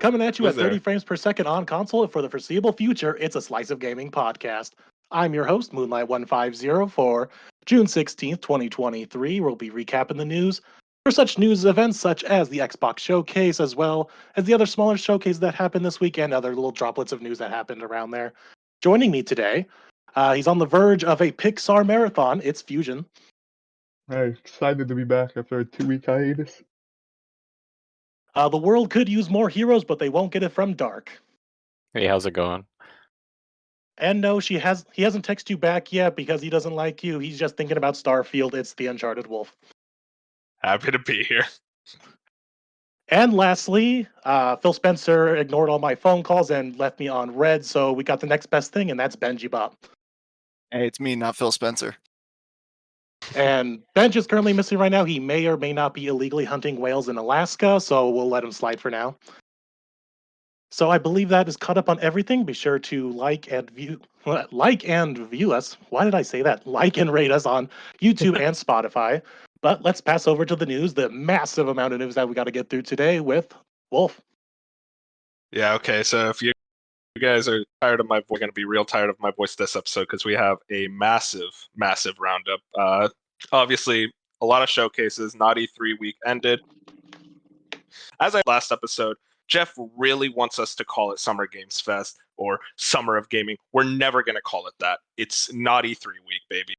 coming at you Who's at 30 there? frames per second on console, and for the foreseeable future, it's a Slice of Gaming podcast. I'm your host, Moonlight1504. For June 16th, 2023. We'll be recapping the news for such news events such as the Xbox Showcase, as well as the other smaller showcases that happened this week and other little droplets of news that happened around there. Joining me today, he's on the verge of a Pixar marathon. It's Fusion. Hey, excited to be back after a 2-week hiatus. The world could use more heroes, but they won't get it from Dark. Hey, how's it going? And no, he hasn't texted you back yet because he doesn't like you. He's just thinking about Starfield. It's the Uncharted Wolf. Happy to be here. And lastly, Phil Spencer ignored all my phone calls and left me on red, so we got the next best thing, and that's Benji Bop. Hey, it's me, not Phil Spencer. And Benj is currently missing right now. He may or may not be illegally hunting whales in Alaska, so we'll let him slide for now. So I believe that is caught up on everything. Be sure to like and view us. Why did I say that? Like and rate us on YouTube and Spotify. But let's pass over to the news, the massive amount of news that we got to get through today with Wolf. Yeah, okay, so if you guys are tired of my voice, we're going to be real tired of my voice this episode because we have a massive roundup. Obviously, a lot of showcases. Not E3 week ended. As I last episode, Jeff really wants us to call it Summer Games Fest or Summer of Gaming. We're never going to call it that. It's not E3 week, baby.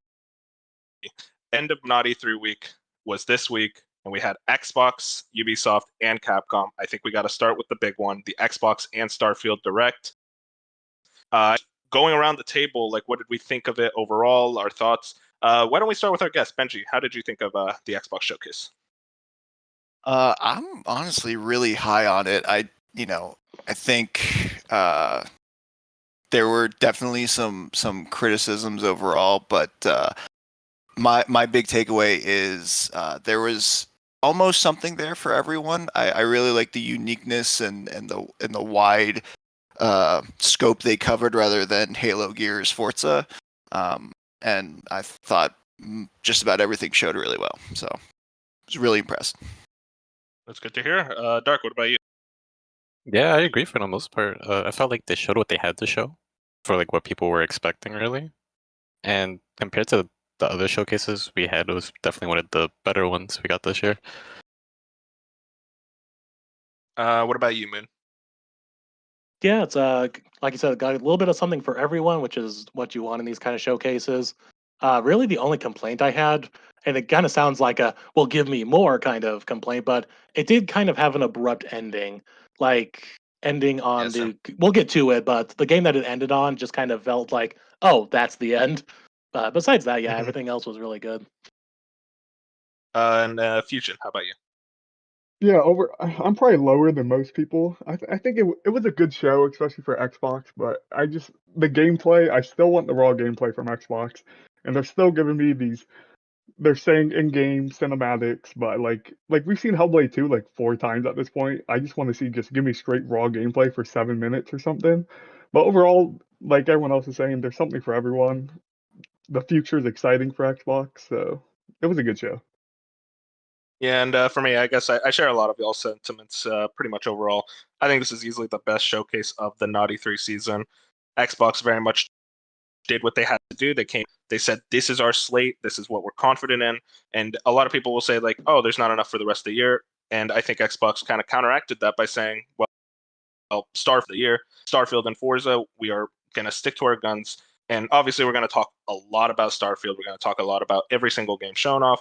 End of not E3 week was this week, and we had Xbox, Ubisoft, and Capcom. I think we got to start with the big one, the Xbox and Starfield Direct. Going around the table, like, what did we think of it overall? Our thoughts. Why don't we start with our guest, Benji? How did you think of the Xbox Showcase? I'm honestly really high on it. I think there were definitely some criticisms overall, but my big takeaway is there was almost something there for everyone. I really like the uniqueness and the wide scope they covered rather than Halo, Gears, Forza, and I thought just about everything showed really well. So I was really impressed. That's good to hear. Dark, what about you? Yeah, I agree for the most part. I felt like they showed what they had to show for like what people were expecting, really. And compared to the other showcases we had, it was definitely one of the better ones we got this year. What about you, Moon? Yeah, it's like you said, got a little bit of something for everyone, which is what you want in these kind of showcases. Really, the only complaint I had, and it kind of sounds like a "well, give me more" kind of complaint, but it did kind of have an abrupt ending, like ending on Yes, We'll get to it, but the game that it ended on just kind of felt like, oh, that's the end. Besides that, yeah, Mhm. everything else was really good. And Fusion, how about you? Yeah, I'm probably lower than most people. I think it was a good show, especially for Xbox, but the gameplay, I still want the raw gameplay from Xbox, and they're still giving me they're saying in-game cinematics, but like we've seen Hellblade 2 like 4 times at this point. I just want to see, just give me straight raw gameplay for 7 minutes or something. But overall, like everyone else is saying, there's something for everyone. The future is exciting for Xbox, so it was a good show. Yeah, and for me, I guess I share a lot of y'all's sentiments pretty much overall. I think this is easily the best showcase of the Naughty 3 season. Xbox very much did what they had to do. They said, this is our slate, this is what we're confident in. And a lot of people will say, like, oh, there's not enough for the rest of the year. And I think Xbox kind of counteracted that by saying, well, Starfield and Forza, we are going to stick to our guns. And obviously, we're going to talk a lot about Starfield. We're going to talk a lot about every single game shown off.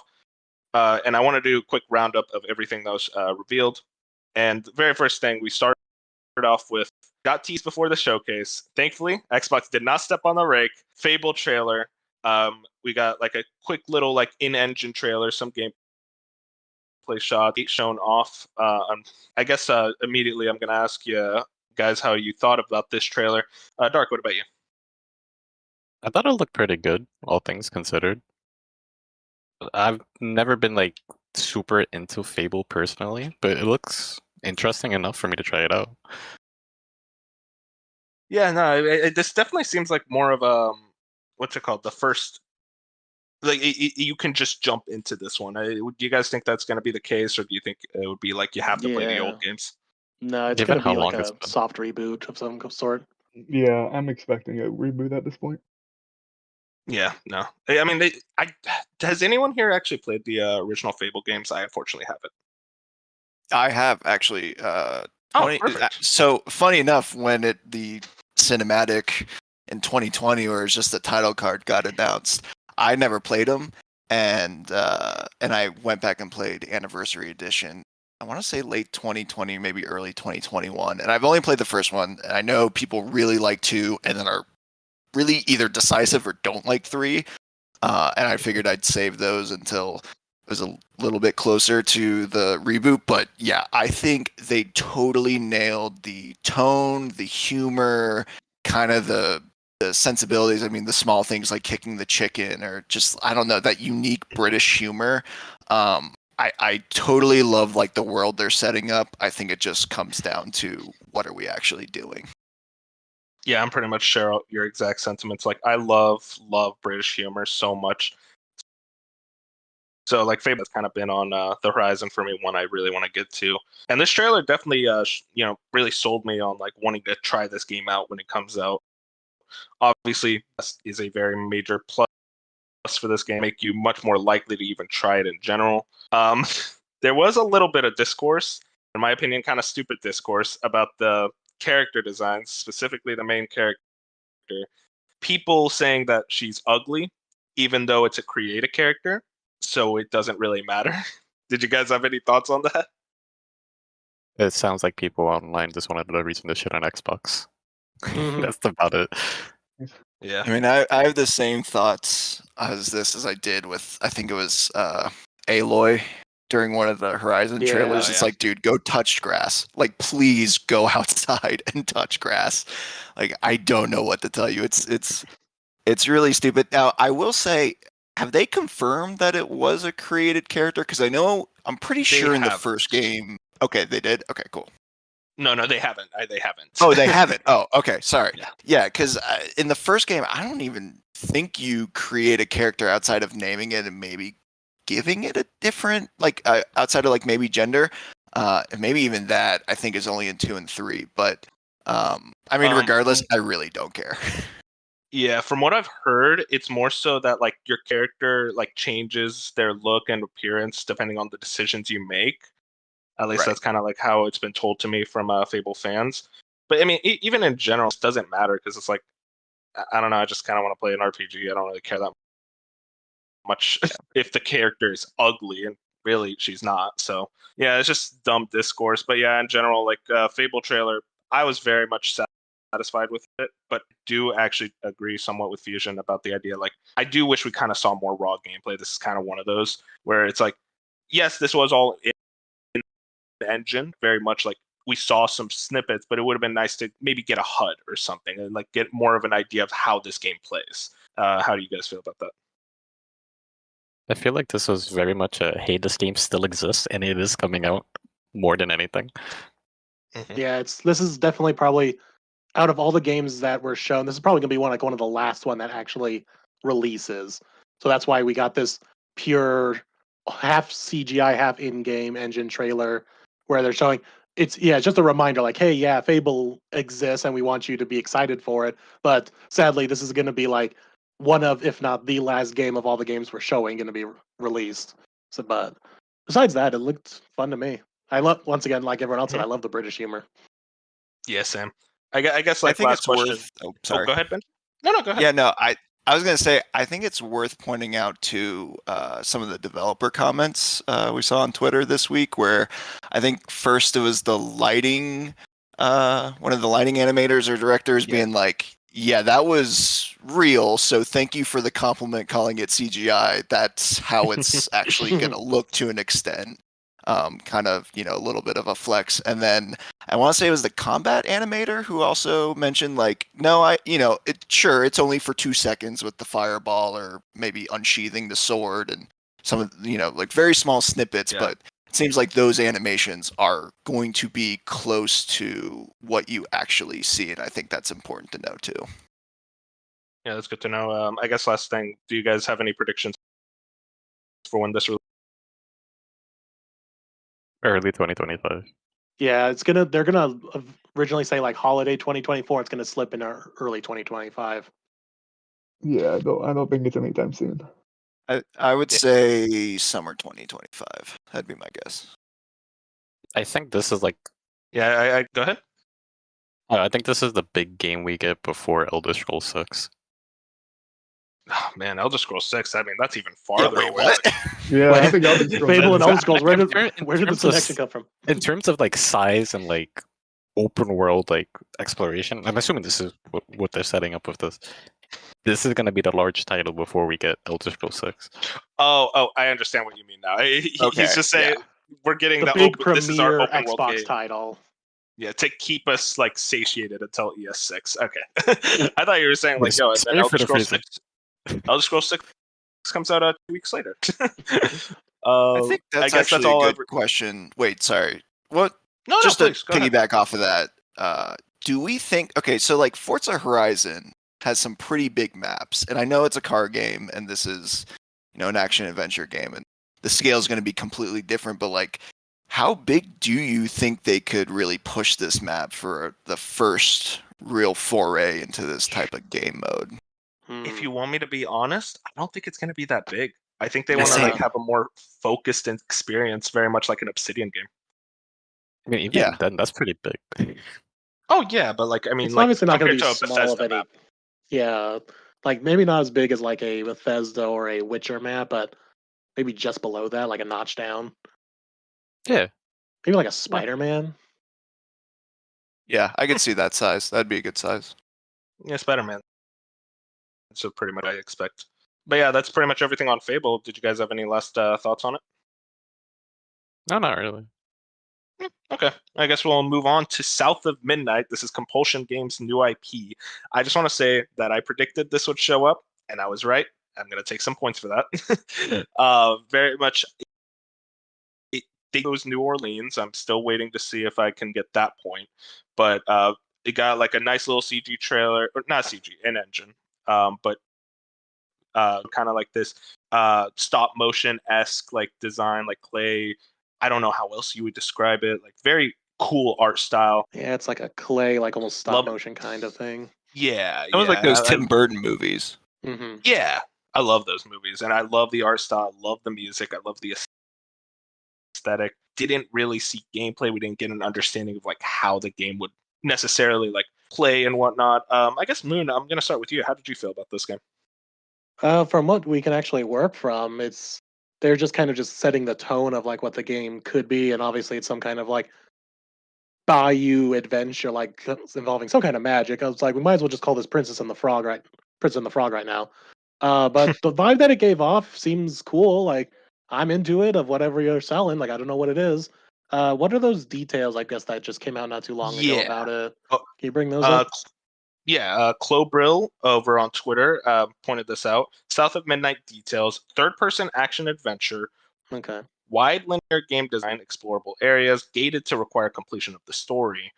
And I want to do a quick roundup of everything that was revealed. And the very first thing, we started off with, got teased before the showcase. Thankfully, Xbox did not step on the rake. Fable trailer. We got like a quick little like in-engine trailer, some gameplay shot shown off. I guess immediately I'm going to ask you guys how you thought about this trailer. Dark, what about you? I thought it looked pretty good, all things considered. I've never been like super into Fable personally, but it looks interesting enough for me to try it out. Yeah, no, this definitely seems like more of a what's it called? The first, like you can just jump into this one. Do you guys think that's going to be the case, or do you think it would be like you have to play the old games? No, it's Given gonna how be like long it's a been. soft reboot of some sort. Yeah, I'm expecting a reboot at this point. Yeah, no. I mean, has anyone here actually played the original Fable games? I unfortunately haven't. I have actually. Perfect. So funny enough, when the cinematic in 2020, where it's just the title card got announced, I never played them, and I went back and played Anniversary Edition. I want to say late 2020, maybe early 2021, and I've only played the first one. And I know people really like 2, and then are really either decisive or don't like 3. And I figured I'd save those until it was a little bit closer to the reboot. But yeah, I think they totally nailed the tone, the humor, kind of the sensibilities. I mean, the small things like kicking the chicken, or just, I don't know, that unique British humor. I totally love like the world they're setting up. I think it just comes down to what are we actually doing. Yeah, I'm pretty much share your exact sentiments. Like, I love British humor so much. So, like, Fable has kind of been on the horizon for me, one I really want to get to. And this trailer definitely, really sold me on like wanting to try this game out when it comes out. Obviously, this is a very major plus for this game, make you much more likely to even try it in general. There was a little bit of discourse, in my opinion, kind of stupid discourse about the character designs, specifically the main character. People saying that she's ugly, even though it's a created character, so it doesn't really matter. Did you guys have any thoughts on that? It sounds like people online just wanted a reason to shit on Xbox. Mhm. That's about it. Yeah. I mean, I have the same thoughts as I did with, I think it was Aloy during one of the Horizon Yeah. trailers. Oh, It's yeah. like, dude, go touch grass. Like, please go outside and touch grass. Like, I don't know what to tell you. It's really stupid. Now, I will say, have they confirmed that it was a created character? Because I'm pretty sure in the haven't. first game. Okay, they did. Okay, cool. No, they haven't. They haven't. Oh, they haven't. Oh, okay. Sorry. Yeah. Yeah, because in the first game, I don't even think you create a character outside of naming it and maybe giving it a different, like, outside of like maybe gender. And maybe even that, I think, is only in 2 and 3. But I mean, regardless, I really don't care. Yeah, from what I've heard, it's more so that like your character like changes their look and appearance depending on the decisions you make. At least Right. that's kind of like how it's been told to me from Fable fans. But I mean, even in general, it doesn't matter because it's like I don't know. I just kind of want to play an RPG. I don't really care that much if the character is ugly, and really she's not. So yeah, it's just dumb discourse. But yeah, in general, like Fable trailer, I was very much satisfied with it, but do actually agree somewhat with Fusion about the idea. Like, I do wish we kind of saw more raw gameplay. This is kind of one of those where it's like, yes, this was all in the engine, very much like we saw some snippets, but it would have been nice to maybe get a HUD or something and like get more of an idea of how this game plays. How do you guys feel about that? I feel like this was very much a hey, this game still exists and it is coming out more than anything. Yeah, this is definitely probably out of all the games that were shown, this is probably gonna be one of the last one that actually releases. So that's why we got this pure half CGI, half in-game engine trailer where they're showing it's just a reminder like, hey, yeah, Fable exists and we want you to be excited for it. But sadly, this is gonna be like one of, if not the last game of all the games we're showing gonna be released. So but besides that, it looked fun to me. I love, once again, like everyone else said, I love the British humor. Yeah, Sam. I guess I like think last it's question. worth. Oh, Oh, sorry. go ahead, Ben. No, go ahead. Yeah, no, I was gonna say I think it's worth pointing out to some of the developer comments we saw on Twitter this week, where I think first it was the lighting, one of the lighting animators or directors being like, "Yeah, that was real. So thank you for the compliment calling it CGI. That's how it's actually gonna look to an extent." Kind of, a little bit of a flex. And then I want to say it was the combat animator who also mentioned like, no, it's only for 2 seconds with the fireball or maybe unsheathing the sword and some of, like very small snippets, Yeah. but it seems like those animations are going to be close to what you actually see. And I think that's important to know too. Yeah, that's good to know. I guess last thing, do you guys have any predictions for when this releases? Early 2025. Yeah, they're gonna originally say like holiday 2024. It's gonna slip into early 2025. Yeah, I don't think it's anytime soon. I would say summer 2025. That'd be my guess. I think this is like Yeah, I go ahead. I think this is the big game we get before Elder Scrolls 6. Oh, man, Elder Scrolls 6. I mean, that's even Yeah, farther wait, away. what? Yeah, I Wait, think Elder Scrolls. Fable and is- Elder Scrolls. Where did In where did this terms of connection come from? In terms of like size and like open world like exploration, I'm assuming this is what they're setting up with this. This is going to be the large title before we get Elder Scrolls 6. Oh, I understand what you mean now. Okay, He's just saying we're getting The the big open. This is our premier open world Xbox game. title. Yeah, to keep us like satiated until ES6. Okay, I thought you were saying like, yo, and then Sorry for Elder the Scrolls phrasing. 6. Elder Scrolls 6 comes out 2 weeks later. I think I that's guess actually that's all. a good question. Wait, sorry. What? No, Just no, to please go ahead. piggyback off of that, do we think? Okay, so like Forza Horizon has some pretty big maps, and I know it's a car game, and this is, an action adventure game, and the scale is going to be completely different. But like, how big do you think they could really push this map for the first real foray into this type of game mode? If you want me to be honest, I don't think it's going to be that big. I think they Yeah, want to like same. have a more focused experience, very much like an Obsidian game. I mean, even Yeah. then, that's pretty big. Oh yeah, but like I mean, It's like obviously not going to compared be to a small of Bethesda any. map. Yeah, like maybe not as big as like a Bethesda or a Witcher map, but maybe just below that, like a notch down. Yeah. Maybe like a Spider-Man. Yeah, I could see that size. That'd be a good size. Yeah, Spider-Man. So pretty much I expect. But yeah, that's pretty much everything on Fable. Did you guys have any last thoughts on it? No, not really. Okay, I guess we'll move on to South of Midnight. This is Compulsion Games' new IP. I just want to say that I predicted this would show up, and I was right. I'm going to take some points for that. Very much. It goes New Orleans. I'm still waiting to see if I can get that point, but it got like a nice little CG trailer, or not CG, in engine, but kind of like this stop motion esque like design, like clay. I don't know how else you would describe it. Like very cool art style. Yeah, it's like a clay, like almost stop Love- motion kind of thing. Yeah, It was like those I- Tim Burton movies. Mm-hmm. yeah, I love those movies, and I love the art style. I love the music. I love the aesthetic. Didn't really see gameplay. We didn't get an understanding of like how the game would necessarily like play and whatnot. I guess Moon, I'm gonna start with you. How did you feel about this game? From what we can actually work from, they're just kind of just setting the tone of like what the game could be, and obviously it's some kind of like bayou adventure, like involving some kind of magic. I was like, we might as well just call this Princess and the Frog right now. But the vibe that it gave off seems cool. Like I'm into it of whatever you're selling. Like I don't know what it is. What are those details? I guess that just came out not too long ago Yeah. about it. Oh, Can you bring those up? Yeah, Clobrill over on Twitter pointed this out. South of Midnight details, third-person action adventure, Okay. wide linear game design, explorable areas, gated to require completion of the story.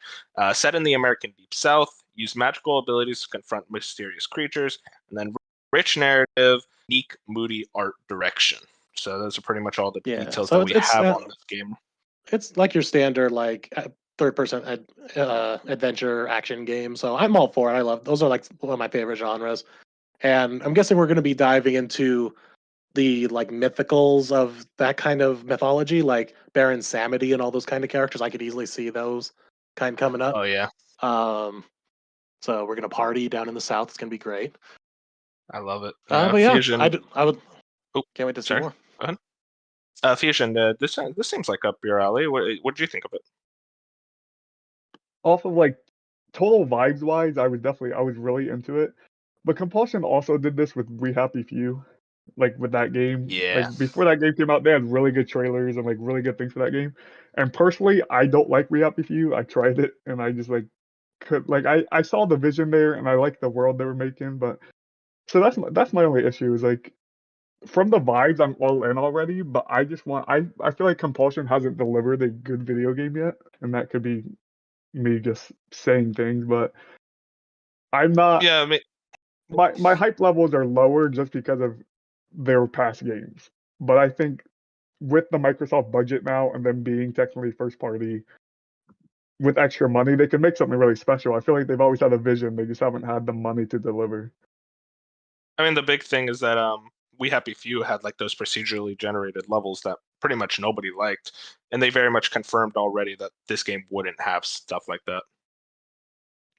Set in the American Deep South, use magical abilities to confront mysterious creatures, and then rich narrative, unique, moody art direction. So those are pretty much all the details so that we have on this game. It's like your standard like third-person adventure action game. So I'm all for it. I love those. Are like one of my favorite genres. And I'm guessing we're going to be diving into the like mythicals of that kind of mythology, like Baron Samedi and all those kind of characters. I could easily see those kind coming up. Oh yeah, So we're gonna party down in the south. It's gonna be great. I love it. But yeah, Fusion. I would. Oh, can't wait to see sorry. more. Go ahead. Fusion, this seems like up your alley. What did you think of it? Off of like total vibes wise, I was really into it. But Compulsion also did this with We Happy Few, like with that game. Yeah. Like before that game came out, they had really good trailers and like really good things for that game. And personally, I don't like We Happy Few. I tried it and I just like could like I saw the vision there and I liked the world they were making, but so that's my only issue is like from the vibes I'm all in already, but I just want I feel like Compulsion hasn't delivered a good video game yet, and that could be me just saying things, but I'm not. Yeah, I mean, My hype levels are lower just because of their past games. But I think with the Microsoft budget now and them being technically first party, with extra money, they can make something really special. I feel like they've always had a vision. They just haven't had the money to deliver. I mean, the big thing is that We Happy Few had like those procedurally generated levels that pretty much nobody liked, and they very much confirmed already that this game wouldn't have stuff like that.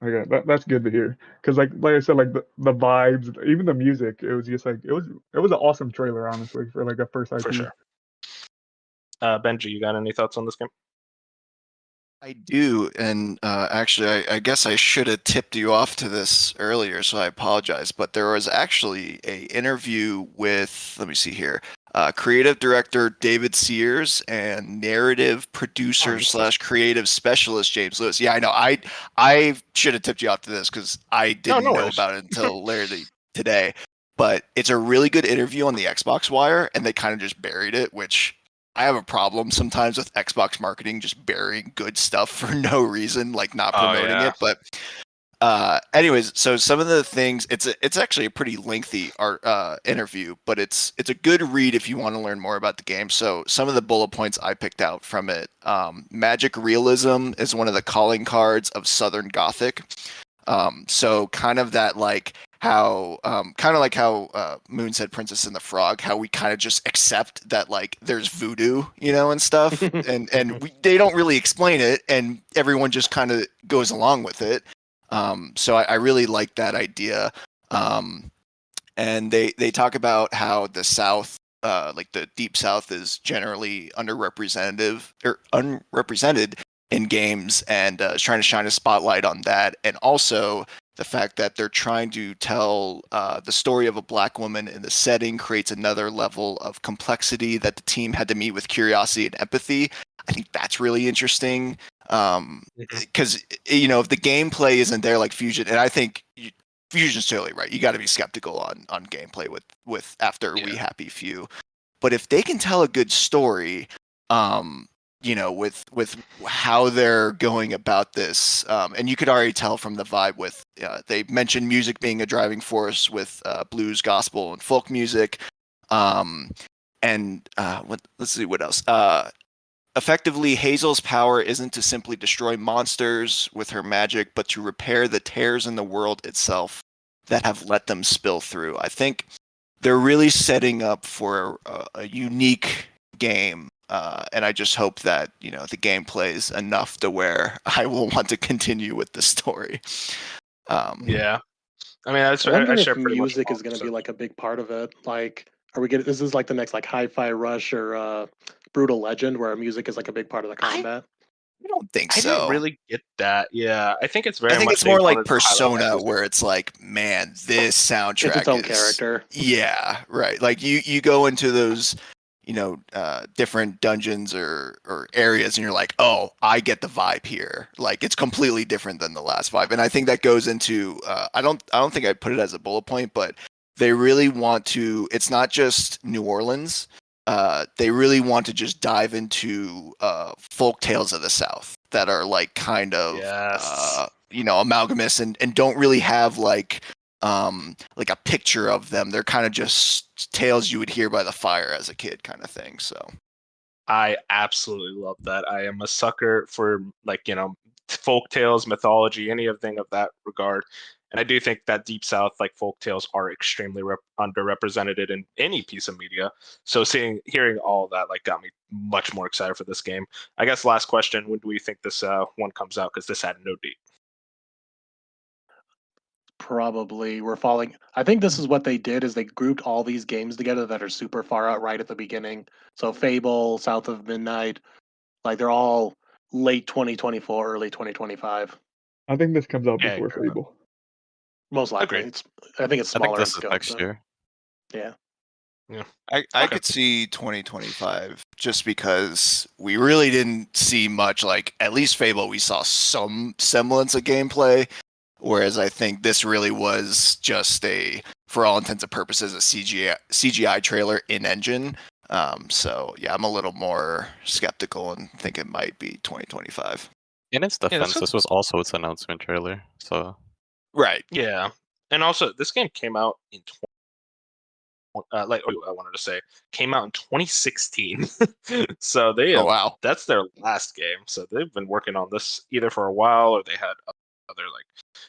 Okay, that's good to hear. Because like I said, like the vibes, even the music, it was just like it was an awesome trailer, honestly, for like a first IP. For sure. Benji, you got any thoughts on this game? I do, and actually, I guess I should have tipped you off to this earlier, so I apologize. But there was actually a interview with, let me see here, creative director David Sears and narrative producer / creative specialist James Lewis. Yeah, I know. I should have tipped you off to this because I didn't know worries. about it until literally today. But it's a really good interview on the Xbox Wire, and they kind of just buried it, which I have a problem sometimes with Xbox marketing just burying good stuff for no reason, like not promoting it. But anyways, so some of the things, it's actually a pretty lengthy interview, but it's a good read if you want to learn more about the game. So some of the bullet points I picked out from it: magic realism is one of the calling cards of Southern Gothic. So kind of that like how Moon said Princess and the Frog, how we kind of just accept that like there's voodoo, and stuff, and they don't really explain it, and everyone just kind of goes along with it. So I really like that idea. And they talk about how the South, like the Deep South, is generally unrepresented in games, and is trying to shine a spotlight on that, and also the fact that they're trying to tell the story of a Black woman in the setting creates another level of complexity that the team had to meet with curiosity and empathy. I think that's really interesting because if the gameplay isn't there like Fusion, and I think Fusion's totally right. You got to be skeptical on gameplay with after We Happy Few, but if they can tell a good story, with how they're going about this, and you could already tell from the vibe with they mentioned music being a driving force with blues, gospel, and folk music, and let's see what else. Effectively, Hazel's power isn't to simply destroy monsters with her magic, but to repair the tears in the world itself that have let them spill through. I think they're really setting up for a unique game. And I just hope that the game plays enough to where I will want to continue with the story. Yeah, I mean, I wonder if music is going to be like a big part of it. Like, are we getting this is like the next like Hi-Fi Rush or Brutal Legend, where music is like a big part of the combat? I don't think so. I didn't really get that. Yeah, I think it's I think it's more like Persona, where it's like, man, this soundtrack it's its own character. Yeah, right. Like you go into those different dungeons or areas, and you're like, oh, I get the vibe here. Like it's completely different than the last vibe, and I think that goes into I don't think I put it as a bullet point, but they really want to. It's not just New Orleans. They really want to just dive into folk tales of the South that are like kind of amalgamous and don't really have like a picture of them. They're kind of just tales you would hear by the fire as a kid kind of thing. So I absolutely love that. I am a sucker for folk tales, mythology, anything of that regard. And I do think that Deep South folk tales are extremely underrepresented in any piece of media. So hearing all of that got me much more excited for this game. I guess last question: when do we think this one comes out? Because this had no date. Probably we're falling. I think this is what they did is they grouped all these games together that are super far out right at the beginning. So Fable, South of Midnight, like they're all late 2024, early 2025. I think this comes out before Fable. Most likely. I think it's smaller in scope. Next year. Yeah. Yeah. I could see 2025 just because we really didn't see much. Like at least Fable, we saw some semblance of gameplay. Whereas I think this really was just for all intents and purposes, a CGI trailer in engine. So yeah, I'm a little more skeptical and think it might be 2025. In its defense, this was also its announcement trailer. So right. Yeah, and also this game came out in I wanted to say, came out in 2016. So Oh wow. that's their last game. So they've been working on this either for a while or they had other like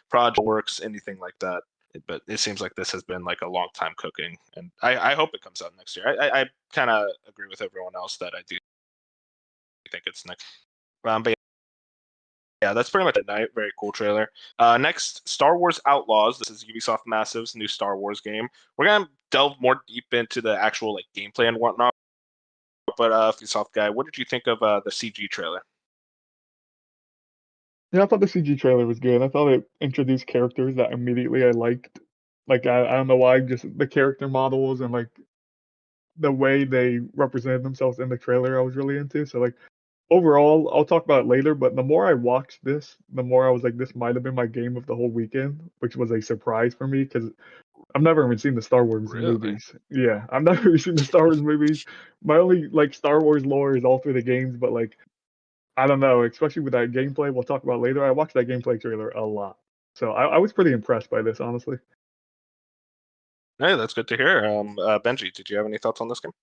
project works, anything like that. But it seems like this has been like a long time cooking, and I hope it comes out next year. I kind of agree with everyone else that I do think it's next. But yeah, that's pretty much a night. Very cool trailer. Next, Star Wars Outlaws. This is Ubisoft Massive's new Star Wars game. We're gonna delve more deep into the actual like gameplay and whatnot. But Ubisoft guy, what did you think of the CG trailer? Yeah, I thought the CG trailer was good. I thought it introduced characters that immediately I liked. Like I don't know why, just the character models and like the way they represented themselves in the trailer I was really into. So like overall, I'll talk about it later, but the more I watched this, the more I was like, this might have been my game of the whole weekend, which was a surprise for me because I've never even seen the Star Wars Really? movies. Yeah, I've never even seen the Star Wars movies. My only like Star Wars lore is all through the games, but like I don't know, especially with that gameplay we'll talk about later. I watched that gameplay trailer a lot. So I was pretty impressed by this, honestly. Hey, that's good to hear. Benji, did you have any thoughts on this game?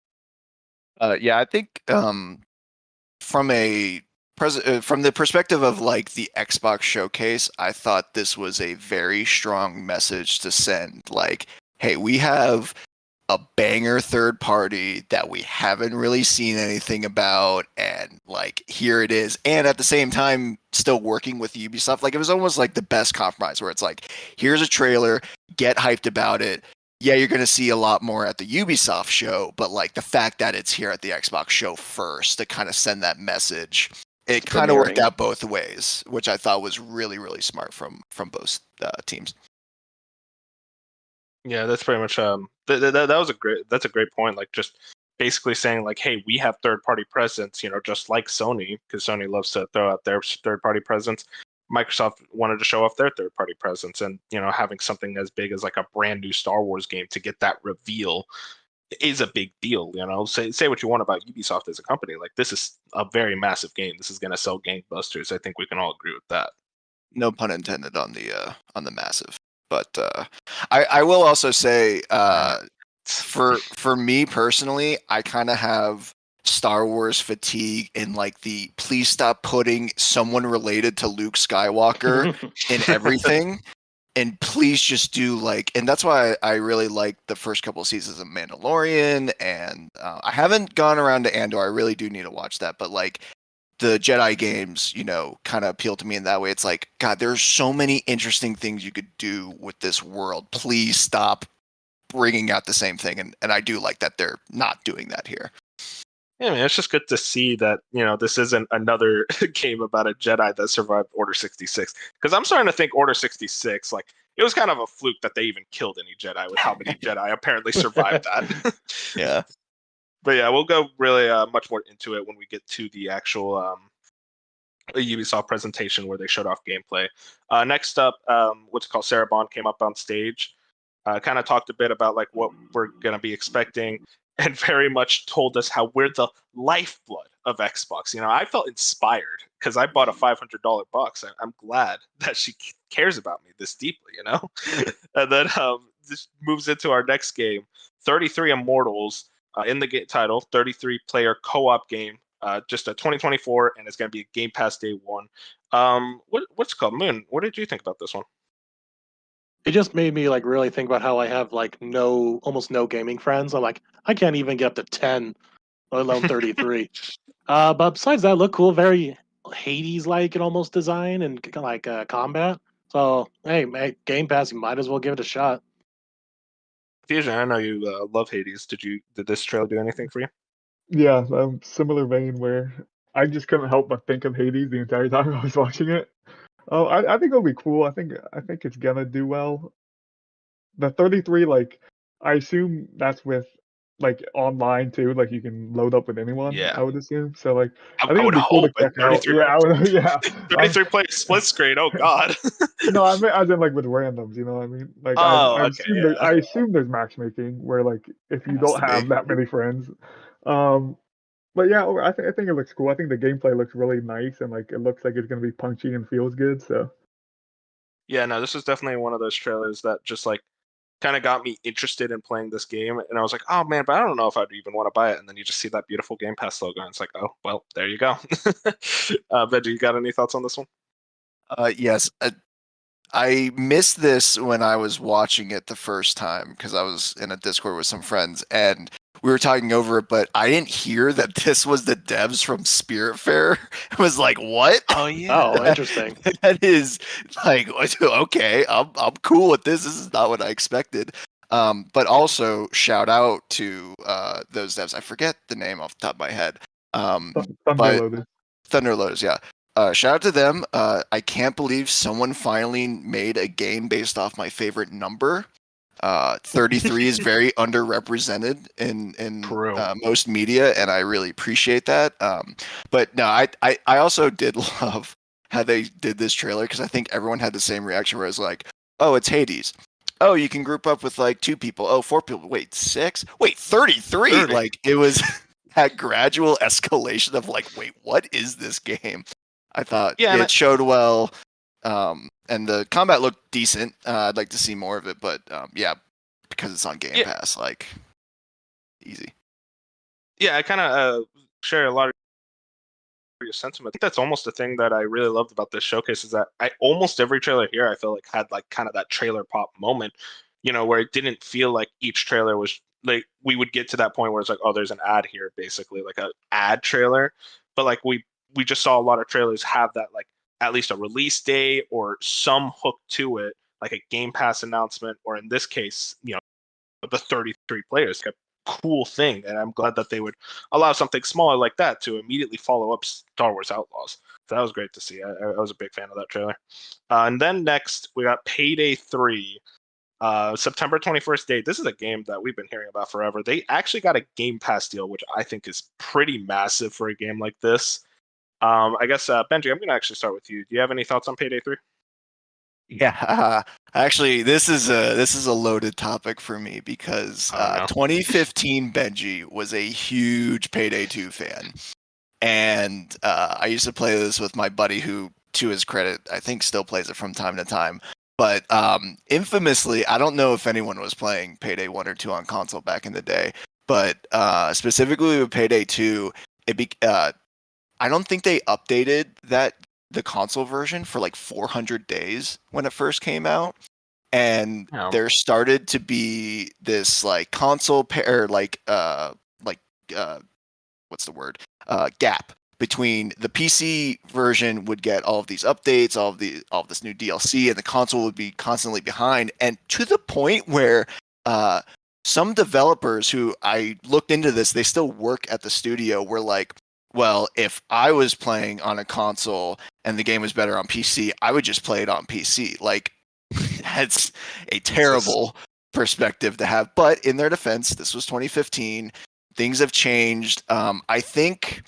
Yeah, I think from a from the perspective of like the Xbox showcase, I thought this was a very strong message to send. Like, hey, we have a banger third party that we haven't really seen anything about, and like here it is. And at the same time, still working with Ubisoft. Like it was almost like the best compromise where it's like, here's a trailer, get hyped about it. Yeah, you're going to see a lot more at the Ubisoft show, but like the fact that it's here at the Xbox show first to kind of send that message, it kind of worked Premiering. out both ways, which I thought was really, really smart from both teams. Yeah, that's pretty much that was that's a great point. Like just basically saying like, hey, we have third party presence, just like Sony, because Sony loves to throw out their third party presence. Microsoft wanted to show off their third party presence, and having something as big as like a brand new Star Wars game to get that reveal is a big deal. Say what you want about Ubisoft as a company, like this is a very massive game. This is going to sell gangbusters. I think we can all agree with that. No pun intended on the massive. But I will also say for me personally, I kind of have Star Wars fatigue in like the please stop putting someone related to Luke Skywalker in everything. And please just do like, and that's why I really like the first couple of seasons of Mandalorian, and I haven't gone around to Andor. I really do need to watch that, but like the Jedi games, kind of appeal to me in that way. It's like, God, there's so many interesting things you could do with this world. Please stop bringing out the same thing, and I do like that they're not doing that here. Yeah, man, it's just good to see that, this isn't another game about a Jedi that survived Order 66. Because I'm starting to think Order 66, like, it was kind of a fluke that they even killed any Jedi with how many Jedi apparently survived that. Yeah. But yeah, we'll go really much more into it when we get to the actual Ubisoft presentation where they showed off gameplay. Next up, what's it called? Sarah Bond came up on stage, kind of talked a bit about like what we're going to be expecting, and very much told us how we're the lifeblood of Xbox. I felt inspired because I bought a $500 box. I'm glad that she cares about me this deeply, And then this moves into our next game, 33 Immortals, in the title, 33 player co-op game, just a 2024, and it's going to be a Game Pass day one. What's it called? Moon, what did you think about this one? It just made me like really think about how I have like almost no gaming friends. I'm like, I can't even get up to 10, let alone 33. But besides that, look cool, very Hades like in almost design and like combat. So hey, Game Pass, you might as well give it a shot. Fusion, I know you love Hades. Did this trailer do anything for you? Yeah, similar vein where I just couldn't help but think of Hades the entire time I was watching it. Oh, I think it'll be cool. I think it's gonna do well. The 33, like, I assume that's with like online too. Like you can load up with anyone. Yeah. I would assume. So like, I I think would it'd be cool to hope check out. 33 Yeah, I would, yeah. 33 player split screen. Oh God. No, I mean as in like with randoms. You know what I mean? Like Oh, okay, yeah. I assume there's matchmaking where like if you Has don't to be. have that many friends. But yeah, I think it looks cool. I think the gameplay looks really nice and like it looks like it's gonna be punchy and feels good. So Yeah, no, this is definitely one of those trailers that just like kind of got me interested in playing this game. And I was like, oh man, but I don't know if I'd even want to buy it. And then you just see that beautiful Game Pass logo, and it's like, oh well, there you go. Benji, you got any thoughts on this one? Yes. I missed this when I was watching it the first time because I was in a Discord with some friends and we were talking over it, but I didn't hear that this was the devs from Spiritfarer. I was like, what? Oh Oh, interesting. That is like, okay, I'm cool with this. This is not what I expected. But also shout out to those devs. I forget the name off the top of my head. Thunderloaded. Thunderloaders, yeah. Shout out to them. I can't believe someone finally made a game based off my favorite number. 33 is very underrepresented in True. most media, and I really appreciate that. But no, I also did love how they did this trailer because I think everyone had the same reaction where it's like, oh, it's Hades. Oh, you can group up with like 2 people. Oh, 4 people. Wait, 6? Wait, 33. 30. Like it was that gradual escalation of like, wait, what is this game? I thought it showed well. And the combat looked decent. I'd like to see more of it, but yeah, because it's on Game Pass, like easy. Yeah, I kind of share a lot of your sentiment. I think that's almost the thing that I really loved about this showcase is that almost every trailer here I feel like had like kind of that trailer pop moment, where it didn't feel like each trailer was like we would get to that point where it's like, oh, there's an ad here, basically like an ad trailer, but like we just saw a lot of trailers have that like at least a release date or some hook to it, like a Game Pass announcement, or in this case, the 33 players. Like a cool thing, and I'm glad that they would allow something smaller like that to immediately follow up Star Wars Outlaws. So that was great to see. I was a big fan of that trailer. And then next, we got Payday 3. September 21st date. This is a game that we've been hearing about forever. They actually got a Game Pass deal, which I think is pretty massive for a game like this. I guess Benji, I'm going to actually start with you. Do you have any thoughts on Payday 3? Yeah, actually, this is a loaded topic for me because 2015 Benji was a huge Payday 2 fan, and I used to play this with my buddy who, to his credit, I think still plays it from time to time. But infamously, I don't know if anyone was playing Payday 1 or 2 on console back in the day, but specifically with Payday 2, I don't think they updated the console version for like 400 days when it first came out, and there started to be this like console what's the word, gap between the PC version would get all of these updates, all of this new DLC, and the console would be constantly behind, and to the point where some developers who I looked into this, they still work at the studio, were like, well, if I was playing on a console and the game was better on PC, I would just play it on PC. Like, that's a terrible perspective to have. But in their defense, this was 2015. Things have changed. I think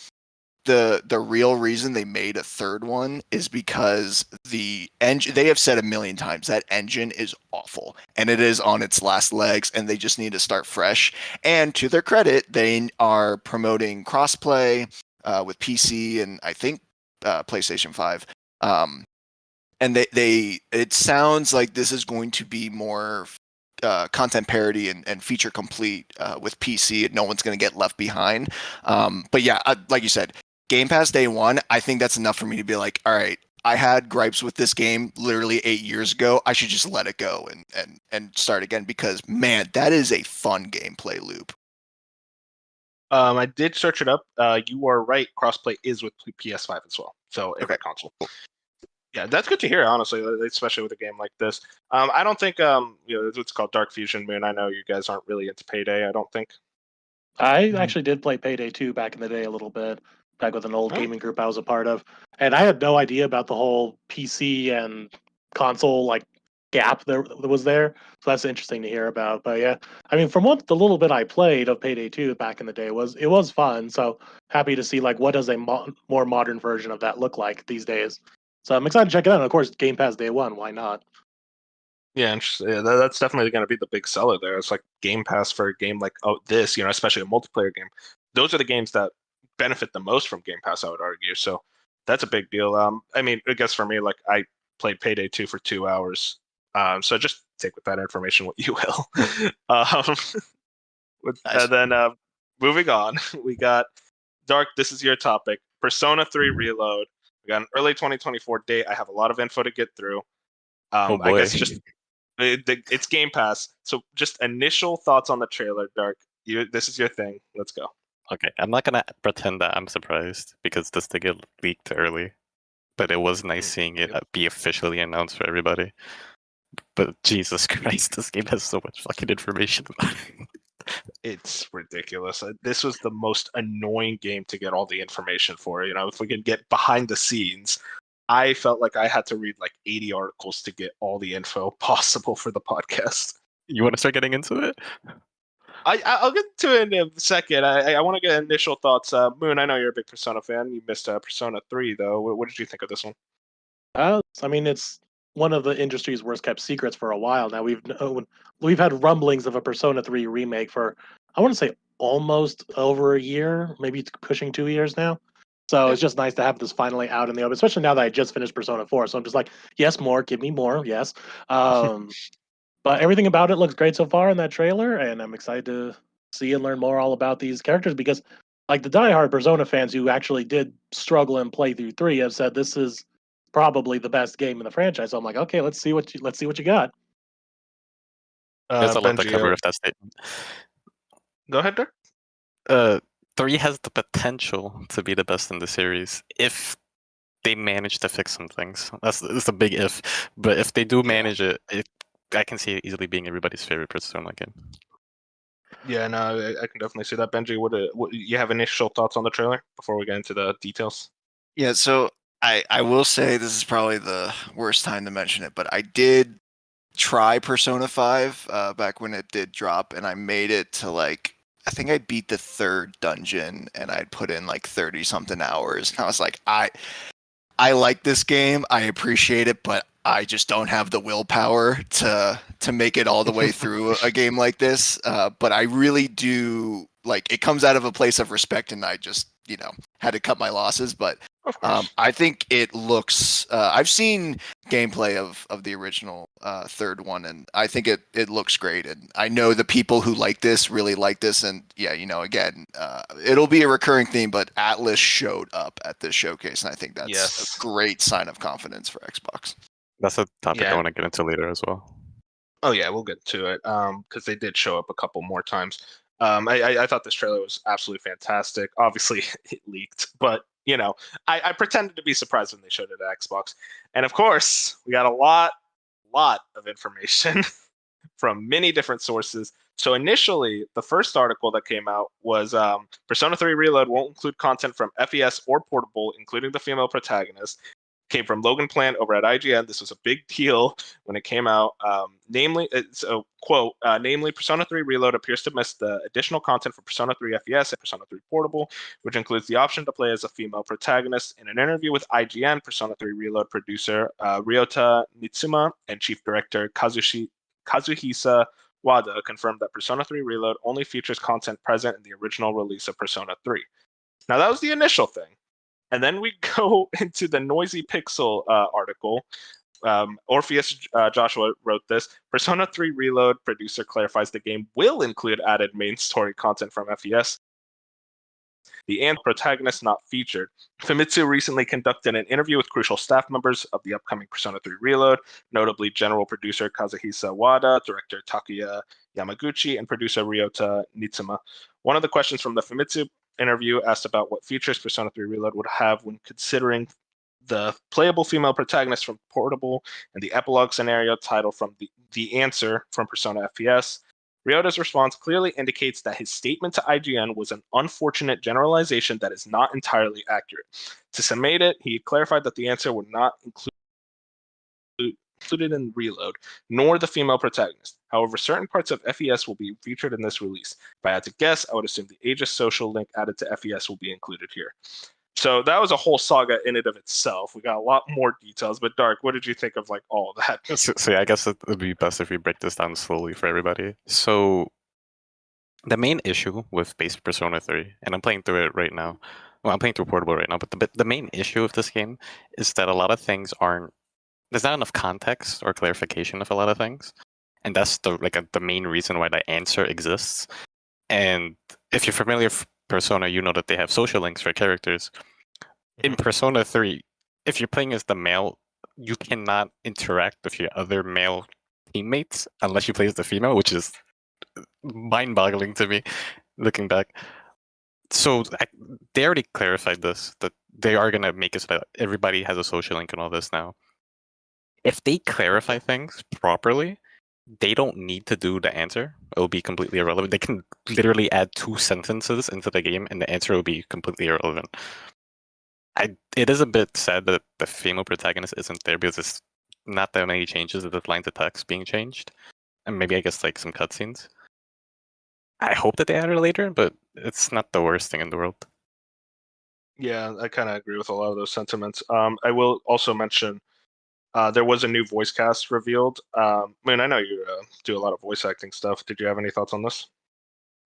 the real reason they made a third one is because the engine, they have said a million times, that engine is awful and it is on its last legs and they just need to start fresh. And to their credit, they are promoting crossplay with PC and I think PlayStation 5. And it sounds like this is going to be more content parity and feature complete with PC, and no one's going to get left behind. But yeah, like you said, Game Pass day one, I think that's enough for me to be like, all right, I had gripes with this game literally 8 years ago. I should just let it go and start again because, man, that is a fun gameplay loop. I did search it up. You are right. Crossplay is with PS5 as well. So every console. Yeah, that's good to hear, honestly, especially with a game like this. I don't think it's called Dark Fusion Moon. I know you guys aren't really into Payday, I don't think. I actually did play Payday 2 back in the day a little bit, back with an old gaming group I was a part of. And I had no idea about the whole PC and console like gap that was there. So that's interesting to hear about. But yeah, I mean, from what the little bit I played of Payday 2 back in the day it was fun. So happy to see like what does a more modern version of that look like these days. So I'm excited to check it out. And of course, Game Pass day one. Why not? Yeah, that's definitely going to be the big seller there. It's like Game Pass for a game like this, especially a multiplayer game. Those are the games that benefit the most from Game Pass, I would argue. So that's a big deal. I mean, I guess for me, like I played Payday 2 for 2 hours. So just take with that information what you will. um, Nice. And then moving on, we got Dark. This is your topic. Persona 3 Reload. We got an early 2024 date. I have a lot of info to get through. Oh I boy. guess just it's Game Pass. So just initial thoughts on the trailer, Dark. This is your thing. Let's go. Okay, I'm not gonna pretend that I'm surprised because this did get leaked early, but it was nice seeing it be officially announced for everybody. But Jesus Christ, this game has so much fucking information about it. It's ridiculous. This was the most annoying game to get all the information for. You know, if we could get behind the scenes, I felt like I had to read like 80 articles to get all the info possible for the podcast. You want to start getting into it? I'll get to it in a second. I want to get initial thoughts. Moon, I know you're a big Persona fan. You missed Persona 3, though. What did you think of this one? I mean, it's one of the industry's worst kept secrets for a while now. We've had rumblings of a Persona 3 remake for, I want to say, almost over a year, maybe pushing 2 years now. So it's just nice to have this finally out in the open, especially now that I just finished Persona 4. So I'm just like, yes, more, give me more, yes. But everything about it looks great so far in that trailer, and I'm excited to see and learn more all about these characters because, like, the diehard Persona fans who actually did struggle and play through 3 have said this is probably the best game in the franchise. So I'm like, okay, let's see what you got. There's a lot to Benji, cover with that statement. go ahead, Dirk. 3 has the potential to be the best in the series if they manage to fix some things. That's a big if, but if they do manage it, I can see it easily being everybody's favorite Persona game. Yeah, no, I can definitely see that. Benji, what you have initial thoughts on the trailer before we get into the details? Yeah, so I will say this is probably the worst time to mention it, but I did try Persona 5 back when it did drop, and I made it to like, I think I beat the 3rd dungeon, and I'd put in like 30 something hours, and I was like, I like this game, I appreciate it, but I just don't have the willpower to make it all the way through a game like this. But I really do, like, it comes out of a place of respect, and I just, had to cut my losses. But I think it looks. I've seen gameplay of the original 3rd one, and I think it looks great. And I know the people who like this really like this. And yeah, again, it'll be a recurring theme. But Atlas showed up at this showcase, and I think that's a great sign of confidence for Xbox. That's a topic I want to get into later as well. Oh yeah, we'll get to it because they did show up a couple more times. I thought this trailer was absolutely fantastic. Obviously, it leaked, but I pretended to be surprised when they showed it at Xbox, and of course, we got a lot of information from many different sources. So initially, the first article that came out was Persona 3 Reload won't include content from FES or Portable, including the female protagonist. Came from Logan Plant over at IGN. This was a big deal when it came out. Namely, Persona 3 Reload appears to miss the additional content for Persona 3 FES and Persona 3 Portable, which includes the option to play as a female protagonist. In an interview with IGN, Persona 3 Reload producer Ryota Nitsuma and chief director Kazuhisa Wada confirmed that Persona 3 Reload only features content present in the original release of Persona 3. Now, that was the initial thing. And then we go into the Noisy Pixel article. Orpheus Joshua wrote this. Persona 3 Reload producer clarifies the game will include added main story content from FES. The protagonist not featured. Famitsu recently conducted an interview with crucial staff members of the upcoming Persona 3 Reload, notably general producer Kazuhisa Wada, director Takuya Yamaguchi, and producer Ryota Nitsuma. One of the questions from the Famitsu interview asked about what features Persona 3 Reload would have when considering the playable female protagonist from Portable and the epilogue scenario title from the answer from Persona FES. Ryota's response clearly indicates that his statement to IGN was an unfortunate generalization that is not entirely accurate. To summate it, he clarified that the answer would not included in Reload, nor the female protagonist. However, certain parts of FES will be featured in this release. If I had to guess, I would assume the Aegis social link added to FES will be included here. So that was a whole saga in and of itself. We got a lot more details, but Dark, what did you think of like all of that? So yeah, I guess it would be best if we break this down slowly for everybody. So the main issue with base Persona 3, and I'm playing through it right now. Well, I'm playing through Portable right now, but the main issue of this game is that a lot of things aren't. There's not enough context or clarification of a lot of things. and that's the main reason why the answer exists. And if you're familiar with Persona, you know that they have social links for characters. In Persona 3, if you're playing as the male, you cannot interact with your other male teammates unless you play as the female, which is mind-boggling to me, looking back. So they already clarified this, that they are going to make it so that everybody has a social link and all this now. If they clarify things properly, they don't need to do the answer. It will be completely irrelevant. They can literally add 2 sentences into the game and the answer will be completely irrelevant. It is a bit sad that the female protagonist isn't there because it's not that many changes. There's lines of text being changed. And maybe I guess like some cutscenes. I hope that they add her later, but it's not the worst thing in the world. Yeah, I kind of agree with a lot of those sentiments. I will also mention there was a new voice cast revealed. I know you do a lot of voice acting stuff. Did you have any thoughts on this?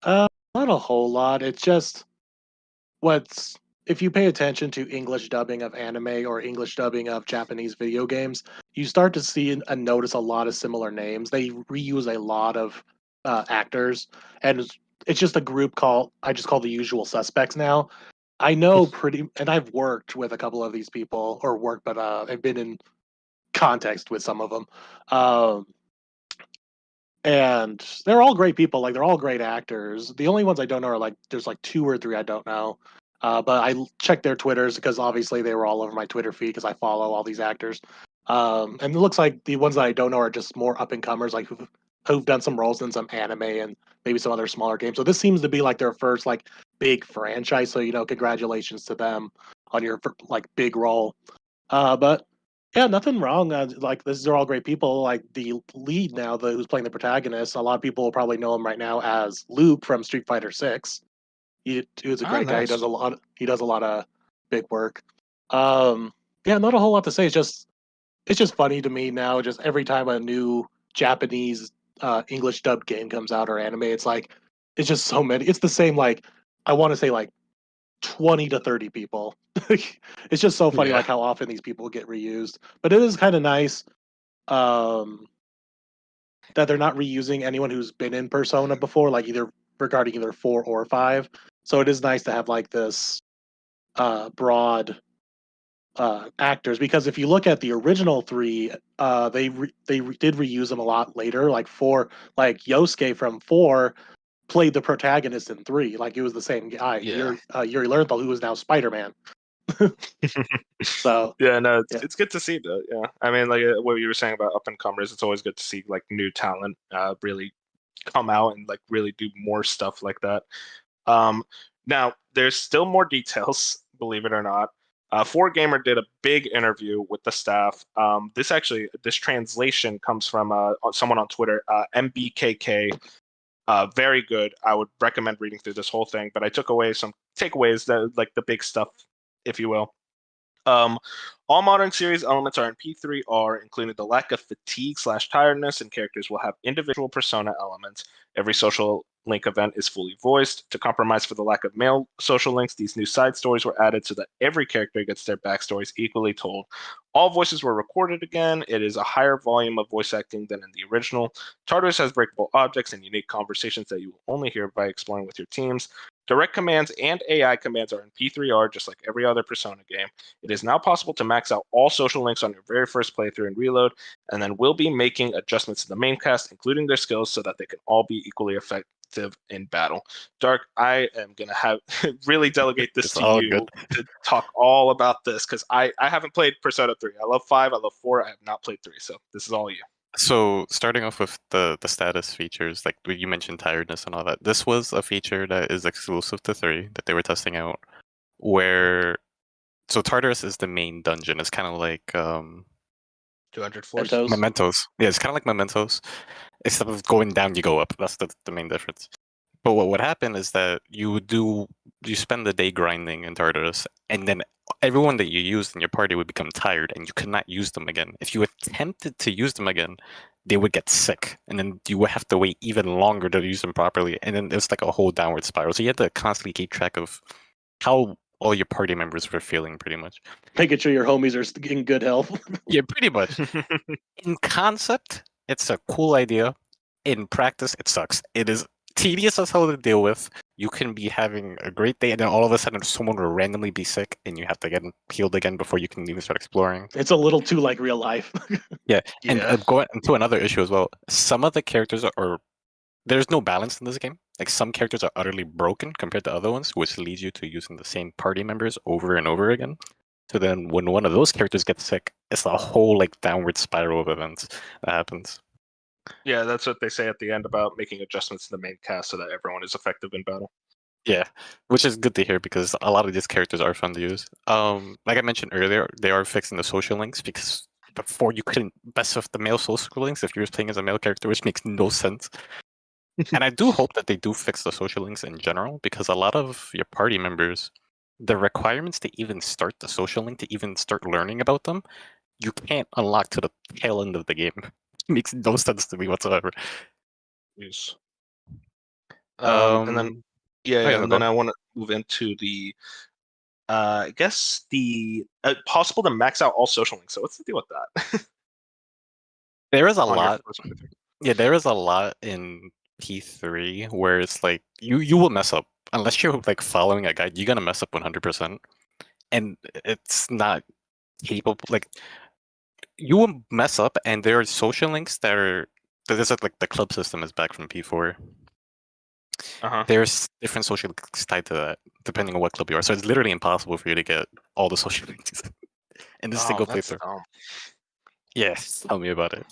Not a whole lot. It's just if you pay attention to English dubbing of anime or English dubbing of Japanese video games, you start to see and notice a lot of similar names. They reuse a lot of actors, and it's just a group I just call the usual suspects now. I know and I've worked with a couple of these people, but I've been in context with some of them. And they're all great people. Like, they're all great actors. The only ones I don't know are there's 2 or 3 I don't know. But I checked their Twitters because obviously they were all over my Twitter feed because I follow all these actors. And it looks like the ones that I don't know are just more up and comers, like who've done some roles in some anime and maybe some other smaller games. So this seems to be like their first big franchise. So congratulations to them on your big role. But yeah, nothing wrong. These are all great people. Like the lead now, who's playing the protagonist, a lot of people will probably know him right now as Luke from Street Fighter 6. He was a great guy. He Nice. does a lot of big work. Yeah, not a whole lot to say. It's just funny to me now. Just every time a new Japanese English dubbed game comes out or anime, it's just so many. It's the same I want to say 20 to 30 people. It's just so funny Yeah. how often these people get reused. But it is kind of nice that they're not reusing anyone who's been in Persona before, regarding either 4 or 5. So it is nice to have this broad actors, because if you look at the original 3, they did reuse them a lot later. Yosuke from 4 played the protagonist in 3. It was the same guy, Yeah. Yuri Lowenthal, who is now Spider-Man. So yeah, no, yeah. it's good to see that. Yeah, what you were saying about up and comers, it's always good to see new talent really come out and really do more stuff like that. Now there's still more details, believe it or not. 4Gamer did a big interview with the staff. This translation comes from someone on Twitter, MBKK. Very good. I would recommend reading through this whole thing, but I took away some takeaways, that the big stuff, if you will. All modern series elements are in P3R, including the lack of fatigue/tiredness, and characters will have individual persona elements. Every social link event is fully voiced. To compromise for the lack of male social links, these new side stories were added so that every character gets their backstories equally told. All voices were recorded again. It is a higher volume of voice acting than in the original. Tartarus has breakable objects and unique conversations that you will only hear by exploring with your teams. Direct commands and AI commands are in P3R, just like every other Persona game. It is now possible to max out all social links on your very first playthrough and reload, and then we'll be making adjustments to the main cast, including their skills, so that they can all be equally effective in battle. Dark, I am going to have really delegate this It's to all you good. to talk all about this, because I haven't played Persona 3. I love 5, I love 4, I have not played 3, so this is all you. So starting off with the status features, like you mentioned tiredness and all that, this was a feature that is exclusive to 3 that they were testing out, so Tartarus is the main dungeon. It's kind of like 200 floors? Mementos. Yeah, it's kind of like Mementos. Instead of going down, you go up. That's the main difference. But what would happen is that you spend the day grinding in Tartarus, and then everyone that you used in your party would become tired, and you could not use them again. If you attempted to use them again, they would get sick, and then you would have to wait even longer to use them properly, and then it's like a whole downward spiral. So you had to constantly keep track of how all your party members were feeling, pretty much. Making sure your homies are in good health. Yeah, pretty much. In concept, it's a cool idea. in practice, it sucks. It is tedious as hell to deal with. You can be having a great day, and then all of a sudden, someone will randomly be sick, and you have to get healed again before you can even start exploring. It's a little too like real life. Yeah, and Yeah. going into another issue as well. Some of the characters are there's no balance in this game. Like some characters are utterly broken compared to other ones, which leads you to using the same party members over and over again. So then, when one of those characters gets sick, it's a whole like downward spiral of events that happens. Yeah, that's what they say at the end about making adjustments to the main cast so that everyone is effective in battle. Yeah, which is good to hear because a lot of these characters are fun to use. Like I mentioned earlier, they are fixing the social links because before you couldn't mess with the male social links if you were playing as a male character, which makes no sense. And I do hope that they do fix the social links in general because a lot of your party members, the requirements to even start the social link, to even start learning about them, you can't unlock to the tail end of the game. It makes no sense to me whatsoever. Yes. And then Oh, and yeah, then I want to move into the I guess the possible to max out all social links. So what's the deal with that? there is a On your lot. first playthrough? Yeah, there is a lot in P3 where it's like you will mess up unless you're like following a guide. You're gonna mess up 100%, and it's not capable. Like you will mess up, and there are social links that are. There's like the club system is back from P4. Uh-huh. There's different social links tied to that depending on what club you are. So it's literally impossible for you to get all the social links in this single That's playthrough. dumb. Yes, tell me about it.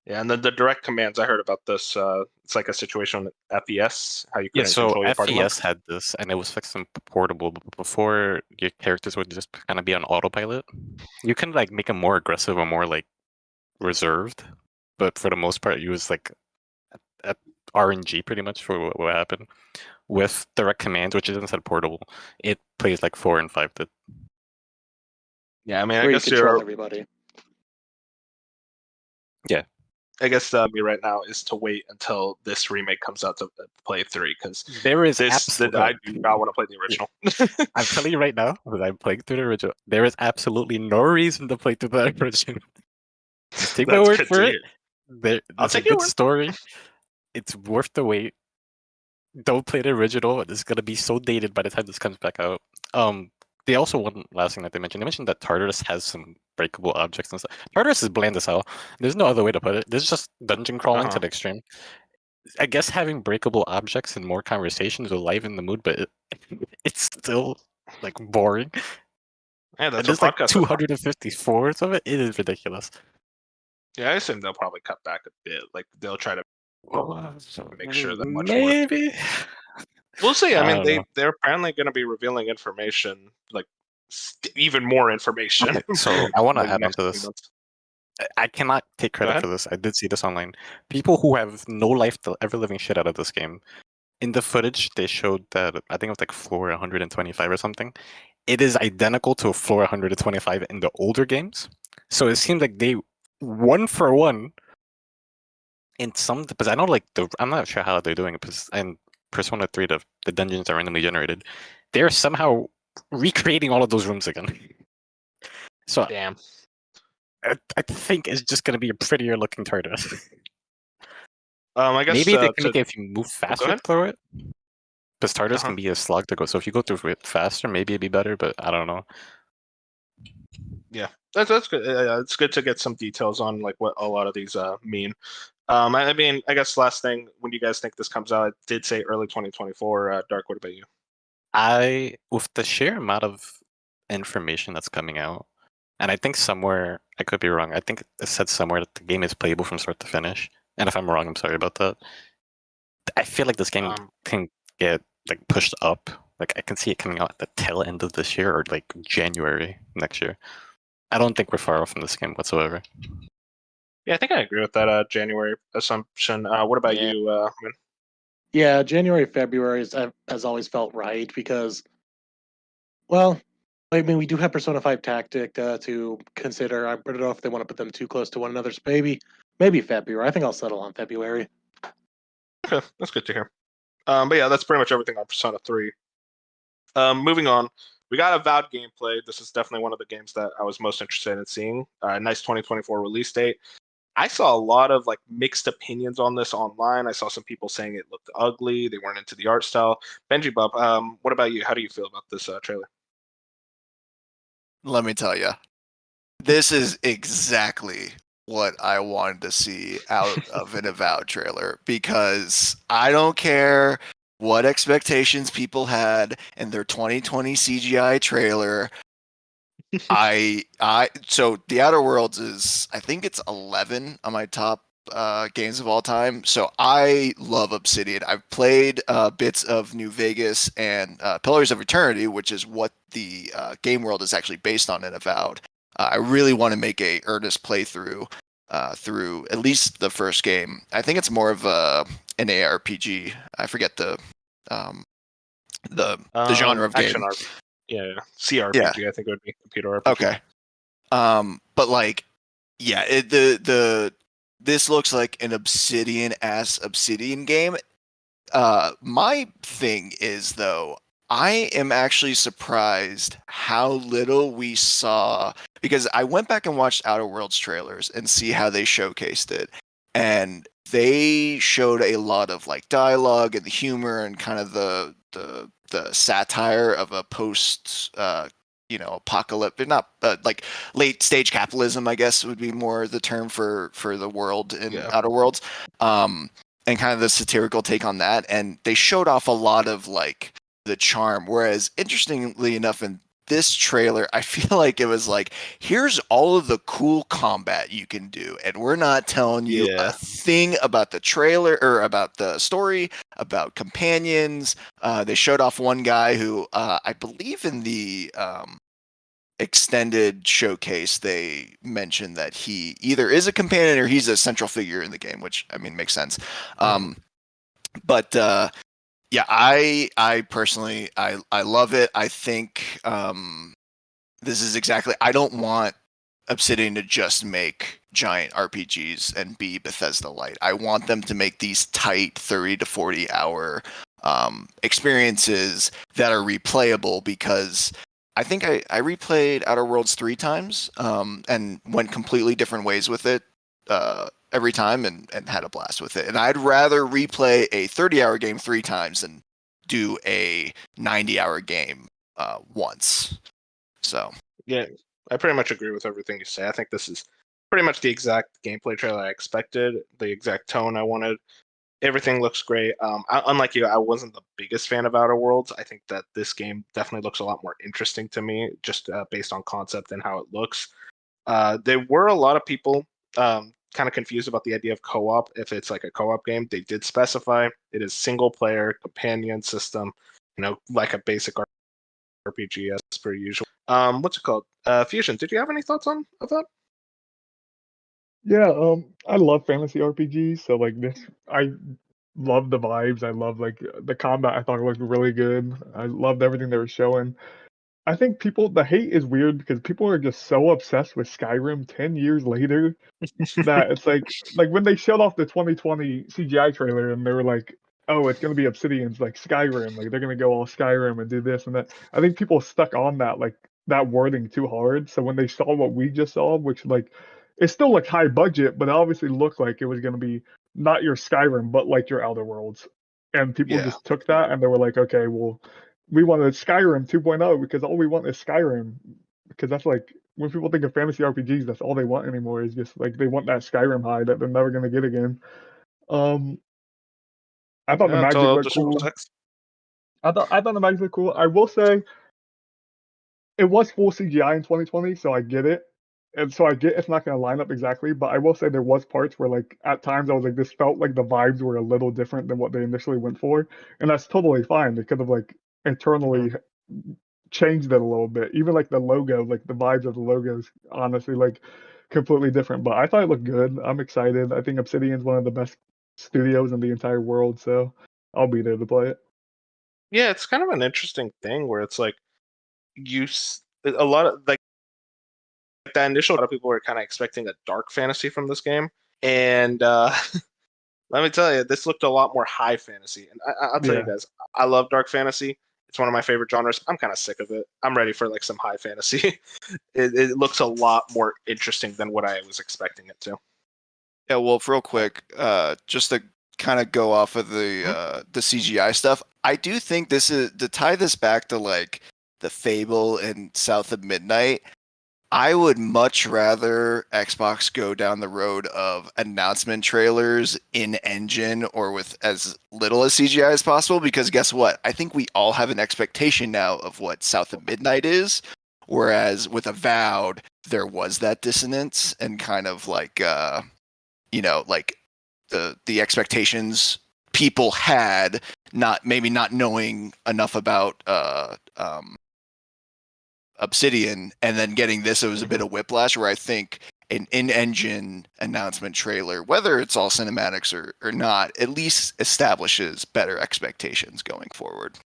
Yeah, and then the direct commands, I heard about this. It's like a situation with FES, how you Yeah, couldn't so control your party FES members. had this, and it was fixed in portable. But before, your characters would just kind of be on autopilot. You can like make them more aggressive or more like reserved, but for the most part, you was like at RNG pretty much for what happened. With direct commands, which isn't set portable, it plays like 4 and 5 did. Yeah, I mean, Where you control everybody. I guess me right now is to wait until this remake comes out to play 3 because There is I do not want to play the original. I'm telling you right now that I'm playing through the original. There is absolutely no reason to play through the original. Just take my That's word good for to it. hear. I'll It's a take your good word. story. It's worth the wait. Don't play the original. It's gonna be so dated by the time this comes back out. They also one last thing that they mentioned that Tartarus has some breakable objects and stuff. Tartarus is bland as hell. There's no other way to put it. There's just dungeon crawling to Uh-huh. the extreme. I guess having breakable objects and more conversations will liven the mood, but it's still like boring. Yeah, And that's there's what like podcasts are for. 254 of it. It is ridiculous. Yeah, I assume they'll probably cut back a bit. Like they'll try to make sure that much more. Maybe. We'll see. I I mean, don't know. they're apparently going to be revealing information, like even more information. Okay, so I want to like add on next to few this. months. I cannot take Go credit ahead. for this. I did see this online. People who have no life to ever living shit out of this game. In the footage, they showed that I think it was like floor 125 or something. It is identical to floor 125 in the older games. So it seems like they 1-for-1 in some because I know like I'm not sure how they're doing it because in Persona 3 the dungeons are randomly generated. They're somehow recreating all of those rooms again. So Damn. I think it's just gonna be a prettier looking Tartarus. I guess Maybe they can make it if you move go faster ahead. through it. Because Tartarus Uh-huh. can be a slog to go. So if you go through it faster, maybe it'd be better, but I don't know. Yeah, that's good. It's good to get some details on like what a lot of these mean. I mean, I guess last thing, when you guys think this comes out, I did say early 2024. Dark, what about you? With the sheer amount of information that's coming out, and I think somewhere, I could be wrong, I think it said somewhere that the game is playable from start to finish. And if I'm wrong, I'm sorry about that. I feel like this game can get like pushed up. Like I can see it coming out at the tail end of this year or like January next year. I don't think we're far off from this game whatsoever. Yeah, I think I agree with that January assumption. What about Yeah. you? Yeah, January, February has always felt right because, well, I mean, we do have Persona 5 Tactica to consider. I don't know if they want to put them too close to one another. So maybe February. I think I'll settle on February. Okay, that's good to hear. But yeah, that's pretty much everything on Persona 3. Moving on, we got Avowed gameplay. This is definitely one of the games that I was most interested in seeing. Nice 2024 release date. I saw a lot of like mixed opinions on this online. I saw some people saying it looked ugly, they weren't into the art style. Benji Bob, what about you? How do you feel about this trailer? Let me tell you, this is exactly what I wanted to see out of an Avowed trailer, because I don't care what expectations people had in their 2020 CGI trailer. So The Outer Worlds is, I think it's 11 on my top games of all time. So I love Obsidian. I've played bits of New Vegas and Pillars of Eternity, which is what the game world is actually based on in Avowed. I really want to make a earnest playthrough through at least the first game. I think it's more of an ARPG. I forget the genre of action game. RPG. Yeah, CRPG. I think it would be computer RPG. Okay. But like, yeah, this looks like an Obsidian game. My thing is, though, I am actually surprised how little we saw, because I went back and watched Outer Worlds trailers and see how they showcased it, and they showed a lot of like dialogue and the humor and kind of the satire of a post apocalypse, not like late stage capitalism, I guess would be more the term for the world in Outer Worlds, and kind of the satirical take on that. And they showed off a lot of like the charm, whereas interestingly enough in this trailer, I feel like it was like, here's all of the cool combat you can do, and we're not telling you a thing about the trailer or about the story, about companions. They showed off one guy who I believe in the extended showcase they mentioned that he either is a companion or he's a central figure in the game, which I mean makes sense. But yeah, I personally I love it. I think this is exactly, I don't want Obsidian to just make giant RPGs and be Bethesda light. I want them to make these tight 30 to 40 hour experiences that are replayable, because I think I replayed Outer Worlds 3 times and went completely different ways with it every time and had a blast with it. And I'd rather replay a 30-hour game 3 times than do a 90-hour game once. So yeah, I pretty much agree with everything you say. I think this is pretty much the exact gameplay trailer I expected, the exact tone I wanted. Everything looks great. Unlike you, I wasn't the biggest fan of Outer Worlds. I think that this game definitely looks a lot more interesting to me, just based on concept and how it looks. There were a lot of people kind of confused about the idea of co-op. If it's like a co-op game, they did specify it is single player companion system, like a basic RPG as per usual. What's it called? Fusion, did you have any thoughts on that? Yeah, I love fantasy RPGs, so like this, I love the vibes. I love like the combat. I thought it looked really good. I loved everything they were showing. I think the hate is weird because people are just so obsessed with Skyrim 10 years later that it's like when they showed off the 2020 CGI trailer and they were like, oh, it's gonna be Obsidian's like Skyrim, like they're gonna go all Skyrim and do this and that. I think people stuck on that wording too hard. So when they saw what we just saw, which like it still looked high budget, but it obviously looked like it was gonna be not your Skyrim, but like your Outer Worlds. And people just took that and they were like, okay, well, we wanted Skyrim 2.0 because all we want is Skyrim. Because that's like when people think of fantasy RPGs, that's all they want anymore is just like they want that Skyrim high that they're never gonna get again. I thought the magic Until looked just cool. 6. I thought the magic looked cool. I will say it was full CGI in 2020, so I get it. And so I get it's not gonna line up exactly, but I will say there was parts where like at times I was like this felt like the vibes were a little different than what they initially went for. And that's totally fine. They could have like internally changed it a little bit. Even like the logo, like the vibes of the logos, honestly, like completely different. But I thought it looked good. I'm excited. I think Obsidian's one of the best studios in the entire world, so I'll be there to play it. Yeah, it's kind of an interesting thing where it's like a lot of like that initial, a lot of people were kind of expecting a dark fantasy from this game, and let me tell you, this looked a lot more high fantasy. And I'll tell you Yeah. guys, I love dark fantasy. It's one of my favorite genres. I'm kind of sick of it. I'm ready for like some high fantasy. It looks a lot more interesting than what I was expecting it to. Yeah, well, real quick, just to kind of go off of the CGI stuff, I do think this is to tie this back to like the Fable and South of Midnight. I would much rather Xbox go down the road of announcement trailers in engine or with as little as CGI as possible, because guess what? I think we all have an expectation now of what South of Midnight is, whereas with Avowed, there was that dissonance and kind of like, like the expectations people had, not knowing enough about Obsidian, and then getting this, it was a bit of whiplash, where I think an in-engine announcement trailer, whether it's all cinematics or not, at least establishes better expectations going forward.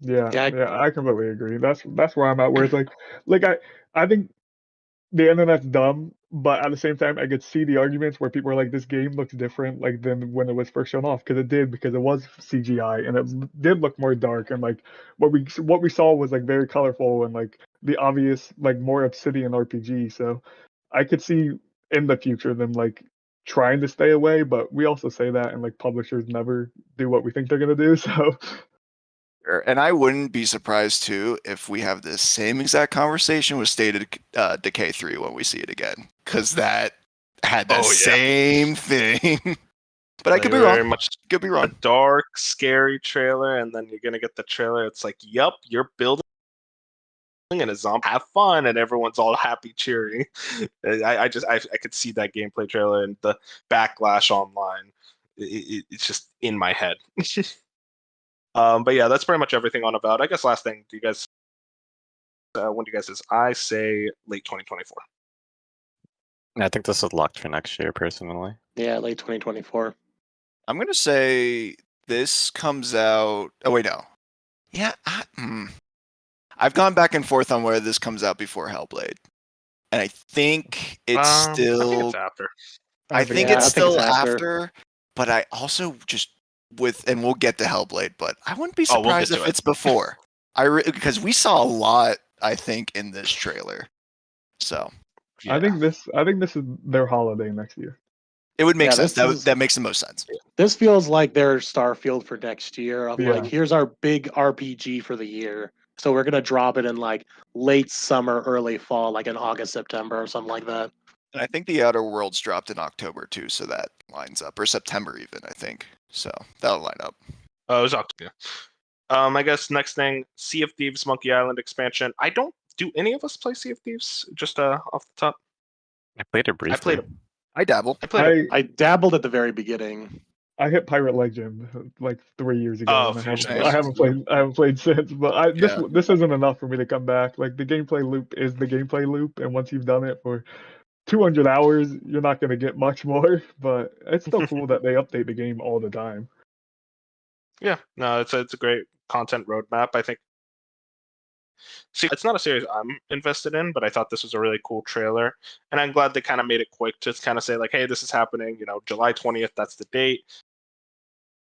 Yeah, Yeah, yeah, I completely agree. That's where I'm at. Where it's like I think the internet's dumb, but at the same time, I could see the arguments where people are like, "This game looks different," like than when it was first shown off, because it was CGI and it did look more dark, and like what we saw was like very colorful and like the obvious like more Obsidian RPG. So I could see in the future them like trying to stay away, but we also say that, and like publishers never do what we think they're gonna do. So And I wouldn't be surprised too if we have the same exact conversation with State of Decay 3 when we see it again, because that had the same thing. But I could be Very wrong. much Could be a wrong. dark, scary trailer, and then you're gonna get the trailer. It's like, yep, you're building and a zombie. Have fun, and everyone's all happy, cheering. I could see that gameplay trailer and the backlash online. It's just in my head. But yeah, that's pretty much everything on Avowed. I guess last thing, do you guys? When do you guys? I say late 2024. I think this is locked for next year, personally. yeah, late 2024. I'm gonna say this comes out. Oh wait, no. Yeah, I've gone back and forth on whether this comes out before Hellblade, and I think it's still. I think it's after. I think it's still after, but I also just and we'll get to Hellblade, but I wouldn't be surprised if it's before. Because we saw a lot, I think, in this trailer. So yeah. I think this is their holiday next year. It would make sense. That makes the most sense. This feels like their Starfield for next year. Of Yeah. like, here's our big RPG for the year. So we're gonna drop it in like late summer, early fall, like in August, September, or something like that. And I think the Outer Worlds dropped in October too, so that lines up, or September even, I think. So that'll line up. Oh, it was October. I guess next thing, Sea of Thieves Monkey Island expansion. Do any of us play Sea of Thieves? Just off the top. I played it briefly. I dabbled. I dabbled at the very beginning. I hit Pirate Legend like 3 years ago. Oh, and I haven't played since. But this isn't enough for me to come back. Like the gameplay loop is the gameplay loop, and once you've done it for 200 hours, you're not going to get much more. But it's still cool that they update the game all the time. Yeah, no, it's a great content roadmap. I think. See, it's not a series I'm invested in, but I thought this was a really cool trailer, and I'm glad they kind of made it quick to kind of say like, "Hey, this is happening." July 20th. That's the date.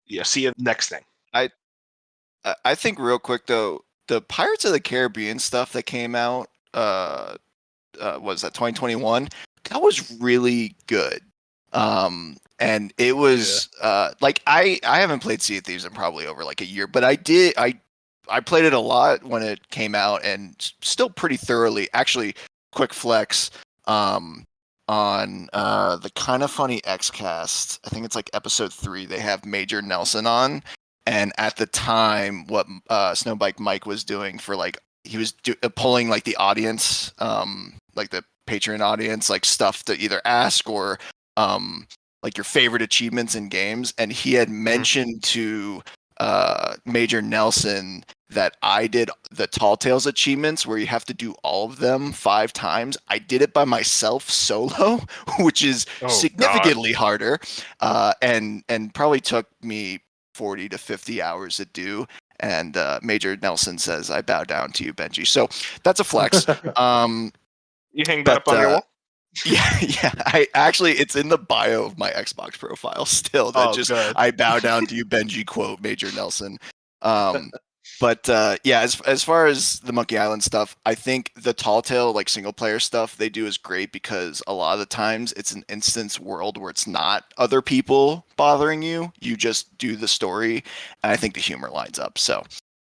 Yeah, see you next thing. I think real quick though, the Pirates of the Caribbean stuff that came out, was that 2021? That was really good. And it was like I haven't played Sea of Thieves in probably over like a year, but I played it a lot when it came out, and still pretty thoroughly. Actually, quick flex on the Kind of Funny XCast. I think it's like episode 3. They have Major Nelson on, and at the time, what Snowbike Mike was doing for like he was pulling like the audience, like the Patreon audience, like stuff to either ask or like your favorite achievements in games, and he had mentioned to Major Nelson that I did the Tall Tales achievements where you have to do all of them 5 times. I did it by myself solo, which is significantly harder, and probably took me 40 to 50 hours to do. And Major Nelson says, "I bow down to you, Benji." So that's a flex. You hang that up on your wall? Yeah. I actually, it's in the bio of my Xbox profile still. That good. I bow down to you, Benji. Quote Major Nelson. But yeah, as far as the Monkey Island stuff, I think the Tall Tale like single player stuff they do is great because a lot of the times it's an instance world where it's not other people bothering you. You just do the story, and I think the humor lines up. So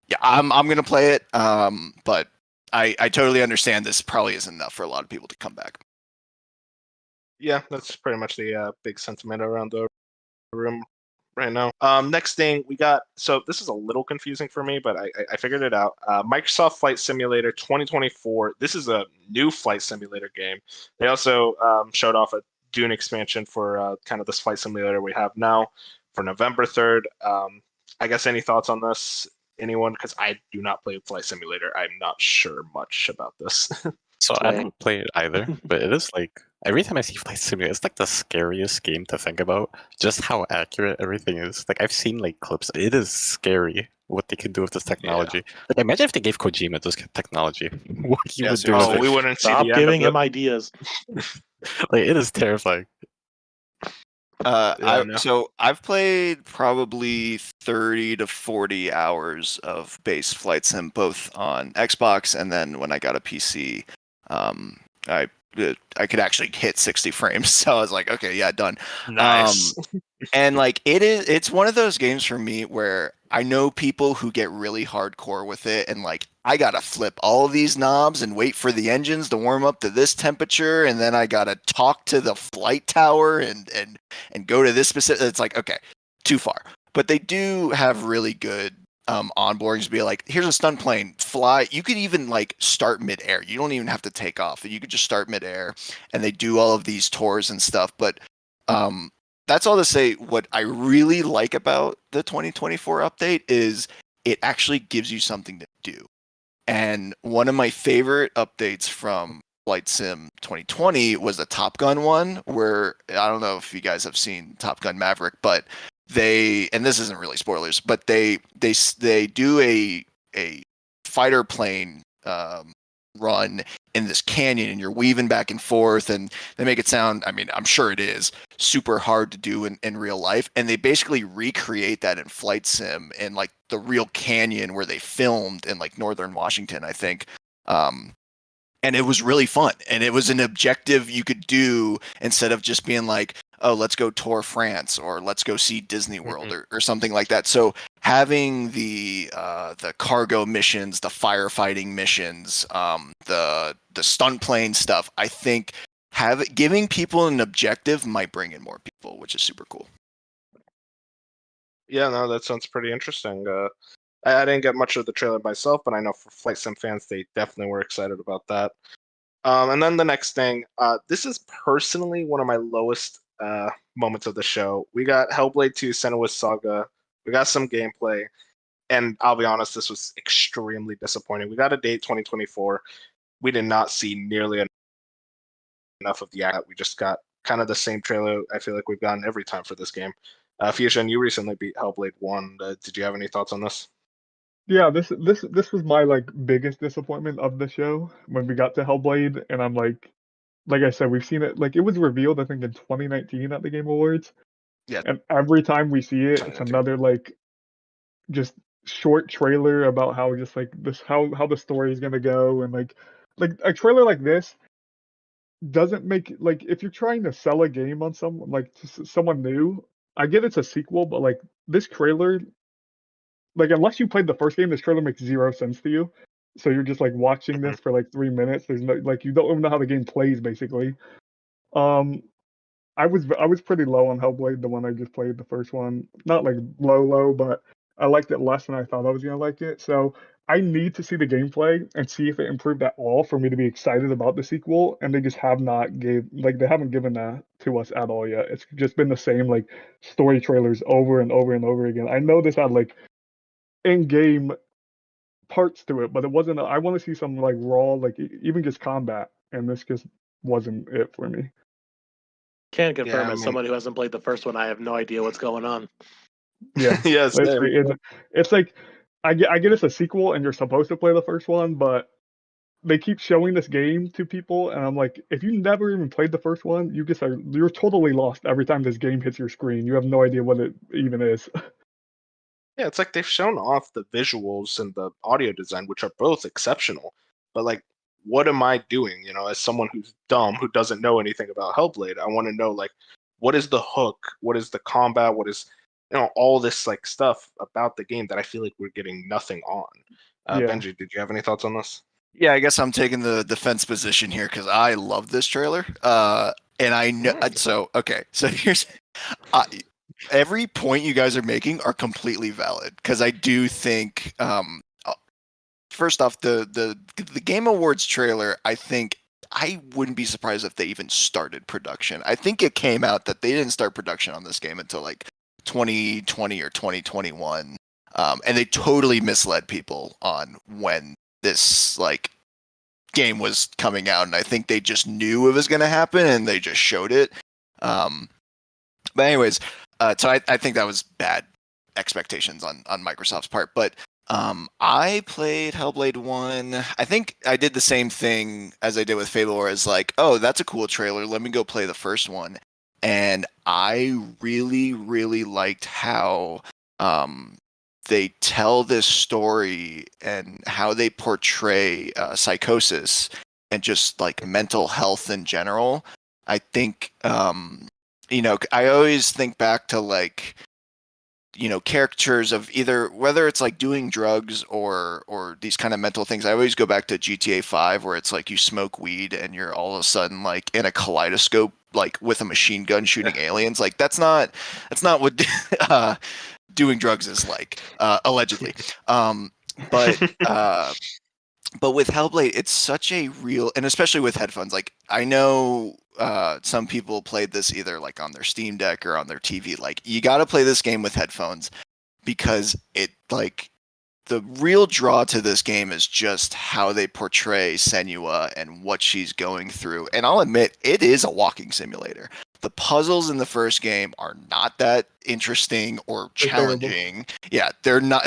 yeah, I'm gonna play it. But I totally understand this probably isn't enough for a lot of people to come back. Yeah, that's pretty much the big sentiment around the room right now. Next thing we got. So this is a little confusing for me, but I figured it out. Microsoft Flight Simulator 2024. This is a new flight simulator game. They also showed off a Dune expansion for kind of this flight simulator we have now for November 3rd. I guess any thoughts on this? Anyone? Because I do not play Flight Simulator. I'm not sure much about this. So I Lame. don't play it either, but it is like every time I see Flight Simulator, it's like the scariest game to think about. Just how accurate everything is. Like I've seen like clips. It is scary what they can do with this technology. Like imagine if they gave Kojima this technology, what he Yeah, would do seriously. with Oh, we it. wouldn't see Stop the end giving of him ideas. Like it is terrifying. Yeah, no. So I've played probably 30 to 40 hours of base flight sim, both on Xbox and then when I got a PC, I could actually hit 60 frames. So I was like, okay, yeah, done. Nice. And like it's one of those games for me where I know people who get really hardcore with it and like I gotta flip all of these knobs and wait for the engines to warm up to this temperature and then I gotta talk to the flight tower and go to this specific. It's like, okay, too far. But they do have really good onboardings to be like, here's a stunt plane, fly. You could even like start midair. You don't even have to take off. You could just start midair and they do all of these tours and stuff. But that's all to say, what I really like about the 2024 update is it actually gives you something to do. And one of my favorite updates from Flight Sim 2020 was the Top Gun one, where I don't know if you guys have seen Top Gun Maverick, but and this isn't really spoilers, but they do a fighter plane run in this canyon and you're weaving back and forth and they make it sound, I mean, I'm sure it is super hard to do in real life. And they basically recreate that in Flight Sim in like the real canyon where they filmed in like northern Washington, I think. And it was really fun. And it was an objective you could do instead of just being like, oh, let's go tour France or let's go see Disney World or something like that. So having the cargo missions, the firefighting missions, the stunt plane stuff, I think giving people an objective might bring in more people, which is super cool. Yeah, no, that sounds pretty interesting. I didn't get much of the trailer myself, but I know for Flight Sim fans, they definitely were excited about that. And then the next thing, this is personally one of my lowest moments of the show. We got Hellblade 2 Senua's Saga. We got some gameplay. And I'll be honest, this was extremely disappointing. We got a date 2024. We did not see nearly enough of the act. We just got kind of the same trailer I feel like we've gotten every time for this game. Fusion, you recently beat Hellblade 1. Did you have any thoughts on this? Yeah, this was my like biggest disappointment of the show when we got to Hellblade, and I'm like I said, we've seen it like it was revealed I think in 2019 at the Game Awards. Yeah. And every time we see it, it's another like just short trailer about how just like this how the story is gonna go and like a trailer like this doesn't make like if you're trying to sell a game on someone like to someone new, I get it's a sequel, but like this trailer, like unless you played the first game, this trailer makes zero sense to you. So you're just like watching this for like 3 minutes. There's no like you don't even know how the game plays basically. Um, I was pretty low on Hellblade, the one I just played, the first one. Not like low, but I liked it less than I thought I was gonna like it. So I need to see the gameplay and see if it improved at all for me to be excited about the sequel. And they just have not they haven't given that to us at all yet. It's just been the same like story trailers over and over and over again. I know this had like in-game parts to it, but it wasn't. I want to see some like raw, like even just combat, and this just wasn't it for me. Can confirm Yeah, as someone who hasn't played the first one, I have no idea what's going on. Yeah, yeah, it's like I get it's a sequel and you're supposed to play the first one, but they keep showing this game to people, and I'm like, if you never even played the first one, you're totally lost every time this game hits your screen. You have no idea what it even is. Yeah, it's like they've shown off the visuals and the audio design, which are both exceptional. But like, what am I doing? As someone who's dumb, who doesn't know anything about Hellblade, I want to know like, what is the hook? What is the combat? What is all this like stuff about the game that I feel like we're getting nothing on. Yeah. Benji, did you have any thoughts on this? Yeah, I guess I'm taking the defense position here because I love this trailer. And I know so here's every point you guys are making are completely valid because I do think first off the Game Awards trailer, I think I wouldn't be surprised if they even started production. I think it came out that they didn't start production on this game until like 2020 or 2021. And they totally misled people on when this like game was coming out, and I think they just knew it was going to happen and they just showed it. But anyways, so I think that was bad expectations on Microsoft's part. But I played Hellblade 1. I think I did the same thing as I did with Fable, where it's like, oh, that's a cool trailer. Let me go play the first one. And I really, really liked how they tell this story and how they portray psychosis and just like mental health in general. I think, I always think back to like, caricatures of either whether it's like doing drugs or these kind of mental things. I always go back to GTA 5 where it's like you smoke weed and you're all of a sudden like in a kaleidoscope, like with a machine gun shooting aliens. Like that's not what doing drugs is like, allegedly. But with Hellblade, it's such a real, and especially with headphones. Like I know some people played this either like on their Steam Deck or on their TV. Like you got to play this game with headphones because it like the real draw to this game is just how they portray Senua and what she's going through. And I'll admit, it is a walking simulator. The puzzles in the first game are not that interesting or challenging. Yeah, they're not.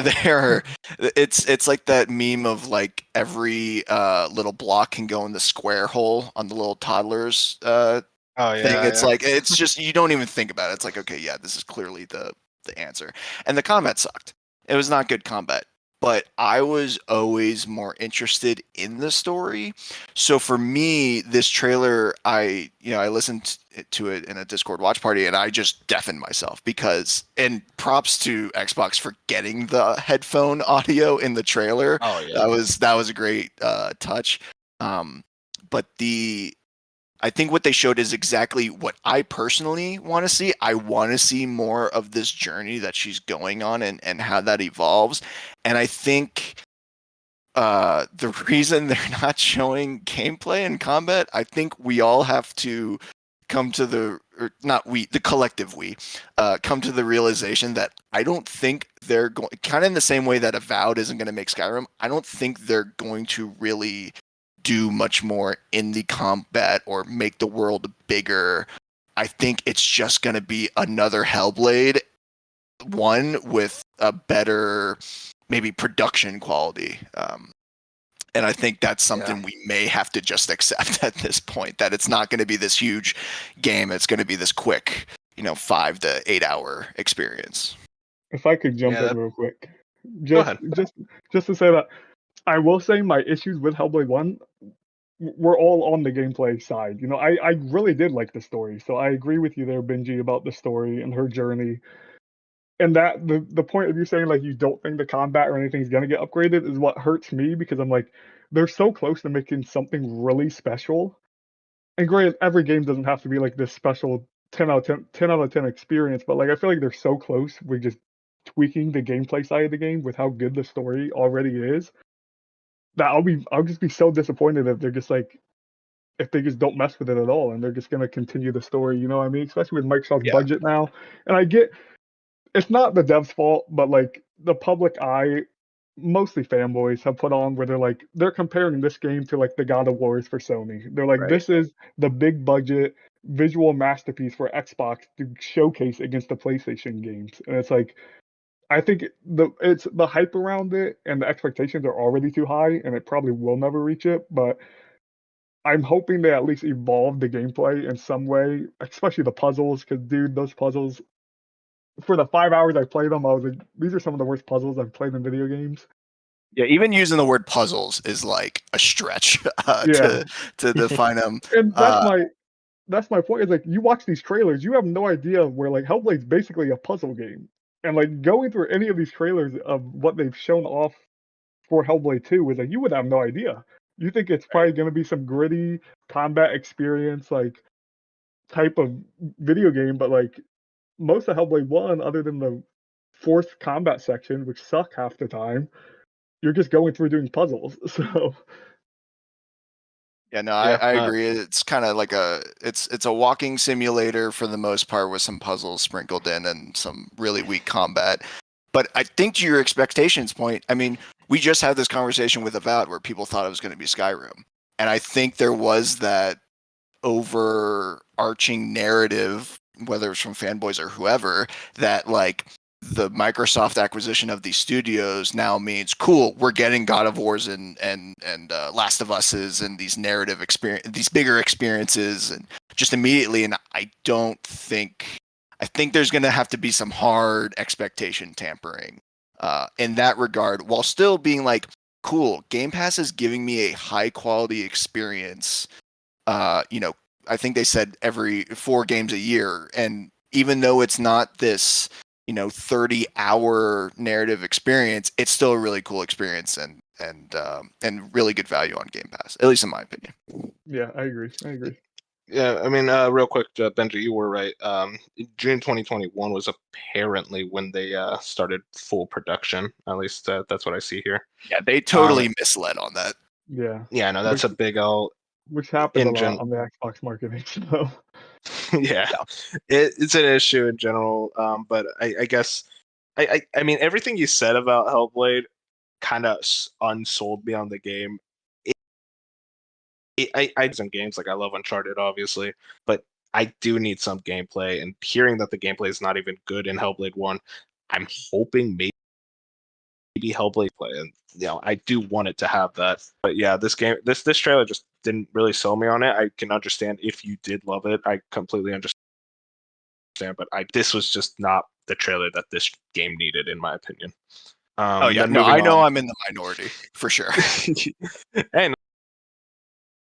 It's like that meme of like every little block can go in the square hole on the little toddlers thing. It's like it's just you don't even think about it. It's like, okay, yeah, this is clearly the answer. And the combat sucked. It was not good combat. But I was always more interested in the story. So for me, this trailer, I listened to it in a Discord watch party and I just deafened myself because, and props to Xbox for getting the headphone audio in the trailer. Oh yeah. That was a great touch. But I think what they showed is exactly what I personally want to see. I want to see more of this journey that she's going on and how that evolves. And I think the reason they're not showing gameplay and combat, I think we all have to come to the collective come to the realization that I don't think they're going, kind of in the same way that Avowed isn't going to make Skyrim, I don't think they're going to really do much more in the combat or make the world bigger. I think it's just going to be another Hellblade, one with a better maybe production quality. And I think that's something we may have to just accept at this point, that it's not going to be this huge game. It's going to be this quick, 5 to 8 hour experience. If I could jump in real quick. Go ahead. Just to say that I will say my issues with Hellblade 1 were all on the gameplay side. I really did like the story. So I agree with you there, Benji, about the story and her journey. And that the point of you saying like you don't think the combat or anything's gonna get upgraded is what hurts me, because I'm like, they're so close to making something really special. And granted, every game doesn't have to be like this special 10 out of 10 experience, but like I feel like they're so close with just tweaking the gameplay side of the game with how good the story already is, that I'll just be so disappointed if they just don't mess with it at all and they're just gonna continue the story, you know what I mean? Especially with Microsoft's budget now. And I get it's not the devs' fault, but like the public eye, mostly fanboys, have put on where they're comparing this game to like the God of Wars for Sony. They're like, This is the big budget visual masterpiece for Xbox to showcase against the PlayStation games. And it's like, I think it's the hype around it and the expectations are already too high, and it probably will never reach it. But I'm hoping they at least evolve the gameplay in some way, especially the puzzles, because dude, those puzzles, for the 5 hours I played them, I was like, these are some of the worst puzzles I've played in video games. Yeah, even using the word puzzles is like a stretch Yeah. to define them. And that's my point. Is like you watch these trailers, you have no idea where like Hellblade's basically a puzzle game, and like going through any of these trailers of what they've shown off for Hellblade 2 is like you would have no idea. You think it's probably going to be some gritty combat experience like type of video game, but like most of Hellblade 1, other than the forced combat section, which suck half the time, you're just going through doing puzzles. So Yeah, no, Yeah, I agree. It's kind of like it's a walking simulator for the most part with some puzzles sprinkled in and some really weak combat. But I think to your expectations point, I mean, we just had this conversation with Avowed where people thought it was going to be Skyrim. And I think there was that overarching narrative, whether it's from fanboys or whoever, that like the Microsoft acquisition of these studios now means cool, we're getting God of Wars and Last of Us's and these narrative experience, these bigger experiences, and just immediately. And I think there's going to have to be some hard expectation tampering in that regard, while still being like, cool, Game Pass is giving me a high quality experience. I think they said every 4 games a year, and even though it's not this 30-hour narrative experience, it's still a really cool experience and really good value on Game Pass, at least in my opinion. yeah, I agree. Yeah, I mean, real quick, Benji, you were right. June 2021 was apparently when they started full production. At least that's what I see here. Yeah, they totally misled on that. Yeah. Yeah, no, that's a big L. Which happens a in lot on the Xbox marketing. So Yeah, it's an issue in general. But I guess I mean everything you said about Hellblade kind of unsold me on the game. I some games like I love Uncharted, obviously, but I do need some gameplay. And hearing that the gameplay is not even good in Hellblade 1, I'm hoping maybe Hellblade play, and I do want it to have that. But yeah, this trailer just didn't really sell me on it. I can understand if you did love it. I completely understand, but this was just not the trailer that this game needed, in my opinion. Oh yeah, no, I know I'm in the minority for sure. And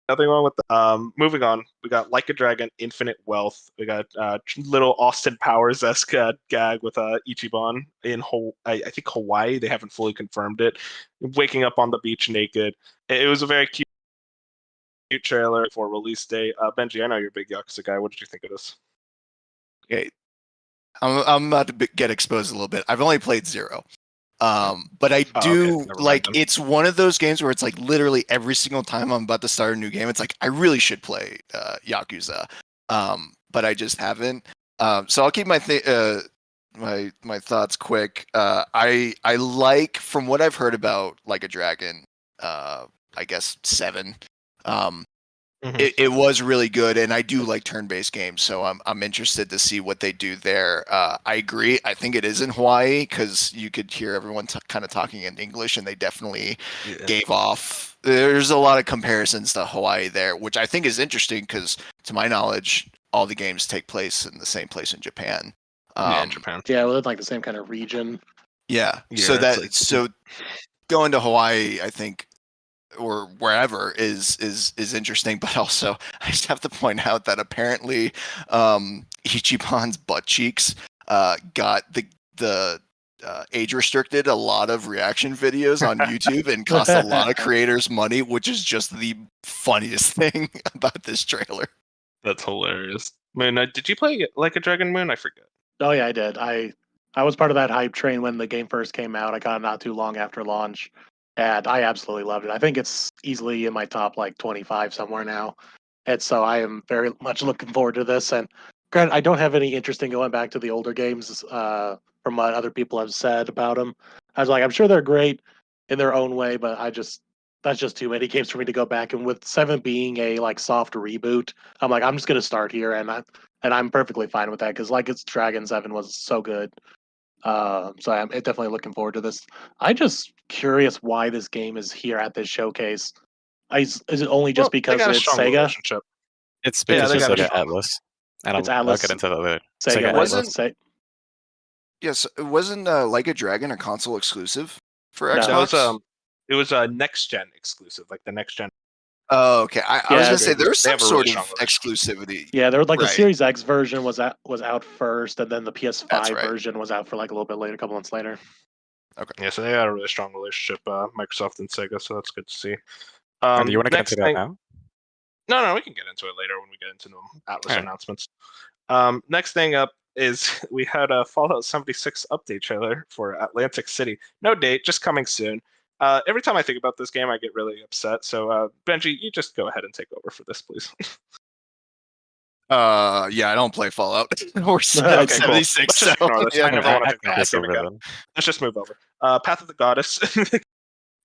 nothing wrong with that. Moving on, we got Like a Dragon, Infinite Wealth. We got little Austin Powers-esque gag with Ichiban in I think Hawaii. They haven't fully confirmed it. Waking up on the beach naked. It was a very cute trailer for release date. Benji, I know you're a big Yakuza guy. What did you think of this? Okay, I'm about to get exposed a little bit. I've only played 0. But I do like it's one of those games where it's like literally every single time I'm about to start a new game, it's like I really should play Yakuza, but I just haven't. So I'll keep my thoughts quick. I like, from what I've heard about Like a Dragon, I guess 7. It was really good, and I do like turn-based games, so I'm interested to see what they do there. I agree. I think it is in Hawaii because you could hear everyone kind of talking in English, and they definitely gave off. There's a lot of comparisons to Hawaii there, which I think is interesting because, to my knowledge, all the games take place in the same place in Japan. In Japan. Yeah, well, it's like the same kind of region. Yeah. So going to Hawaii, I think, or wherever is interesting, but also I just have to point out that apparently Ichiban's butt cheeks got the age restricted a lot of reaction videos on YouTube and cost a lot of creators money, which is just the funniest thing about this trailer. That's hilarious. Moon, did you play Like a Dragon, Moon? I forget. Oh yeah, I did. I was part of that hype train when the game first came out. I got it not too long after launch. And I absolutely loved it. I think it's easily in my top like 25 somewhere now. And so I am very much looking forward to this. And granted, I don't have any interest in going back to the older games from what other people have said about them. I was like, I'm sure they're great in their own way, but that's just too many games for me to go back. And with 7 being a like soft reboot, I'm like, I'm just gonna start here, and I'm perfectly fine with that because like it's Dragon 7 was so good. So I'm definitely looking forward to this. I'm just curious why this game is here at this showcase. Is it only just because they got a it's strong Sega? relationship. It's because they it's got a Sega strong- Atlas. And It's I'll Atlas. get into the other Sega Atlas. Atlas. Yes, it wasn't Like a Dragon a console exclusive for No. Xbox? It was a next gen exclusive, like the next gen. Oh, okay. I was Yeah, gonna say there was they some have a sort really of strong relationship. exclusivity. Yeah, there was like the Right. Series X version was out first, and then the That's PS5 right. version was out for like a little bit later, a couple months later. Yeah, so they had a really strong relationship, Microsoft and Sega, so that's good to see. Do you want to get next into that thing- now? No, we can get into it later when we get into the Atlas Alright. announcements. Next thing up is we had a Fallout 76 update trailer for Atlantic City. No date, just coming soon. Every time I think about this game, I get really upset. So, Benji, you just go ahead and take over for this, please. Yeah, I don't play Fallout or Okay, cool. 76. Let's just so, ignore this. yeah, I never I want to can think about take this game over again. then. Let's just move over. Path of the Goddess.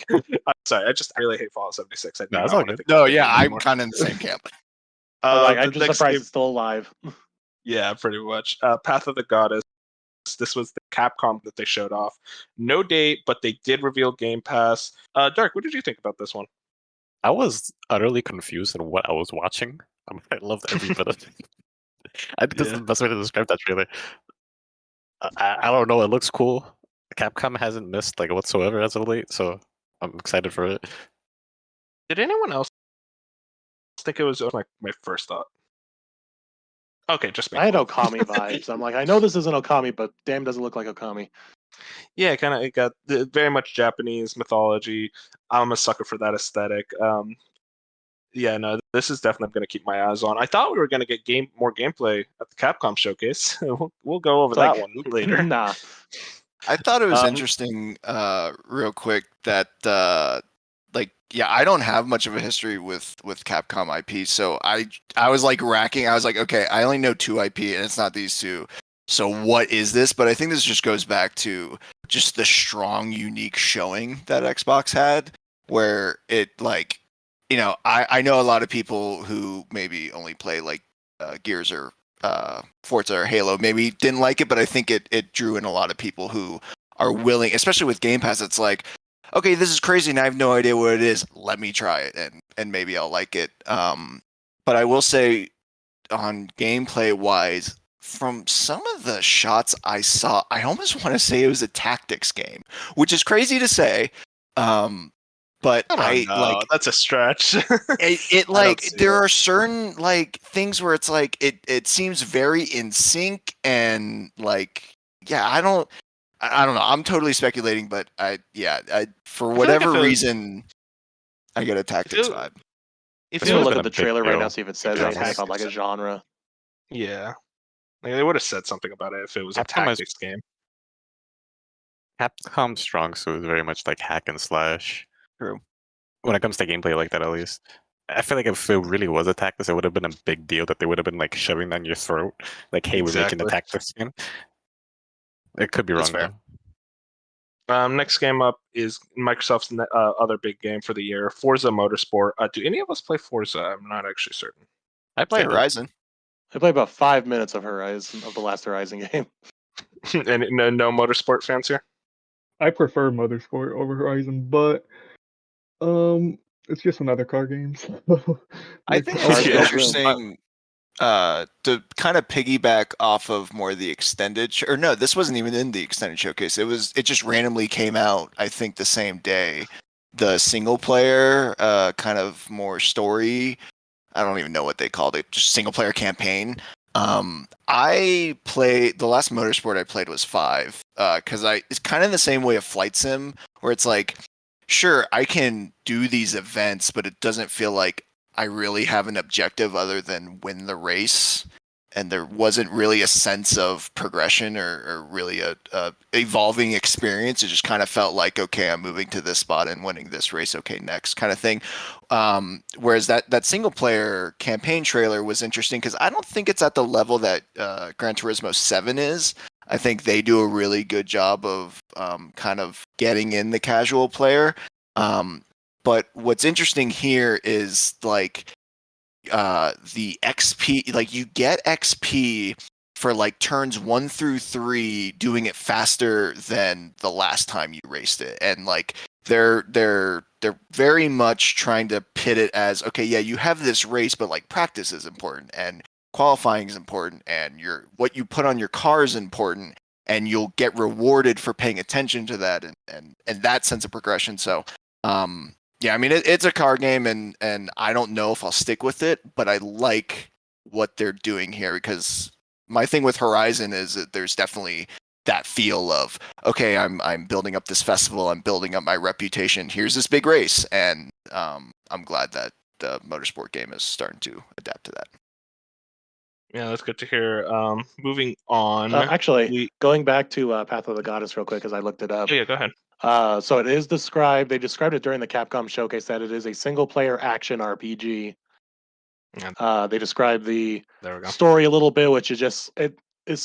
I'm sorry, I really hate Fallout 76. I do No, not it's all want to good. think No, about the yeah, game I'm anymore. kind of in the same camp. I'm The just next surprised game- it's still alive. Yeah, pretty much. Path of the Goddess. This was the Capcom that they showed off. No date, but they did reveal Game Pass. Dark, what did you think about this one? I was utterly confused in what I was watching. I loved every bit of it. I think that's Yeah. the best way to describe that trailer. I don't know. It looks cool. Capcom hasn't missed like whatsoever as of late, so I'm excited for it. Did anyone else think it was my first thought? Okay, just me. I had Okami vibes. I'm like, I know this isn't Okami, but damn, does it look like Okami? Yeah, kind of. It got very much Japanese mythology. I'm a sucker for that aesthetic. Yeah, no, this is definitely going to keep my eyes on. I thought we were going to get more gameplay at the Capcom showcase. we'll go over It's that like, one later. Nah. I thought it was Um, interesting, real quick, that I don't have much of a history with Capcom IP, so I was like racking. I was like, okay, I only know 2 IP, and it's not these 2. So what is this? But I think this just goes back to just the strong, unique showing that Xbox had, where it like, I know a lot of people who maybe only play like Gears or Forza or Halo maybe didn't like it, but I think it drew in a lot of people who are willing, especially with Game Pass. It's like, okay, this is crazy and I have no idea what it is. Let me try it and maybe I'll like it. But I will say, on gameplay wise, from some of the shots I saw, I almost want to say it was a tactics game, which is crazy to say. But I don't know. That's a stretch. it I like don't see there it. are certain like things where it's like it seems very in sync and like, yeah, I don't know. I'm totally speculating, but for like whatever if it was- reason, I get a tactics vibe. If This it I'm was gonna would've look been at the a big trailer right deal now, see if it says if it anything was about like a tactics. genre. Yeah, like, they would have said something about it if it was a Capcom has- tactics game. Capcom's strong suit is very much like hack and slash. True. When it comes to gameplay like that, at least. I feel like if it really was a tactics, it would have been a big deal that they would have been like shoving down your throat. Like, hey, we're making a Exactly. tactics game. It could be That's wrong fair. though. Next game up is Microsoft's other big game for the year, Forza Motorsport. Do any of us play Forza? I'm not actually certain. I play Horizon. I played about 5 minutes of Horizon, of the last Horizon game. And no Motorsport fans here? I prefer Motorsport over Horizon, but it's just another car game. So, I like, think I'll it's jump in. interesting to kind of piggyback off of more the extended or no, this wasn't even in the extended showcase. It just randomly came out, I think, the same day. The single player kind of more story, I don't even know what they called it, just single player campaign. I played the last Motorsport I played was 5 because it's kind of the same way of Flight Sim, where it's like, sure, I can do these events, but it doesn't feel like I really have an objective other than win the race. And there wasn't really a sense of progression or really a evolving experience. It just kind of felt like, okay, I'm moving to this spot and winning this race. Okay, next kind of thing. Whereas that single player campaign trailer was interesting because I don't think it's at the level that Gran Turismo 7 is. I think they do a really good job of kind of getting in the casual player. But what's interesting here is like the XP, like you get XP for like turns 1 through 3 doing it faster than the last time you raced it. And like they're very much trying to pit it as, okay, yeah, you have this race, but like practice is important and qualifying is important and what you put on your car is important. and you'll get rewarded for paying attention to that and that sense of progression. So yeah, I mean it's a card game, and I don't know if I'll stick with it, but I like what they're doing here, because my thing with Horizon is that there's definitely that feel of, okay, I'm building up this festival, I'm building up my reputation, here's this big race, and I'm glad that the motorsport game is starting to adapt to that. Yeah, that's good to hear. Moving on. Actually, going back to Path of the Goddess real quick, because I looked it up. Yeah, go ahead. So it is described. They described it during the Capcom Showcase that it is a single-player action RPG. Yeah. They described the There we go. story a little bit, which is just it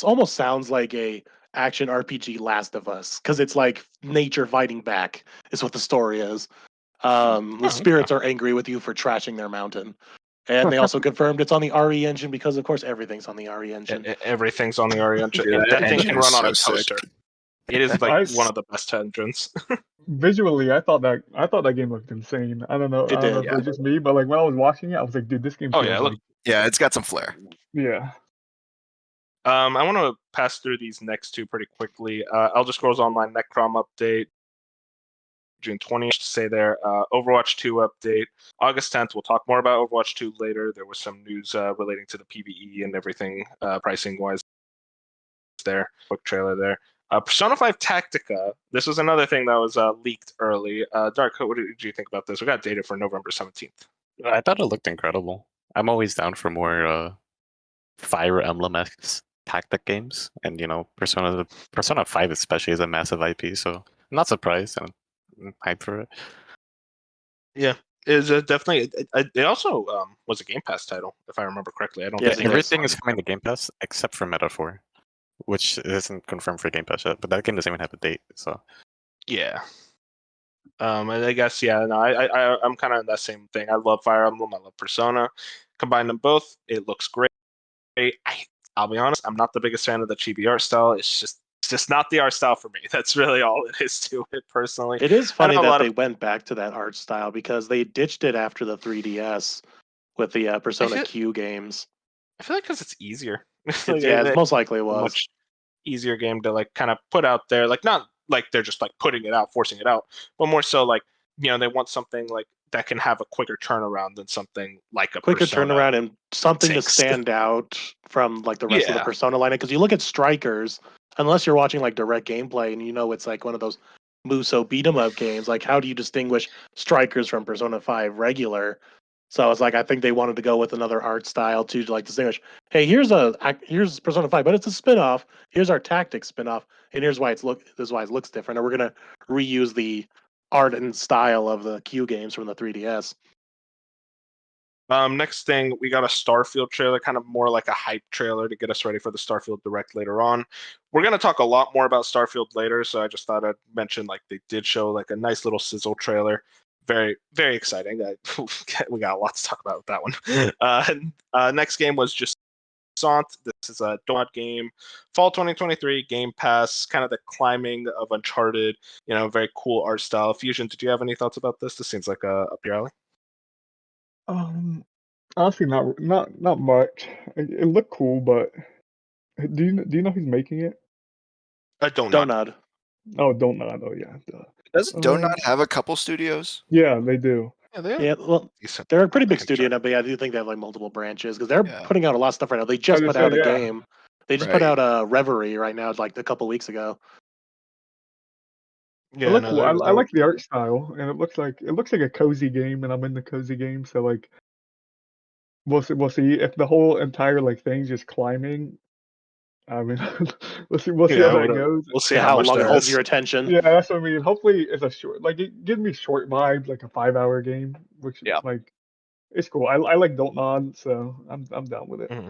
almost sounds like a action RPG Last of Us, because it's like nature fighting back is what the story is. The spirits are angry with you for trashing their mountain. And they also confirmed it's on the RE engine, because of course everything's on the RE engine. Everything's on the RE engine. Dude, That thing engine can is run on a so sick. toaster. It is like one of the best engines. Visually, I thought that game looked insane. I don't know. It I don't know did, if it was just me, but like when I was watching it, I was like, dude, this game Oh, feels yeah, like Yeah, it's got some flair. yeah. I want to pass through these next two pretty quickly. Elder Scrolls Online Necrom update, June 20th, to say there. Overwatch 2 update, August 10th. We'll talk more about Overwatch 2 later. There was some news relating to the PvE and everything, pricing-wise there. Quick trailer there. Persona 5 Tactica. This was another thing that was leaked early. Dark, what did you think about this? We got data for November 17th. I thought it looked incredible. I'm always down for more Fire Emblem-esque tactic games, and Persona 5 especially is a massive IP, so I'm not surprised. I'm hyped for it. Yeah, is definitely. It also was a Game Pass title, if I remember correctly. I don't think Everything is coming to Game Pass except for Metaphor, which isn't confirmed for Game Pass yet, but that game doesn't even have a date. So yeah. And I guess no, I'm kind of in that same thing. I love Fire Emblem. I love Persona. Combine them both, it looks great. I'll be honest, I'm not the biggest fan of the chibi art style. It's just not the art style for me. That's really all it is to it, personally. It is funny that they went back to that art style, because they ditched it after the 3DS with the Persona Q games. I feel like because it's easier. It's most likely it was. Much easier game to like kind of put out there. Like, not like they're just like putting it out, forcing it out, but more so like, they want something like that can have a quicker turnaround than something like a quicker Persona turnaround and something to 6. stand out from like the rest of the Persona lineup. Because you look at Strikers, unless you're watching like direct gameplay and it's like one of those Muso beat 'em up games, like how do you distinguish Strikers from Persona 5 regular? So it's like I think they wanted to go with another art style to like distinguish. Hey, here's Persona 5, but it's a spin-off. Here's our Tactics spin-off, and this is why it looks different. And we're gonna reuse the art and style of the Q games from the 3DS. Next thing, we got a Starfield trailer, kind of more like a hype trailer to get us ready for the Starfield Direct later on. We're going to talk a lot more about Starfield later, so I just thought I'd mention like they did show like a nice little sizzle trailer. Very, very exciting. We got a lot to talk about with that one. Next game was just Jusant. This is a Donut game, fall 2023, Game Pass, kind of the climbing of Uncharted. Very cool art style. Fusion, did you have any thoughts about this? This seems like up your alley. Honestly, not much. It looked cool, but do you know who's making it? Donut. Oh, Donut. Oh yeah. Doesn't Donut have a couple studios? Yeah, they do. Yeah, well, they're a pretty big studio now, but I do think they have like multiple branches, because they're putting out a lot of stuff right now. They just put out a game. They just put out a Reverie right now, like a couple weeks ago. Yeah, it looked cool. I like the art style, and it looks like a cozy game, and I'm into cozy games, so like we'll see if the whole entire like thing's just climbing. I mean, we'll see how that goes. We'll see how long it holds your attention. Yeah, that's what I mean. Hopefully, it's a short. Like it gives me short vibes, like a 5-hour game, which like it's cool. I like Don't Nod, so I'm down with it. Mm-hmm.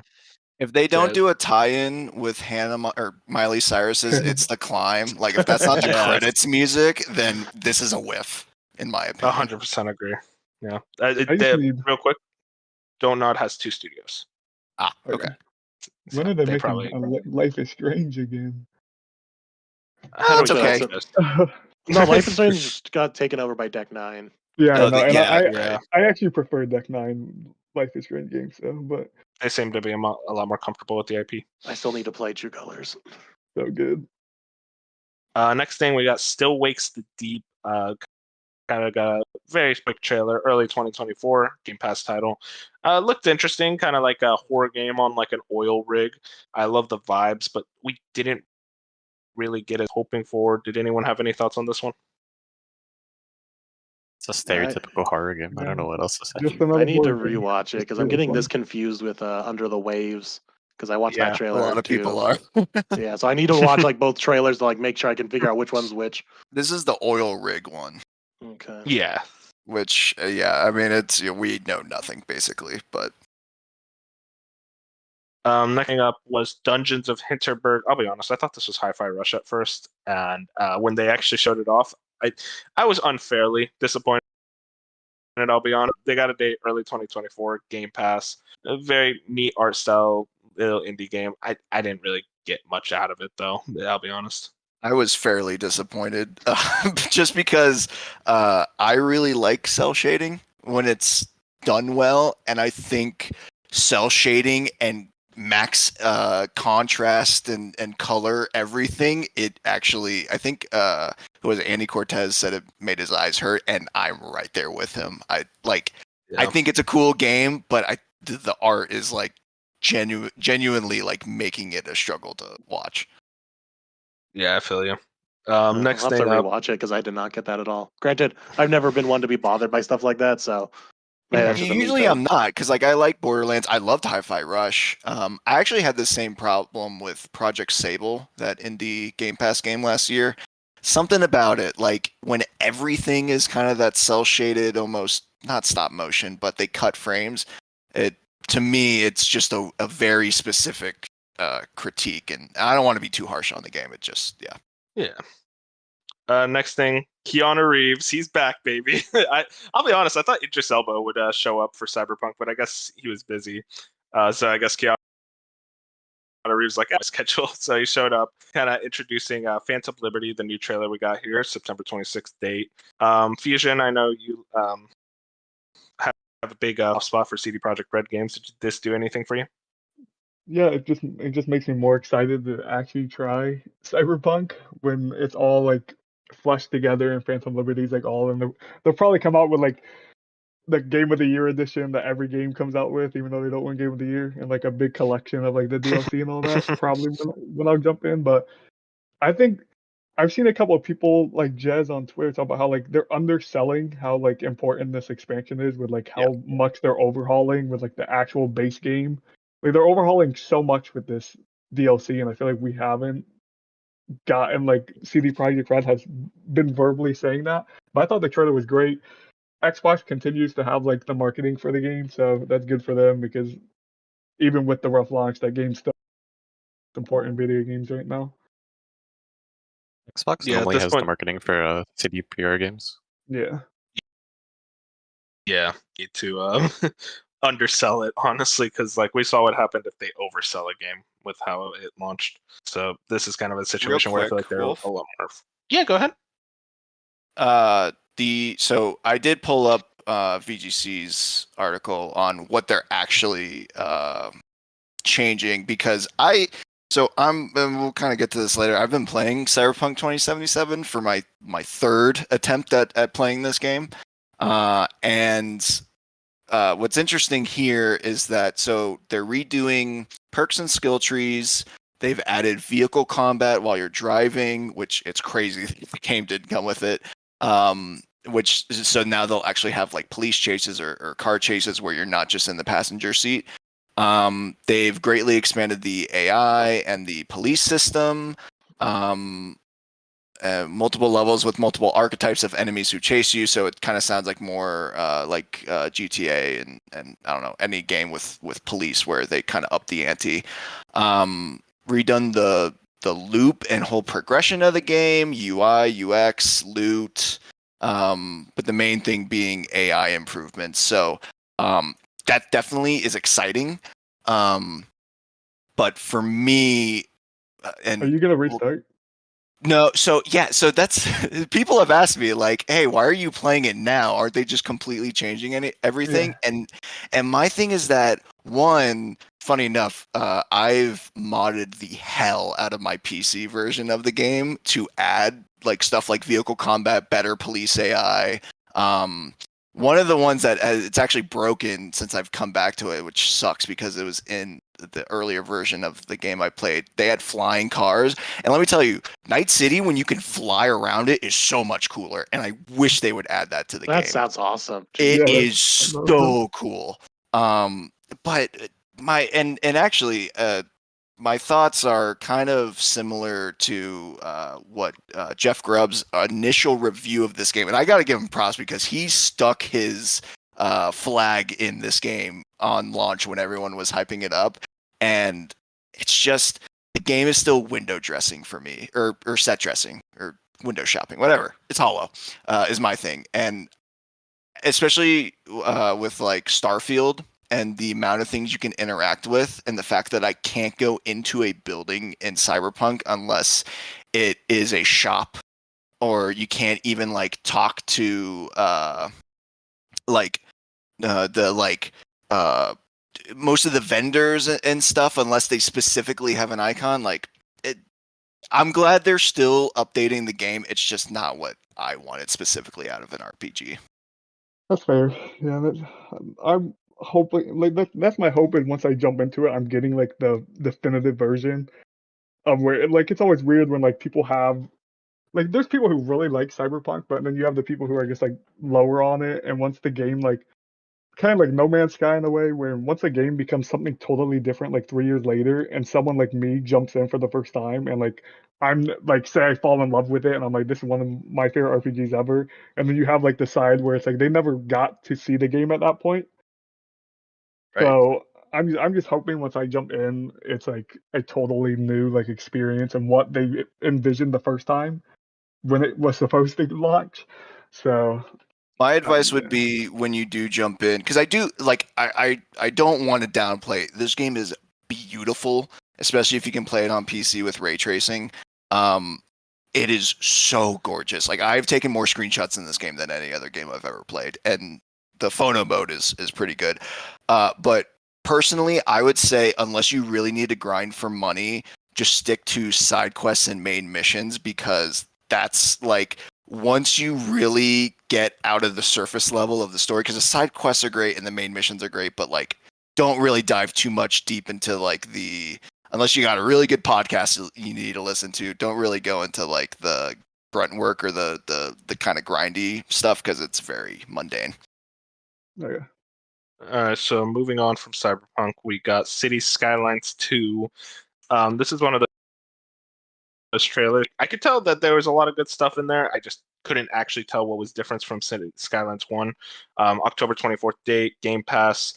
If they don't do a tie-in with Hannah or Miley Cyrus's "It's the Climb," like if that's not the credits music, then this is a whiff, in my opinion. 100% agree. Yeah, real quick, Don't Nod has 2 studios. Okay. When are they making Life is Strange again? It's okay. No, Life is Strange just got taken over by Deck 9. Yeah, I actually prefer Deck 9 Life is Strange games, but they seem to be a lot more comfortable with the IP. I still need to play True Colors. So good. Next thing, we got Still Wakes the Deep. Kind of got a very quick trailer, early 2024 Game Pass title. Looked interesting, kind of like a horror game on like an oil rig. I love the vibes, but we didn't really get it hoping for. Did anyone have any thoughts on this one? It's a stereotypical horror game. I don't know what else to say. Just I another need to horror game. rewatch it because It I'm was getting fun. this confused with Under the Waves because I watched that Yeah, A trailer lot of too. people are. Yeah, so I need to watch like both trailers to like make sure I can figure out which one's which. This is the oil rig one, Okay. Yeah. which I mean it's we know nothing basically, but Next thing up was Dungeons of Hinterberg. I'll be honest, I thought this was Hi-Fi Rush at first, and when they actually showed it off, I was unfairly disappointed. I'll be honest. They got a date early 2024, Game Pass. A very neat art style, little indie game. I didn't really get much out of it though. I'll be honest. I was fairly disappointed just because I really like cell shading when it's done well, and I think cell shading and max contrast and color everything, it actually, I think who was it, Andy Cortez said it made his eyes hurt, and I'm right there with him. I think it's a cool game, but the art is like genuinely like making it a struggle to watch. Yeah, I feel you. I'll Next have to thing up, rewatch it because I did not get that at all. Granted, I've never been one to be bothered by stuff like that, so maybe that's just a me Usually thing. I'm not, because like I like Borderlands. I loved Hi-Fi Rush. I actually had the same problem with Project Sable, that indie Game Pass game last year. Something about it, like when everything is kind of that cell shaded, almost not stop motion, but they cut frames. It to me, it's just a very specific critique, and I don't want to be too harsh on the game. It just yeah. Next thing, Keanu Reeves. He's back, baby. I'll be honest. I thought Idris Elba would show up for Cyberpunk, but I guess he was busy. So I guess Keanu Reeves like a schedule. So he showed up, kind of introducing Phantom Liberty, the new trailer we got here, September 26th date. Fusion, I know you have a big spot for CD Projekt Red games. Did this do anything for you? Yeah, it just makes me more excited to actually try Cyberpunk when it's all like flushed together and Phantom Liberty's like all in the. They'll probably come out with like the Game of the Year edition that every game comes out with, even though they don't win Game of the Year, and like a big collection of like the DLC and all that. Probably when I'll jump in, but I think I've seen a couple of people like Jez on Twitter talk about how like they're underselling how like important this expansion is with like how much they're overhauling with like the actual base game. Like they're overhauling so much with this DLC, and I feel like we haven't gotten like CD Projekt Red has been verbally saying that. But I thought the trailer was great. Xbox continues to have like the marketing for the game, so that's good for them because even with the rough launch, that game's still important video games right now. Xbox Yeah, at normally this has the point, marketing for CD PR games. Yeah. yeah, need to undersell it honestly, because like we saw what happened if they oversell a game with how it launched. So this is kind of a situation where I feel like they're Wolf. a lot more. Yeah, go ahead. So I did pull up VGC's article on what they're actually changing, because and we'll kind of get to this later. I've been playing Cyberpunk 2077 for my third attempt at playing this game, and what's interesting here is that so they're redoing perks and skill trees. They've added vehicle combat while you're driving, which it's crazy the game didn't come with it. So now they'll actually have like police chases or car chases where you're not just in the passenger seat. They've greatly expanded the AI and the police system. Multiple levels with multiple archetypes of enemies who chase you, so it kind of sounds like more like GTA and I don't know, any game with police where they kind of up the ante. Redone the loop and whole progression of the game, UI, UX, loot, but the main thing being AI improvements. So that definitely is exciting. But for me, and Are you gonna restart? No, so that's people have asked me like, "Hey, why are you playing it now? Aren't they just completely changing everything?" And my thing is that one, funny enough, I've modded the hell out of my PC version of the game to add like stuff like vehicle combat, better police AI. One of the ones that it's actually broken since I've come back to it, which sucks because it was in the earlier version of the game I played. They had flying cars, and let me tell you, Night City, when you can fly around it, is so much cooler. And I wish they would add that to the game. That sounds awesome. It is so cool. But actually, my thoughts are kind of similar to what Jeff Grubb's initial review of this game, and I got to give him props because he stuck his flag in this game on launch when everyone was hyping it up, and it's just the game is still window dressing for me, or set dressing, or window shopping, whatever. It's hollow, is my thing, and especially with like Starfield and the amount of things you can interact with, and the fact that I can't go into a building in Cyberpunk unless it is a shop, or you can't even like talk to most of the vendors and stuff unless they specifically have an icon. Like it, I'm glad they're still updating the game. It's just not what I wanted specifically out of an RPG. That's fair. Yeah, I'm hoping like that's my hope is once I jump into it, I'm getting like the definitive version of where like it's always weird when like people have like there's people who really like Cyberpunk, but then you have the people who are just like lower on it, and once the game like kind of like No Man's Sky in a way, where once a game becomes something totally different, like 3 years later, and someone like me jumps in for the first time, and like I'm like say I fall in love with it, and I'm like this is one of my favorite RPGs ever, and then you have like the side where it's like they never got to see the game at that point. Right. So I'm just hoping once I jump in, it's like a totally new like experience and what they envisioned the first time when it was supposed to launch. So My advice would be when you do jump in, because I do like I don't want to downplay it. This game is beautiful, especially if you can play it on PC with ray tracing. It is so gorgeous. Like I've taken more screenshots in this game than any other game I've ever played, and the photo mode is pretty good. But personally, I would say unless you really need to grind for money, just stick to side quests and main missions, because that's like once you really get out of the surface level of the story, because the side quests are great and the main missions are great, but like don't really dive too much deep into like unless you got a really good podcast you need to listen to, don't really go into like the grunt work or the kind of grindy stuff, because it's very mundane. Okay. So moving on from Cyberpunk, we got City Skylines 2. This is one of those trailers. I could tell that there was a lot of good stuff in there. I just couldn't actually tell what was different from City Skylines 1. October 24th date, Game Pass.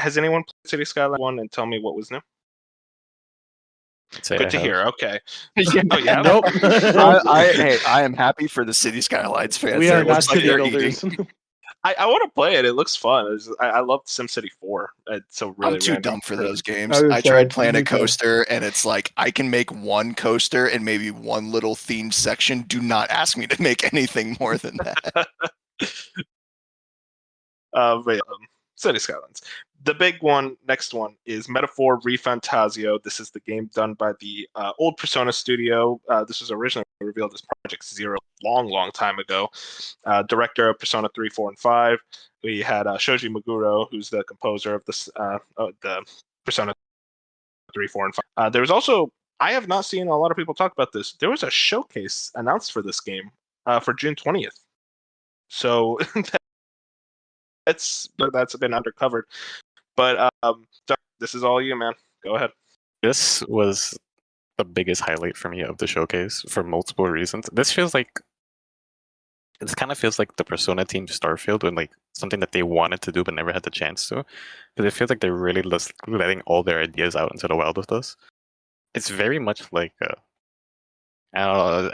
Has anyone played City Skylines 1 and tell me what was new? Good to hear. Okay. Oh, yeah. Nope. I am happy for the City Skylines fans. We are It not looks like city they're builders. eating. I want to play it. It looks fun. I love SimCity 4. It's so really I'm too random. dumb for those games. I I would tried say, Planet me too. Coaster, and it's like I can make one coaster and maybe one little themed section. Do not ask me to make anything more than that. But City Skylines. The big one, next one, is Metaphor Re Fantazio. This is the game done by the old Persona studio. This was originally revealed as Project Zero long time ago. Director of Persona 3, 4, and 5. We had Shoji Meguro, who's the composer of the Persona 3, 4, and 5. There was also, I have not seen a lot of people talk about this, there was a showcase announced for this game for June 20th. So that's been undercovered. But this is all you, man. Go ahead. This was the biggest highlight for me of the showcase for multiple reasons. This kind of feels like the Persona team Starfield, when like something that they wanted to do but never had the chance to. Because it feels like they're really letting all their ideas out into the wild with this. It's very much like I don't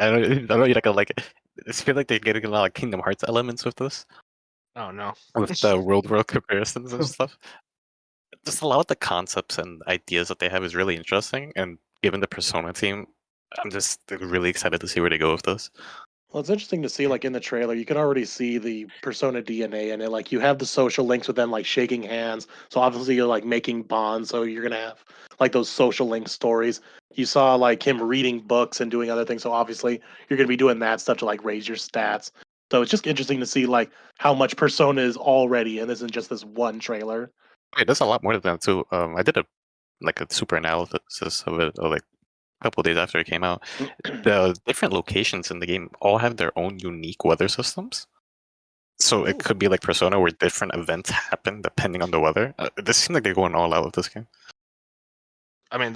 know you're not gonna like it. It feels like they're getting a lot of Kingdom Hearts elements with this. Oh no. With the world comparisons and stuff. Just a lot of the concepts and ideas that they have is really interesting, and given the Persona team, I'm just really excited to see where they go with this. Well, it's interesting to see, like in the trailer, you can already see the Persona DNA in it. Like you have the social links with them, like shaking hands. So obviously you're like making bonds. So you're gonna have like those social link stories. You saw like him reading books and doing other things. So obviously you're gonna be doing that stuff to like raise your stats. So it's just interesting to see like how much Persona is already, and this isn't just this one trailer. Wait, there's a lot more than that too. I did a super analysis of it, like a couple of days after it came out. The different locations in the game all have their own unique weather systems. So it could be like Persona, where different events happen depending on the weather. This seems like they're going all out with this game. I mean,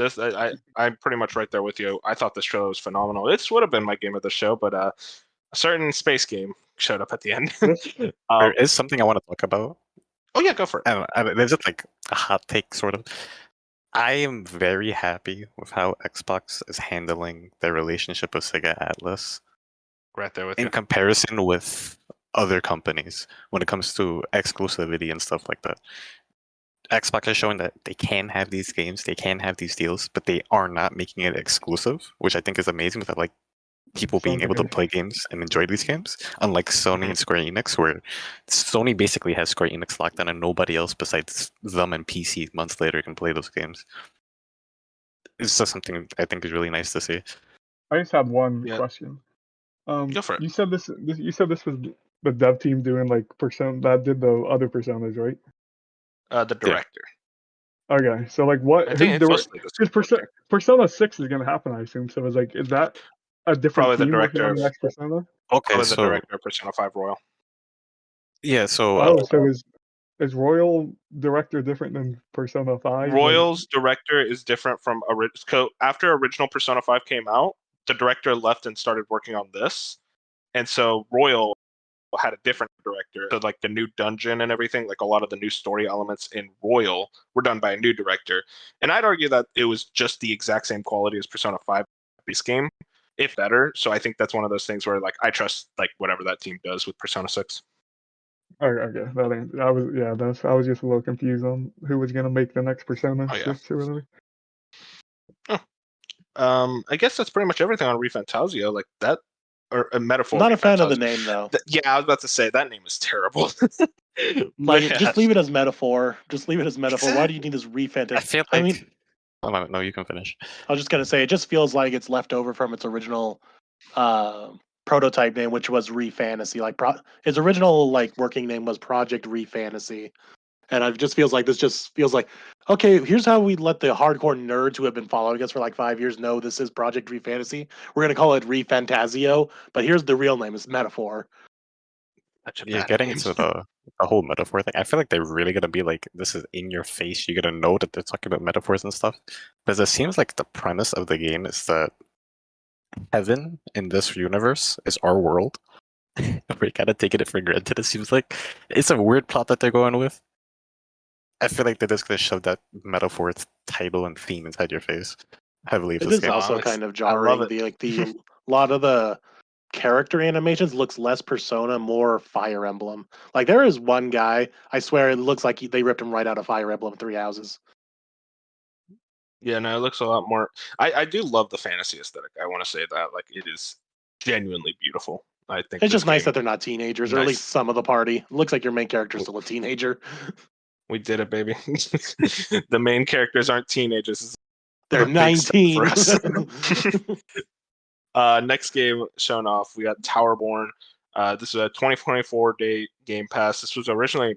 I'm pretty much right there with you. I thought this trailer was phenomenal. It would have been my game of the show, but a certain space game showed up at the end. There is something I want to talk about. Oh yeah, go for it. And there's just like a hot take, sort of. I am very happy with how Xbox is handling their relationship with Sega Atlas Right there with in you. comparison with other companies when it comes to exclusivity and stuff like that. Xbox is showing that they can have these games, they can have these deals, but they are not making it exclusive, which I think is amazing with like people being able to play games and enjoy these games. Unlike Sony and Square Enix, where Sony basically has Square Enix locked down and nobody else besides them and PC months later can play those games. It's just something I think is really nice to see. I just have one question. Go for it. You said this was the dev team doing like Persona that did the other Personas, right? The director. Okay, so like what? I think it's mostly the Persona 6 is gonna happen, I assume. So it's like, is that a different Probably the team working director on the of- next Persona? Okay, Probably so the director of Persona 5 Royal. yeah, so Oh, so is Royal director different than Persona 5? Royal's director is different from after original Persona 5 came out, the director left and started working on this, and so Royal had a different director. So like the new dungeon and everything, like a lot of the new story elements in Royal were done by a new director. And I'd argue that it was just the exact same quality as Persona 5 base game, if better. So I think that's one of those things where like I trust like whatever that team does with Persona 6. Okay, I was just a little confused on who was gonna make the next Persona 6 or whatever. I guess that's pretty much everything on Re Fantazio. Like that, or a metaphor. Not a fan of the name though. Yeah, I was about to say that name is terrible. Just leave it as metaphor. Just leave it as metaphor. Why do you need this Re Fantazio? I feel like. I mean, no, you can finish. I was just gonna say it just feels like it's left over from its original prototype name, which was Re Fantasy. Like its original like working name was Project Re Fantasy. And it just feels like okay, here's how we let the hardcore nerds who have been following us for like 5 years know this is Project Re Fantasy. We're gonna call it Re Fantazio, but here's the real name. It's Metaphor. Yeah, getting into the whole metaphor thing, I feel like they're really gonna be like, this is in your face. You're gonna know that they're talking about metaphors and stuff. Because it seems like the premise of the game is that heaven in this universe is our world. We're kind of taking it for granted. It seems like it's a weird plot that they're going with. I feel like they're just gonna shove that metaphor title and theme inside your face heavily. It is also kind of jarring. The lot of the character animations looks less Persona, more Fire Emblem. Like there is one guy, I swear it looks like they ripped him right out of Fire Emblem 3 Houses. Yeah, no, it looks a lot more. I do love the fantasy aesthetic. I want to say that like it is genuinely beautiful. I think it's just nice that they're not teenagers, or at least some of the party. It looks like your main character is still a teenager. We did it, baby. The main characters aren't teenagers. They're 19. Next game shown off, we got Towerborne. This is a 2024 day Game Pass. This was originally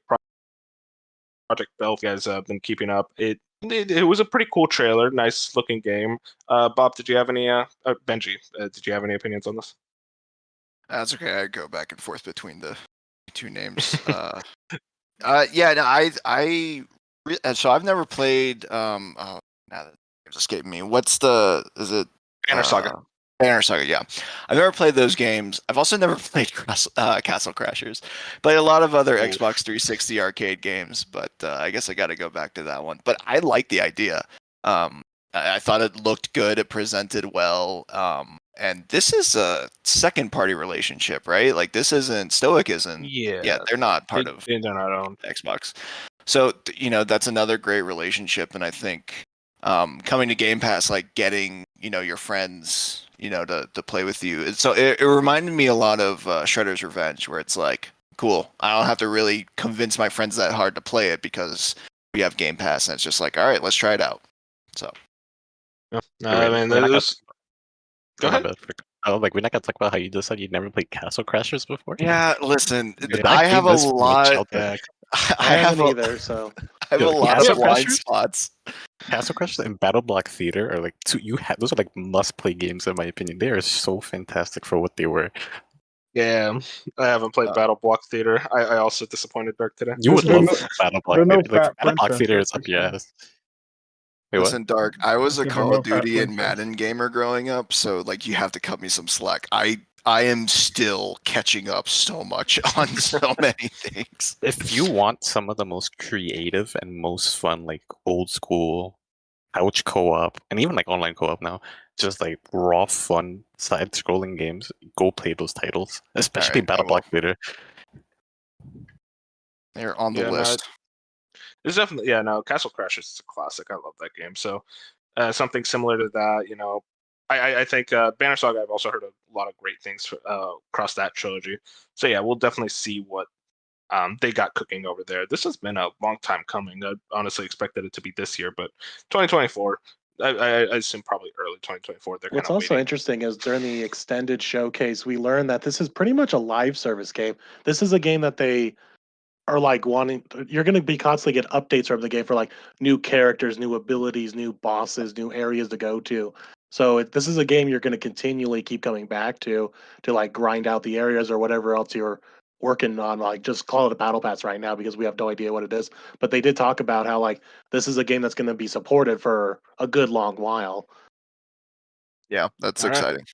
Project Bell. You guys have been keeping up. It was a pretty cool trailer, nice looking game. Bob, did you have any? Benji, did you have any opinions on this? That's okay. I go back and forth between the two names. Yeah, no, so I've never played. Now that it's escaping me. Is it Banner Saga? Banner Saga, yeah. I've never played those games. I've also never played Castle Crashers. Played a lot of other Xbox 360 arcade games, but I guess I got to go back to that one. But I like the idea. I thought it looked good. It presented well. And this is a second-party relationship, right? Like this isn't Stoic isn't. Yeah, they're not part of. They're not owned Xbox. So that's another great relationship, and I think coming to Game Pass, like getting your friends to play with you. So it reminded me a lot of Shredder's Revenge, where it's like, cool, I don't have to really convince my friends that hard to play it because we have Game Pass, and it's just like, all right, let's try it out. So Yeah. Right. I mean, We're not there's. Go Oh, my ahead. bad. Oh, like we're not gonna talk about how you just said you never played Castle Crashers before. yeah, listen, That I have game a is lot. out there. I have either. So I have a Yo, lot Castle of blind Crashers? spots. Castle Crashers and Battle Block Theater are like those are like must-play games in my opinion. They are so fantastic for what they were. Yeah, I haven't played Battle Block Theater. I also disappointed Dark today. You would They're love no- Battle Block they're no Theater. Like fat Battle Block princess, Theater that's is for up your sure. ass. Wait, what? Listen, Dark, I was a They're Call no of fat Duty and princess. Madden gamer growing up, so like you have to cut me some slack. I am still catching up so much on so many things. If you want some of the most creative and most fun, like old school couch co-op, and even like online co-op now, just like raw fun side-scrolling games, go play those titles, especially Alright, I Battle will. Block Theater. They're on the Yeah, no, list. there's definitely Castle Crashers is a classic. I love that game. So something similar to that, I think Banner Saga. I've also heard a lot of great things across that trilogy. So yeah, we'll definitely see what they got cooking over there. This has been a long time coming. I honestly expected it to be this year, but 2024. I assume probably early 2024. They're kind what's of also waiting. interesting is during the extended showcase, we learned that this is pretty much a live service game. This is a game that they are like wanting. You're going to be constantly get updates from the game for like new characters, new abilities, new bosses, new areas to go to. So this is a game you're going to continually keep coming back to like grind out the areas or whatever else you're working on. Like just call it a battle pass right now because we have no idea what it is. But they did talk about how like this is a game that's going to be supported for a good long while. Yeah, that's All right. exciting.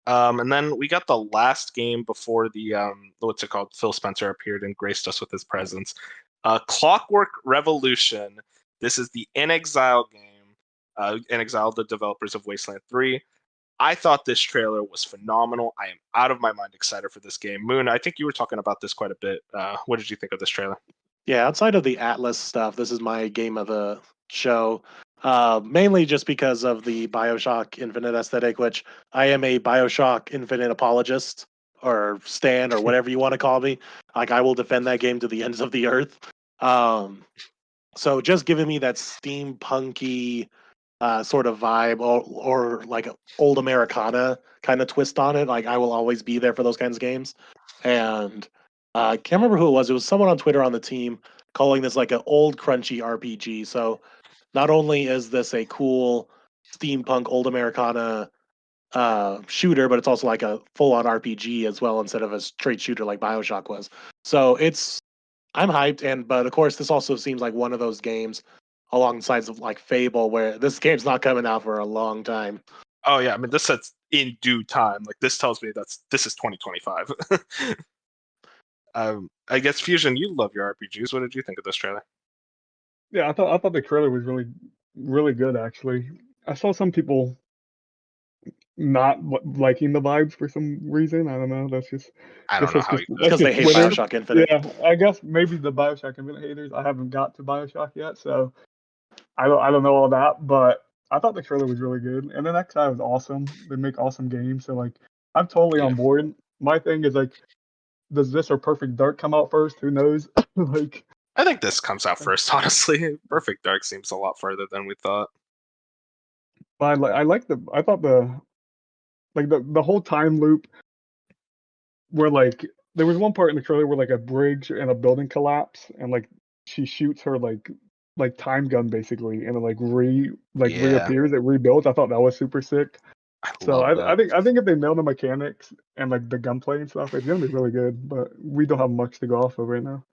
And then we got the last game before the what's it called? Phil Spencer appeared and graced us with his presence. Clockwork Revolution. This is the In Exile game. In Exile, the developers of Wasteland 3. I thought this trailer was phenomenal. I am out of my mind excited for this game. Moon, I think you were talking about this quite a bit. What did you think of this trailer? Yeah, outside of the Atlas stuff, this is my game of the show. Mainly just because of the Bioshock Infinite aesthetic, which I am a Bioshock Infinite apologist or stan or whatever you want to call me. Like I will defend that game to the ends of the earth. So just giving me that steampunky sort of vibe or like old Americana kind of twist on it. Like I will always be there for those kinds of games. And I can't remember who it was. It was someone on Twitter on the team calling this like an old crunchy RPG. So not only is this a cool steampunk old Americana shooter, but it's also like a full-on RPG as well instead of a straight shooter like BioShock was. So I'm hyped, but of course this also seems like one of those games along the sides of like Fable where this game's not coming out for a long time. Oh yeah, I mean this says in due time. Like this tells me this is 2025. I guess Fusion, you love your RPGs. What did you think of this trailer? Yeah, I thought the trailer was really good actually. I saw some people not liking the vibes for some reason. I don't know. I don't know how you could. Because they hate Twitter. BioShock Infinite. Yeah, I guess maybe the BioShock Infinite haters. I haven't got to BioShock yet, so I don't know all that. But I thought the trailer was really good, and then XI was awesome. They make awesome games, so like I'm totally on board. My thing is like, does this or Perfect Dark come out first? Who knows? Like, I think this comes out first, honestly. Perfect Dark seems a lot further than we thought. but I thought the whole time loop where like there was one part in the trailer where like a bridge and a building collapse and like she shoots her like time gun basically and it reappears, it rebuilds. I thought that was super sick. I So love that. I think if they nail the mechanics and like the gunplay and stuff, it's gonna be really good. But we don't have much to go off of right now.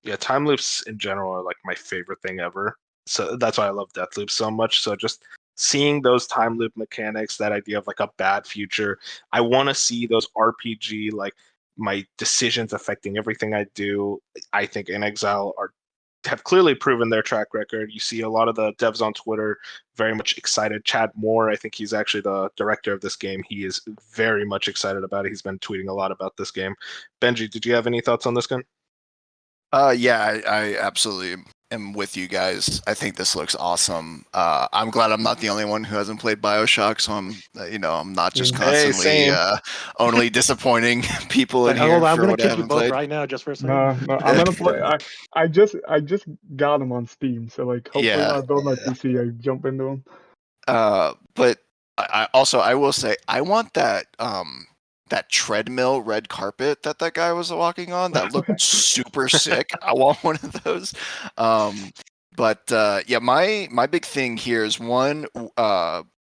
Yeah, time loops in general are like my favorite thing ever. So that's why I love death loops so much. So just seeing those time loop mechanics, that idea of like a bad future, I want to see those RPG like my decisions affecting everything I do. I think In Exile have clearly proven their track record. You see a lot of the devs on Twitter very much excited. Chad Moore, I think he's actually the director of this game. He is very much excited about it. He's been tweeting a lot about this game. Benji, did you have any thoughts on this game? Yeah, I absolutely am am with you guys. I think this looks awesome. I'm glad I'm not the only one who hasn't played BioShock, so I'm not just Hey, constantly same. only disappointing people in Like, hold here on, I'm for gonna what I kick you haven't both played. right now just for a second. No, I'm gonna play. I just got them on Steam, so like hopefully when Yeah, I build my PC, I jump into them. but I will say I want that treadmill red carpet that guy was walking on. That looked super sick. I want one of those. But yeah, my big thing here is one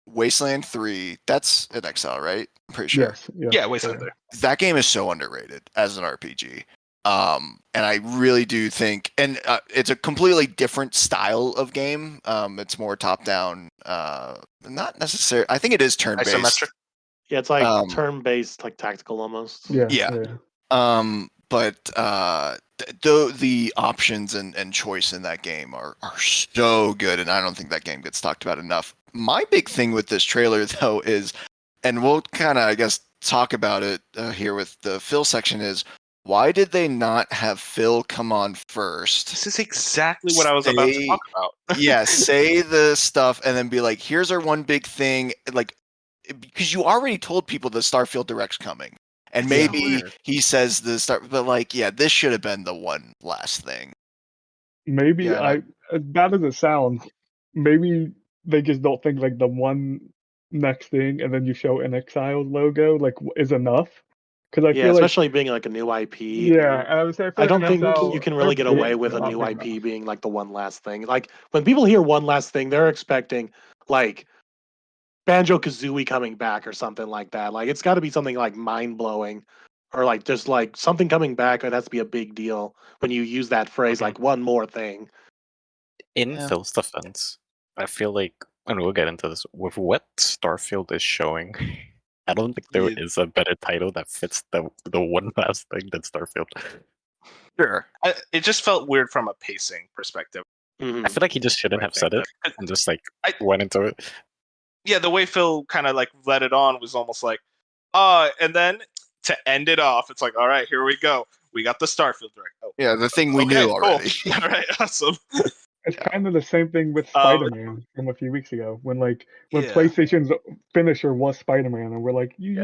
Wasteland 3. That's an XL, right? I'm pretty sure. Yes, yes. Yeah, Wasteland 3. That game is so underrated as an RPG. And I really do think, and it's a completely different style of game. It's more top down, not necessarily. I think it is turn based. Isometric. Yeah, it's like turn-based, like tactical almost. Yeah, Yeah. yeah. But the options and choice in that game are so good, and I don't think that game gets talked about enough. My big thing with this trailer, though, is, and we'll kind of, I guess, talk about it here with the Phil section, is why did they not have Phil come on first? This is exactly what I was about to talk about. Yeah, say the stuff and then be like, here's our one big thing. Like, because you already told people the Starfield Direct's coming. And maybe he says the start, but like, yeah, this should have been the one last thing. Maybe as bad as it sounds, maybe they just don't think like the one next thing and then you show an Exiled logo like is enough. Because I feel especially being like a new IP. Yeah, I would say I don't think Exile, you can really get away with a new IP being like the one last thing. Like when people hear one last thing, they're expecting like Banjo-Kazooie coming back or something like that. Like it's got to be something like mind-blowing or like just like something coming back. It has to be a big deal when you use that phrase like one more thing. In Phil's defense, I feel like, and we'll get into this, with what Starfield is showing, I don't think there is a better title that fits the one last thing than Starfield. Sure. It just felt weird from a pacing perspective. I feel like he just shouldn't have said it and just like went into it. Yeah, the way Phil kind of like let it on was almost like, and then to end it off, it's like, all right, here we go. We got the Starfield Direct. Oh, yeah, the thing we knew already. Cool. All right, awesome. It's kind of the same thing with Spider-Man from a few weeks ago when PlayStation's finisher was Spider-Man, and we're like, Jim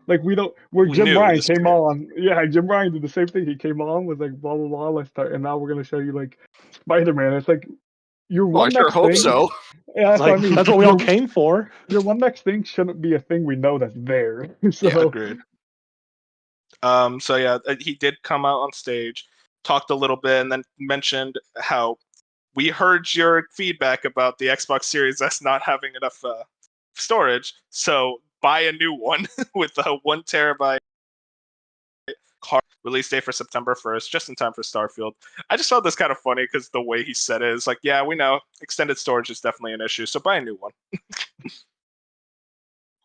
Ryan came on. Yeah, Jim Ryan did the same thing. He came on, was like, blah blah blah, let's start, and now we're gonna show you like Spider-Man. It's like your one next thing. So. Yeah, that's what I mean. That's what we all came for. Your one next thing shouldn't be a thing we know that's there. So. Yeah, agreed. So yeah, he did come out on stage, talked a little bit, and then mentioned how we heard your feedback about the Xbox Series S not having enough storage, so buy a new one with a 1 terabyte card. Release date for September 1st, just in time for Starfield. I just found this kind of funny because the way he said it is like, yeah, we know extended storage is definitely an issue, so buy a new one.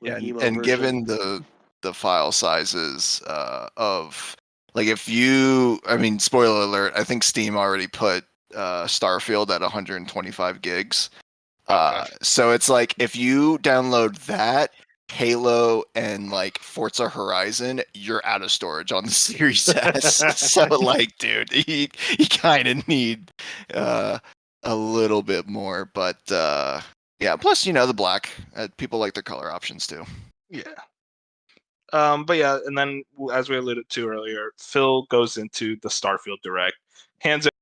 Yeah, and given the file sizes of like, if you, I mean, spoiler alert, I think Steam already put Starfield at 125 gigs. So it's like if you download that, Halo, and like Forza Horizon, you're out of storage on the Series S. So like, dude, you kind of need a little bit more, but yeah. Plus, the black, people like their color options too. Yeah. But yeah, and then as we alluded to earlier, Phil goes into the Starfield Direct, hands it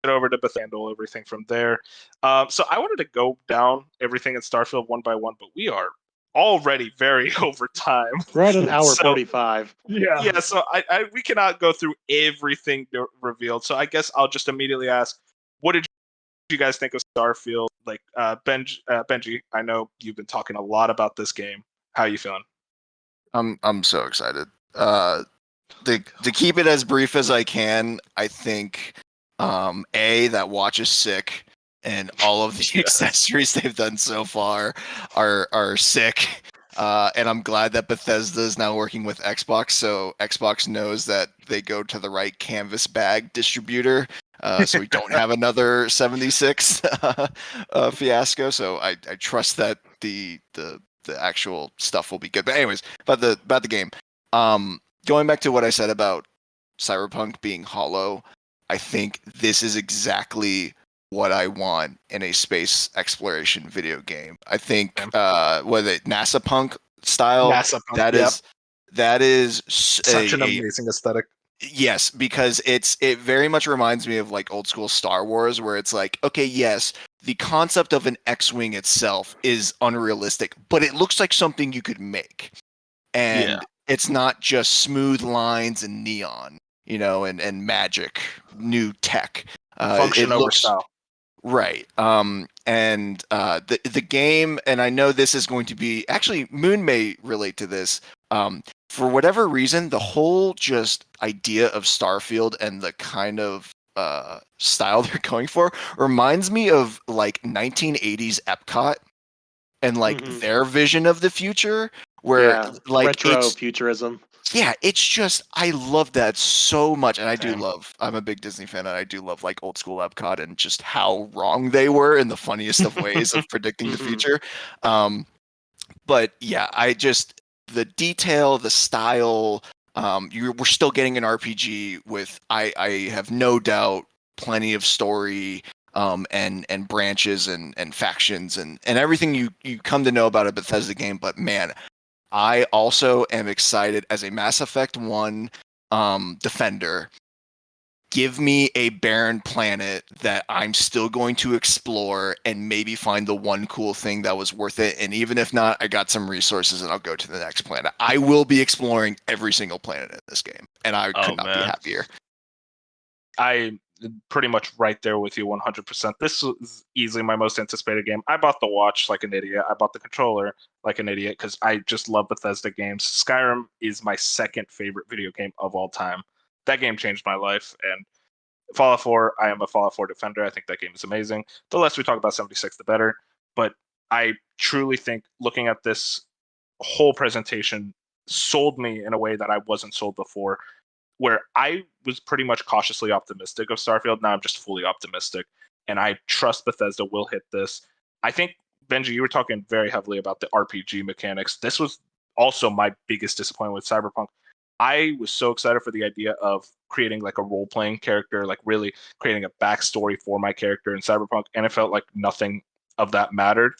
over to Beth, handle everything from there. So I wanted to go down everything in Starfield one by one, but we are already very over time. We're at an hour 45. Yeah. So we cannot go through everything revealed. So I guess I'll just immediately ask, what did you guys think of Starfield? Like Benji, I know you've been talking a lot about this game. How are you feeling? I'm so excited. To keep it as brief as I can, I think that watch is sick, and all of the accessories they've done so far are sick. And I'm glad that Bethesda is now working with Xbox, so Xbox knows that they go to the right canvas bag distributor, so we don't have another 76 fiasco. So I trust that the actual stuff will be good. But anyways, about the game. Going back to what I said about Cyberpunk being hollow, I think this is exactly what I want in a space exploration video game. I think NASA punk style, NASA Punk, that yep. is Such an amazing aesthetic. Yes, because it very much reminds me of like old school Star Wars, where it's like, okay, yes, the concept of an X-wing itself is unrealistic, but it looks like something you could make, and it's not just smooth lines and neon, and magic, new tech. Function it over looks style. right. And the game, and I know this is going to be actually Moon may relate to this. For whatever reason, the whole just idea of Starfield and the kind of style they're going for reminds me of like 1980s Epcot and like their vision of the future, where like retro futurism. Yeah, it's just I love that so much, and I'm a big Disney fan, and I do love like old school Epcot and just how wrong they were in the funniest of ways of predicting the future. But yeah, the detail, the style. We're still getting an RPG with I have no doubt plenty of story, and branches and factions and everything you come to know about a Bethesda game. But man, I also am excited as a Mass Effect 1 defender. Give me a barren planet that I'm still going to explore and maybe find the one cool thing that was worth it. And even if not, I got some resources and I'll go to the next planet. I will be exploring every single planet in this game, and I could not be happier. I pretty much right there with you 100%. This was easily my most anticipated game. I bought the watch like an idiot. I bought the controller like an idiot because I just love Bethesda games. Skyrim is my second favorite video game of all time. That game changed my life. And Fallout 4, I am a Fallout 4 defender. I think that game is amazing. The less we talk about 76, the better. But I truly think looking at this whole presentation sold me in a way that I wasn't sold before, where I was pretty much cautiously optimistic of Starfield. Now I'm just fully optimistic, and I trust Bethesda will hit this. I think, Benji, you were talking very heavily about the RPG mechanics. This was also my biggest disappointment with Cyberpunk. I was so excited for the idea of creating like a role-playing character, like really creating a backstory for my character in Cyberpunk, and it felt like nothing of that mattered.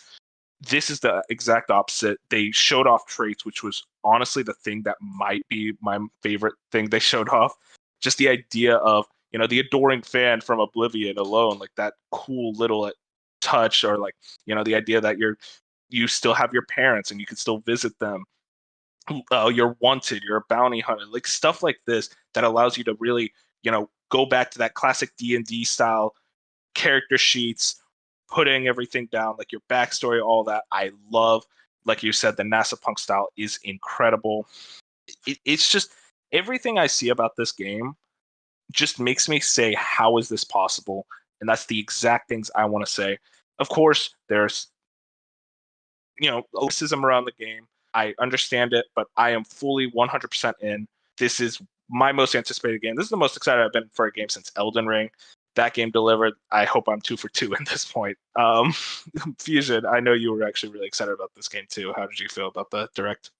This is the exact opposite. They showed off traits, which was honestly the thing that might be my favorite thing they showed off. Just the idea of, the adoring fan from Oblivion alone, like that cool little touch, or like, the idea that you still have your parents and you can still visit them. You're wanted, you're a bounty hunter, like stuff like this that allows you to really, go back to that classic D&D style character sheets, putting everything down, like your backstory, all that. I love, like you said, the NASA Punk style is incredible. It's just everything I see about this game just makes me say, how is this possible? And that's the exact things I want to say. Of course, there's, racism around the game. I understand it, but I am fully 100% in. This is my most anticipated game. This is the most excited I've been for a game since Elden Ring. That game delivered. I hope I'm 2 for 2 at this point. Fusion, I know you were actually really excited about this game too. How did you feel about the direct?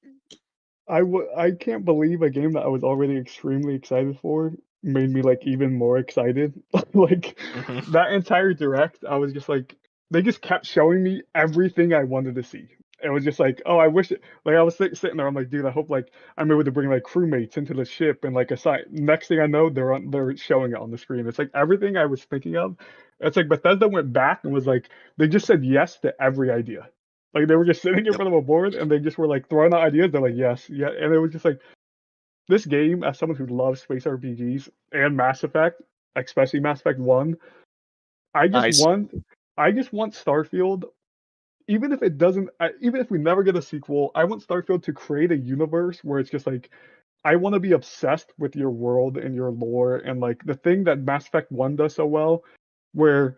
I can't believe a game that I was already extremely excited for made me like even more excited. Like that entire direct, I was just like, they just kept showing me everything I wanted to see. It was just like, oh, I wish it. Like I was sitting there, I'm like, dude, I hope like I'm able to bring like crewmates into the ship and like assign. Next thing I know, they're showing it on the screen. It's like everything I was thinking of. It's like Bethesda went back and was like, they just said yes to every idea. Like they were just sitting in front of a board and they just were like throwing out ideas. They're like, yes, yeah, and it was just like this game. As someone who loves space RPGs and Mass Effect, especially Mass Effect 1, I just want Starfield. Even if it doesn't, even if we never get a sequel, I want Starfield to create a universe where it's just like, I want to be obsessed with your world and your lore and like the thing that Mass Effect 1 does so well, where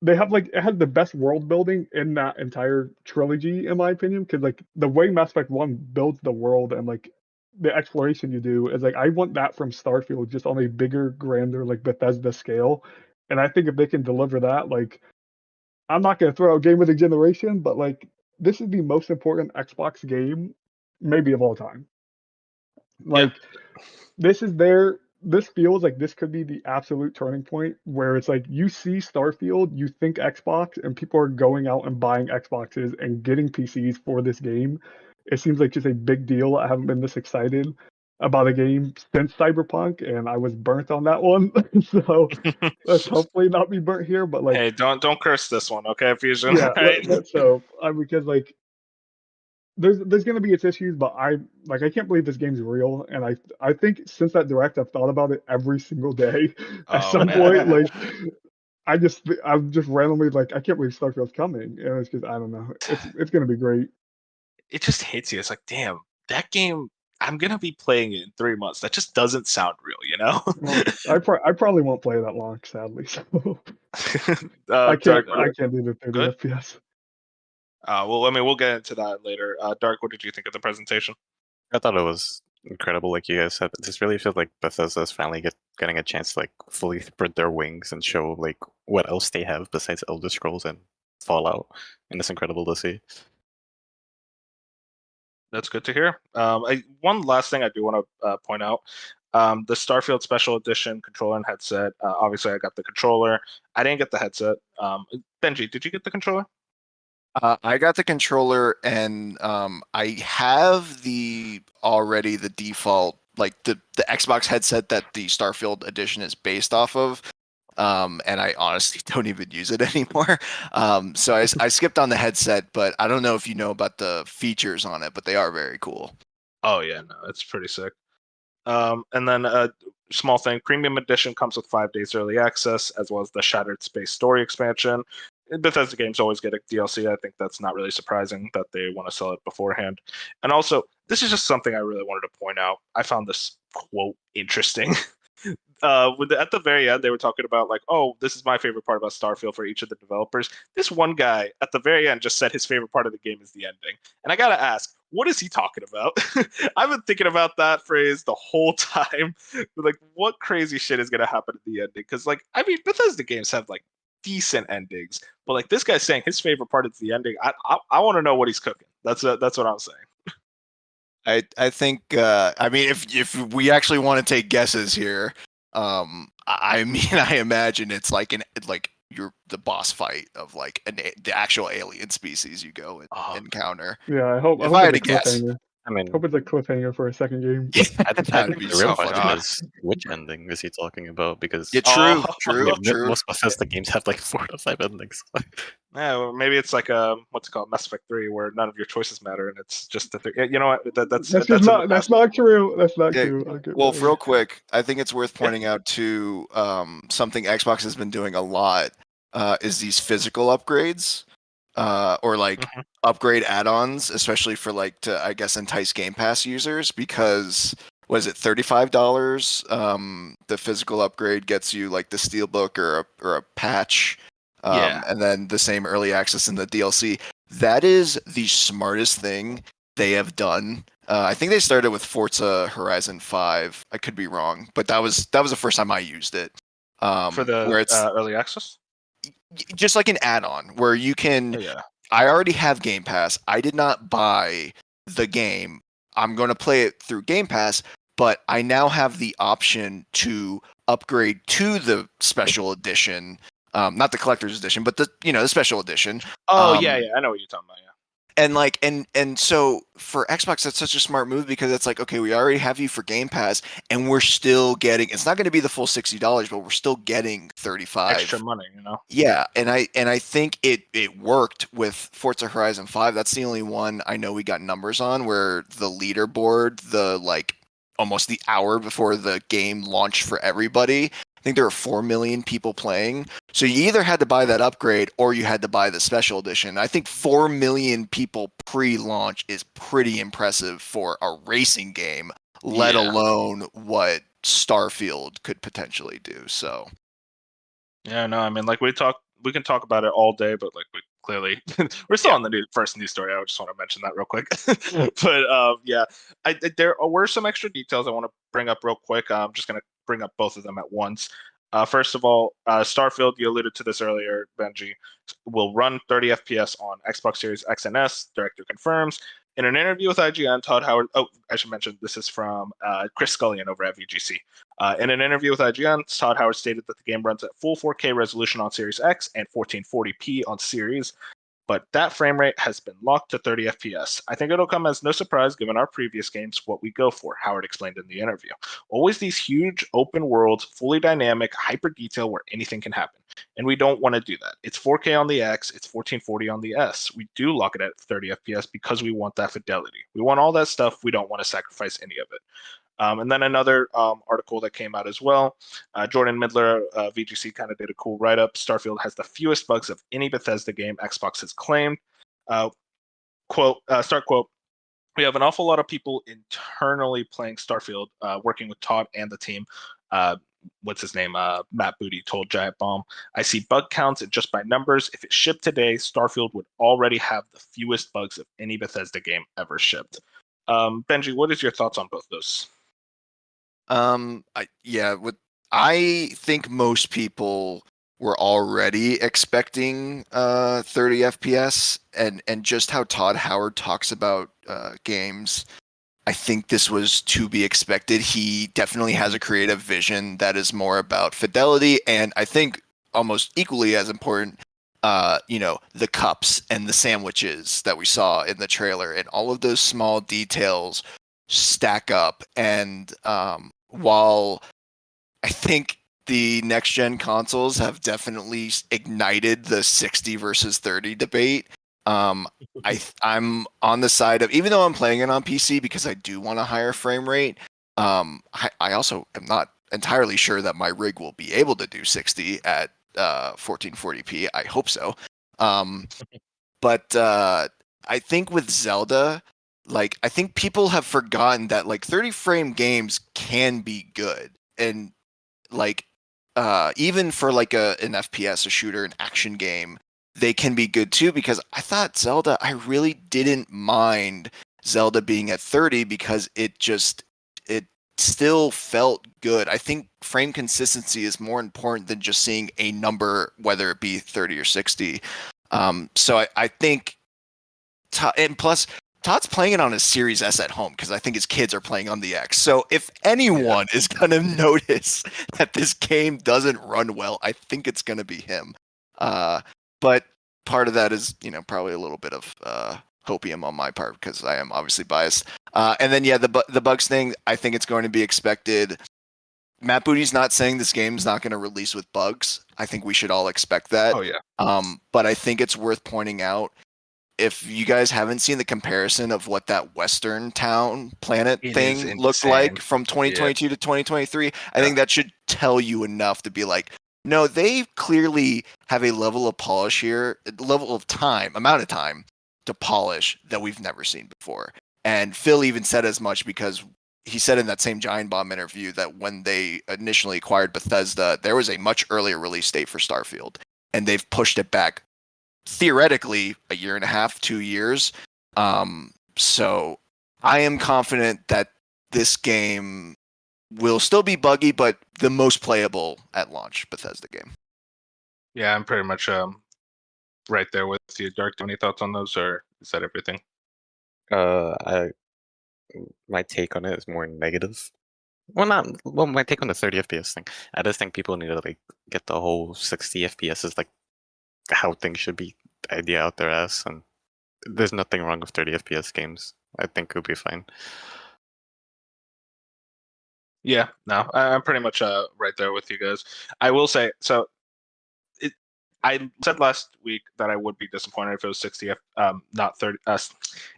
they have like it has the best world building in that entire trilogy, in my opinion, because like the way Mass Effect 1 builds the world and like the exploration you do is like I want that from Starfield just on a bigger, grander, like Bethesda scale. And I think if they can deliver that, like I'm not gonna throw out Game of the Generation, but like this is the most important Xbox game, maybe of all time. Like this is their this feels like this could be the absolute turning point where it's like you see Starfield, you think Xbox, and people are going out and buying Xboxes and getting PCs for this game. It seems like just a big deal. I haven't been this excited about a game since Cyberpunk, and I was burnt on that one. So let's hopefully not be burnt here. But like, Hey, don't curse this one, okay, Fusion? yeah, Right? let's hope. Because like there's gonna be its issues, but I can't believe this game's real, and I think since that direct, I've thought about it every single day. At Oh some man, point, like I'm just randomly like I can't believe Starfield's coming, and it's just I don't know. It's gonna be great. it just hits you. It's like, damn, that game. I'm gonna be playing it in 3 months. That just doesn't sound real, you know? Well, I probably won't play that long, sadly. So Dark, I can't do the 30 good. FPS. Well, I mean, we'll get into that later. Dark, what did you think of the presentation? I thought it was incredible, like you guys said. This really feels like Bethesda's finally getting a chance to like fully spread their wings and show like what else they have besides Elder Scrolls and Fallout, and it's incredible to see. That's good to hear. One last thing I do want to point out. The Starfield Special Edition controller and headset. Obviously, I got the controller. I didn't get the headset. Benji, did you get the controller? I got the controller, and I have already the default, like the Xbox headset that the Starfield edition is based off of. And I honestly don't even use it anymore. So I skipped on the headset, but I don't know if you know about the features on it, but they are very cool. Oh yeah, no, it's pretty sick. And then a small thing, Premium Edition comes with 5 days early access, as well as the Shattered Space story expansion. Bethesda games always get a DLC. I think that's not really surprising that they want to sell it beforehand. And also, this is just something I really wanted to point out. I found this quote interesting. At the very end, they were talking about like, oh, this is my favorite part about Starfield for each of the developers. This one guy at the very end just said his favorite part of the game is the ending, and I gotta ask, what is he talking about? I've been thinking about that phrase the whole time. Like, what crazy shit is gonna happen at the ending? Because, like, I mean, Bethesda games have like decent endings, but like this guy's saying his favorite part is the ending. I want to know what he's cooking. That's what I'm saying. I think I mean if we actually want to take guesses here, I mean I imagine it's like you're the boss fight of like the actual alien species you go and encounter. Yeah, I hope If I had it's to a guess. cliffhanger. I mean, Hope it's a cliffhanger for a second game. I That'd think be the real so question funny. is which ending is he talking about? Because Yeah, Oh. true. most Bethesda games have like 4 to 5 endings. Yeah, well, maybe it's like what's it called, Mass Effect 3, where none of your choices matter, and it's just the you know what? That's That's in the not past. true. That's not Yeah, true. Okay, well, whatever. real quick, I think it's worth pointing out too. Something Xbox has been doing a lot is these physical upgrades, or like Mhm. upgrade add-ons, especially for like to I guess entice Game Pass users. Because was it $35? The physical upgrade gets you like the Steelbook or a patch, Yeah. and then the same early access in the DLC. That is the smartest thing they have done. I think they started with Forza Horizon 5. I could be wrong, but that was the first time I used it. For the Where it's early access. just like an add-on where you can. Yeah. I already have Game Pass. I did not buy the game. I'm going to play it through Game Pass, but I now have the option to upgrade to the special edition, not the collector's edition, but the special edition. Oh yeah, I know what you're talking about. Yeah. And like and so for Xbox, that's such a smart move because it's like, okay, we already have you for Game Pass, and we're still getting. It's not going to be the full $60, but we're still getting 35 Extra money, you know. Yeah, and I think it worked with Forza Horizon 5. That's the only one I know we got numbers on where the leaderboard, the like almost the hour before the game launched for everybody, I think there were 4 million people playing. So you either had to buy that upgrade or you had to buy the special edition. I think 4 million people pre-launch is pretty impressive for a racing game, let alone what Starfield could potentially do. So Yeah, no, I mean, like we can talk about it all day, but like we clearly we're still on the first news story. I just want to mention that real quick. But yeah, there were some extra details I want to bring up real quick. I'm just gonna bring up both of them at once. First of all, Starfield, you alluded to this earlier, Benji, will run 30 FPS on Xbox Series X and S. Director confirms. In an interview with IGN, Todd Howard. Oh, I should mention this is from Chris Scullion over at VGC. In an interview with IGN, Todd Howard stated that the game runs at full 4K resolution on Series X and 1440p on Series, but that frame rate has been locked to 30 FPS. I think it'll come as no surprise given our previous games what we go for, Howard explained in the interview. Always these huge open worlds, fully dynamic, hyper detail where anything can happen. And we don't want to do that. It's 4K on the X, it's 1440 on the S. We do lock it at 30 FPS because we want that fidelity. We want all that stuff. We don't want to sacrifice any of it. And then another article that came out as well. Jordan Midler, VGC, kind of did a cool write-up. Starfield has the fewest bugs of any Bethesda game, Xbox has claimed. Start quote, we have an awful lot of people internally playing Starfield, working with Todd and the team. What's his name? Matt Booty told Giant Bomb. I see bug counts and just by numbers. If it shipped today, Starfield would already have the fewest bugs of any Bethesda game ever shipped. Benji, what is your thoughts on both those? I think most people were already expecting 30 FPS, and just how Todd Howard talks about games, I think this was to be expected. He definitely has a creative vision that is more about fidelity, and I think almost equally as important, the cups and the sandwiches that we saw in the trailer, and all of those small details stack up. And while I think the next gen consoles have definitely ignited the 60 versus 30 debate, I'm on the side of, even though I'm playing it on PC because I do want a higher frame rate, I also am not entirely sure that my rig will be able to do 60 at 1440p. I hope so. But I think with Zelda, I think people have forgotten that 30 frame games can be good, and even for an FPS, a shooter, an action game, they can be good too. Because I thought Zelda, I really didn't mind Zelda being at 30 because it still felt good. I think frame consistency is more important than just seeing a number, whether it be 30 or 60. So I think, and plus, Todd's playing it on his Series S at home because I think his kids are playing on the X. So if anyone is going to notice that this game doesn't run well, I think it's going to be him. But part of that is, probably a little bit of hopium on my part because I am obviously biased. And then, the bugs thing, I think it's going to be expected. Matt Booty's not saying this game's not going to release with bugs. I think we should all expect that. Oh, yeah. But I think it's worth pointing out, if you guys haven't seen the comparison of what that Western Town planet thing looked like from 2022 to 2023, I think that should tell you enough to be like, no, they clearly have a level of polish here, amount of time to polish that we've never seen before. And Phil even said as much, because he said in that same Giant Bomb interview that when they initially acquired Bethesda, there was a much earlier release date for Starfield, and they've pushed it back theoretically a year and a half, 2 years. So I am confident that this game will still be buggy, but the most playable at launch Bethesda game. Yeah, I'm pretty much right there with you. Dark, any thoughts on those, or is that everything? My take on it is more negative. My take on the 30 FPS thing. I just think people need to get the whole 60 FPS is how things should be idea out their ass, and there's nothing wrong with 30 FPS games. I think it'll be fine. Yeah, no, I'm pretty much right there with you guys. I will say, so I said last week that I would be disappointed if it was 60 not 30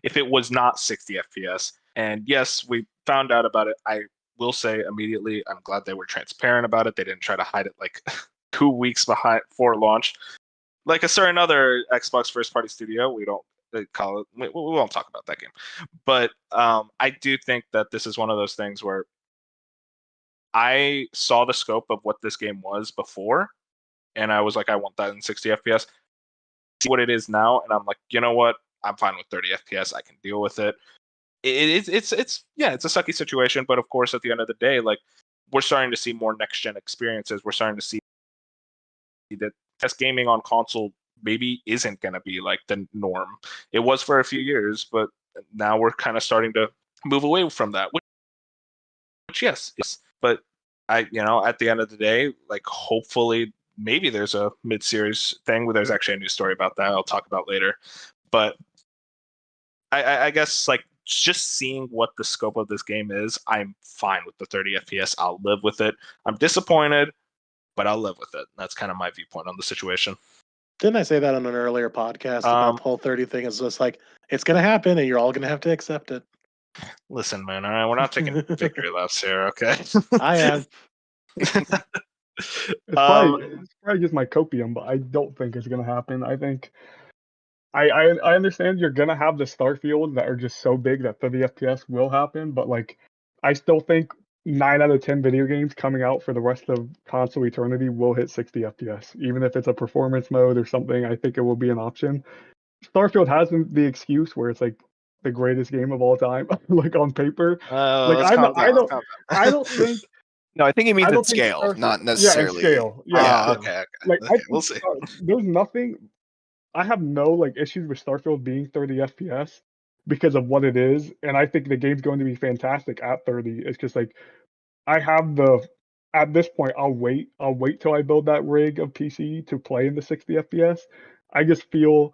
if it was not 60 FPS. And yes, we found out about it. I will say immediately, I'm glad they were transparent about it. They didn't try to hide it 2 weeks before launch. Like a certain other Xbox first-party studio, we don't call it. We won't talk about that game. But I do think that this is one of those things where I saw the scope of what this game was before, and I was like, I want that in 60 FPS. See what it is now, and I'm like, you know what? I'm fine with 30 FPS. I can deal with it. It's a sucky situation, but of course, at the end of the day, we're starting to see more next-gen experiences. We're starting to see that test gaming on console maybe isn't going to be the norm. It was for a few years, but now we're kind of starting to move away from that, which yes, but at the end of the day, like hopefully maybe there's a mid-series thing where there's actually a new story about that I'll talk about later. But I guess like just seeing what the scope of this game is, I'm fine with the 30 FPS. I'll live with it. I'm disappointed, but I'll live with it. That's kind of my viewpoint on the situation. Didn't I say that on an earlier podcast about the whole 30 thing? Is just like, it's going to happen and you're all going to have to accept it. Listen, man, all right, we're not taking victory laps here, okay? I am. It's probably just my copium, but I don't think it's gonna happen. I think I understand you're gonna have the Starfield that are just so big that 30 FPS will happen, but like I still think 9 out of 10 video games coming out for the rest of console eternity will hit 60 FPS, even if it's a performance mode or something. I think it will be an option. Starfield has the excuse where it's like the greatest game of all time, like on paper. Like I don't think. No, I think he means I don't at think scale, Starfield, not yeah, at necessarily. scale. Yeah, Yeah. at scale. Okay. Like I We'll think see. there's nothing. I have no like issues with Starfield being 30 FPS because of what it is, and I think the game's going to be fantastic at 30. It's just like I have the. At this point, I'll wait. I'll wait till I build that rig of PC to play in the 60 FPS. I just feel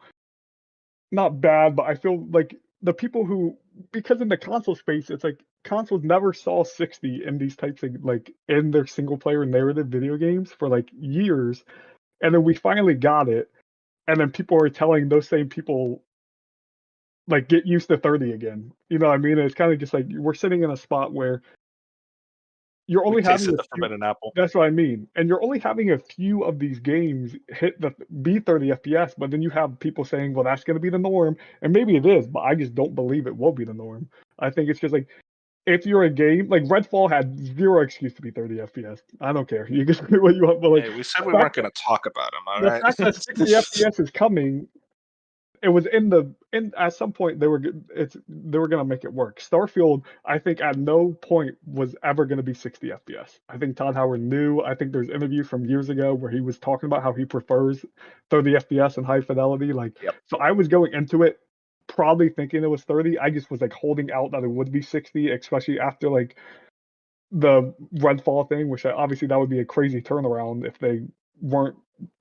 not bad, but I feel like the people who, because in the console space, it's like consoles never saw 60 in these types of like in their single player narrative video games for like years, and then we finally got it, and then people are telling those same people like get used to 30 again. You know what I mean? It's kind of just like we're sitting in a spot where you're We only having tasted a the few, forbidden apple. that's what I mean. And you're only having a few of these games hit the be 30 FPS, but then you have people saying, well, that's going to be the norm. And maybe it is, but I just don't believe it will be the norm. I think it's just like, if you're a game, like Redfall had zero excuse to be 30 FPS. I don't care. You can say what you want, but like, Hey, we said we weren't going to talk about him, all the right? fact that 60 FPS is coming, it was in at some point they were gonna make it work. Starfield, I think at no point was ever gonna be 60 FPS. I think Todd Howard knew. I think there's interviews from years ago where he was talking about how he prefers 30 FPS and high fidelity. Like, Yep. So I was going into it probably thinking it was 30. I just was like holding out that it would be 60, especially after like the Redfall thing, which obviously that would be a crazy turnaround if they weren't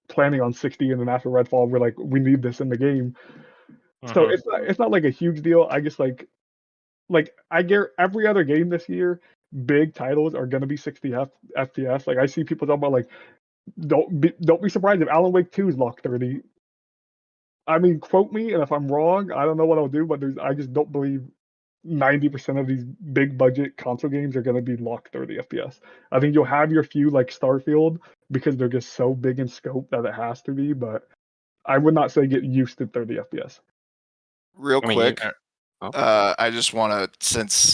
planning on 60 and then after Redfall we're like we need this in the game. So it's not like a huge deal. I just like I get every other game this year, big titles are gonna be 60 FPS. Like I see people talking about like don't be surprised if Alan Wake 2 is locked 30. I mean, quote me, and if I'm wrong, I don't know what I'll do, but I just don't believe 90% of these big budget console games are going to be locked 30 FPS. I think you'll have your few like Starfield because they're just so big in scope that it has to be, but I would not say get used to 30 FPS. Real quick, I just want to, since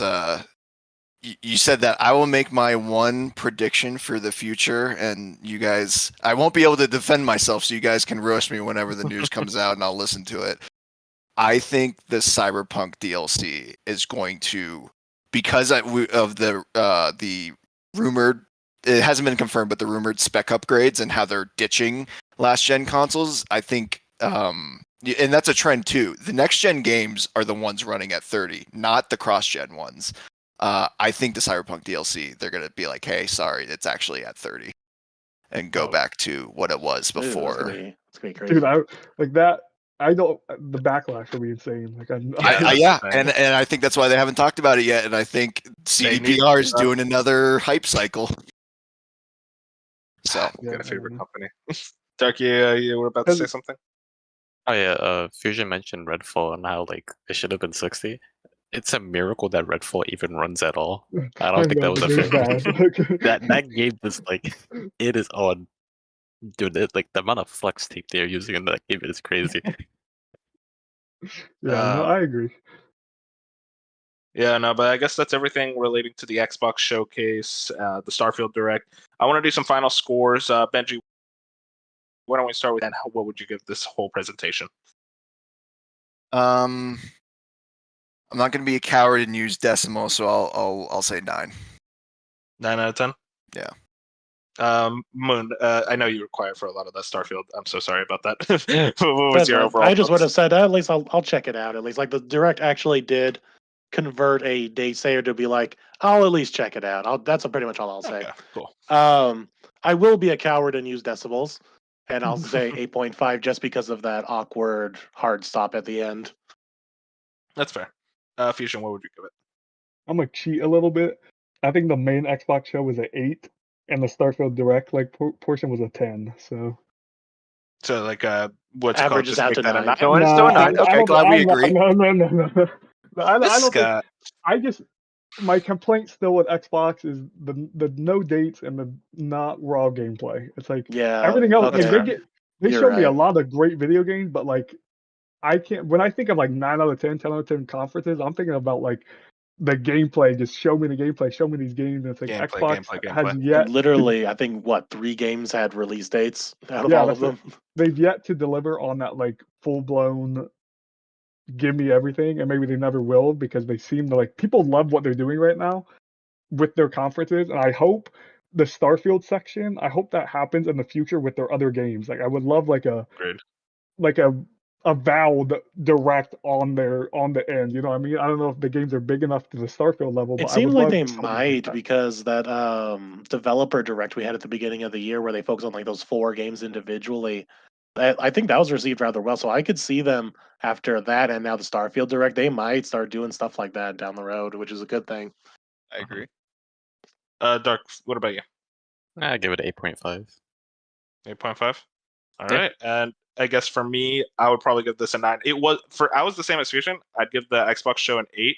you said that, I will make my one prediction for the future, and you guys, I won't be able to defend myself, so you guys can roast me whenever the news comes out, and I'll listen to it. I think the Cyberpunk DLC is going to, because of the rumored, it hasn't been confirmed, but the rumored spec upgrades and how they're ditching last gen consoles. I think, and that's a trend too. The next gen games are the ones running at 30, not the cross gen ones. I think the Cyberpunk DLC, they're gonna be like, hey, sorry, it's actually at 30, and go back to what it was before. It's gonna be crazy. Dude, I like that. I don't. The backlash will be insane. Like, and I think that's why they haven't talked about it yet. And I think CDPR is doing another hype cycle. So, got a favorite company. Darky, you were about to say something? Oh yeah, Fusion mentioned Redfall and how like it should have been 60. It's a miracle that Redfall even runs at all. I don't think that was a fair. that game is like, it is on. Dude, like the amount of flex tape they're using in that game is crazy. No, I agree. Yeah, no, but I guess that's everything relating to the Xbox Showcase, the Starfield Direct. I want to do some final scores. Benji, why don't we start with that? What would you give this whole presentation? I'm not going to be a coward and use decimal, so I'll say 9. 9 out of 10? Yeah. Moon, I know you were quiet for a lot of that Starfield. I'm so sorry about that. What was That's your fine. overall I just would have thoughts? said at least I'll check it out. At least like the direct actually did convert a daysayer to be like, I'll at least check it out. That's pretty much all I'll say. Okay, cool. I will be a coward and use decibels, and I'll say 8.5 just because of that awkward hard stop at the end. That's fair. Fusion, what would you give it? I'm gonna cheat a little bit. I think the main Xbox show was an 8, and the Starfield Direct portion was a 10. So So like what's it called? Averages Just out make to that a 9. 9? No, it's still a nah, 9. I Okay, don't. glad we I'm not, agree. no. I This don't think. guy. I just my complaint still with Xbox is the no dates and the not raw gameplay. It's like Yeah. everything else. Okay. Like they You're show me a right. lot of great video games, but like I can't. When I think of like 9 out of 10, 10 out of 10 conferences, I'm thinking about like the gameplay. Just show me the gameplay. Show me these games. And it's like Xbox has And yet to literally, I think 3 games had release dates out of yeah, all that's of it. them. They've yet to deliver on that like full blown give me everything, and maybe they never will because they seem to like people love what they're doing right now with their conferences, and I hope the Starfield section, I hope that happens in the future with their other games. Like I would love like a Agreed. like a Avowed direct on the end. You know what I mean? I don't know if the games are big enough to the Starfield level, but It I would seems like love they something like might that. because that developer direct we had at the beginning of the year where they focus on like those 4 games individually. I think that was received rather well. So I could see them after that and now the Starfield direct, they might start doing stuff like that down the road, which is a good thing. I agree. Dark, what about you? I give it 8.5. 8.5? All Yeah. right. And I guess for me, I would probably give this a 9. I was the same as Fusion. I'd give the Xbox show an 8,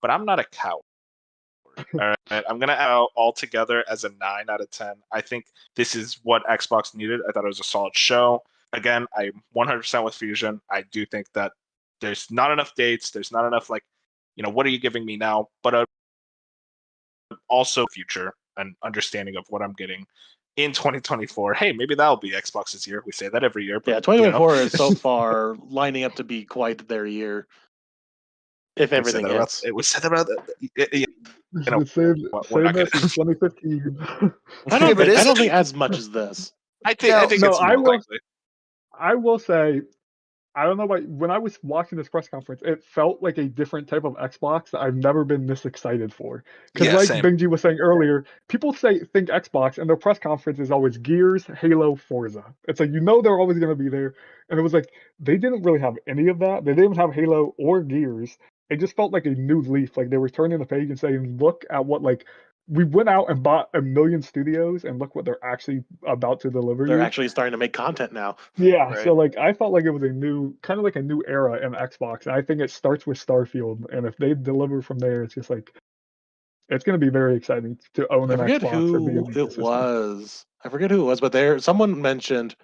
but I'm not a coward. All right. I'm going to add all together as a 9 out of 10. I think this is what Xbox needed. I thought it was a solid show. Again, I'm 100% with Fusion. I do think that there's not enough dates. There's not enough, like, what are you giving me now? But also future and understanding of what I'm getting in 2024. Hey, maybe that'll be Xbox's year. We say that every year. But, Yeah, 2024 is so far lining up to be quite their year. If everything hits. We said that about we're Same not that gonna. since 2015. I Yeah, but don't think as much as this. I think No, it's more likely. I will say, I don't know why. When I was watching this press conference, it felt like a different type of Xbox that I've never been this excited for. Because, Yeah, like same. Benji was saying earlier, people think Xbox, and their press conference is always Gears, Halo, Forza. It's like they're always going to be there, and it was like they didn't really have any of that. They didn't even have Halo or Gears. It just felt like a new leaf. Like they were turning the page and saying, "Look at what we went out and bought a million studios, and look what they're actually about to deliver They're you." actually starting to make content now. Yeah, Right. so like I felt like it was kind of like a new era in Xbox. And I think it starts with Starfield, and if they deliver from there, it's just like it's going to be very exciting to own I an forget Xbox or be in who the it ecosystem. was. I forget who it was, but someone mentioned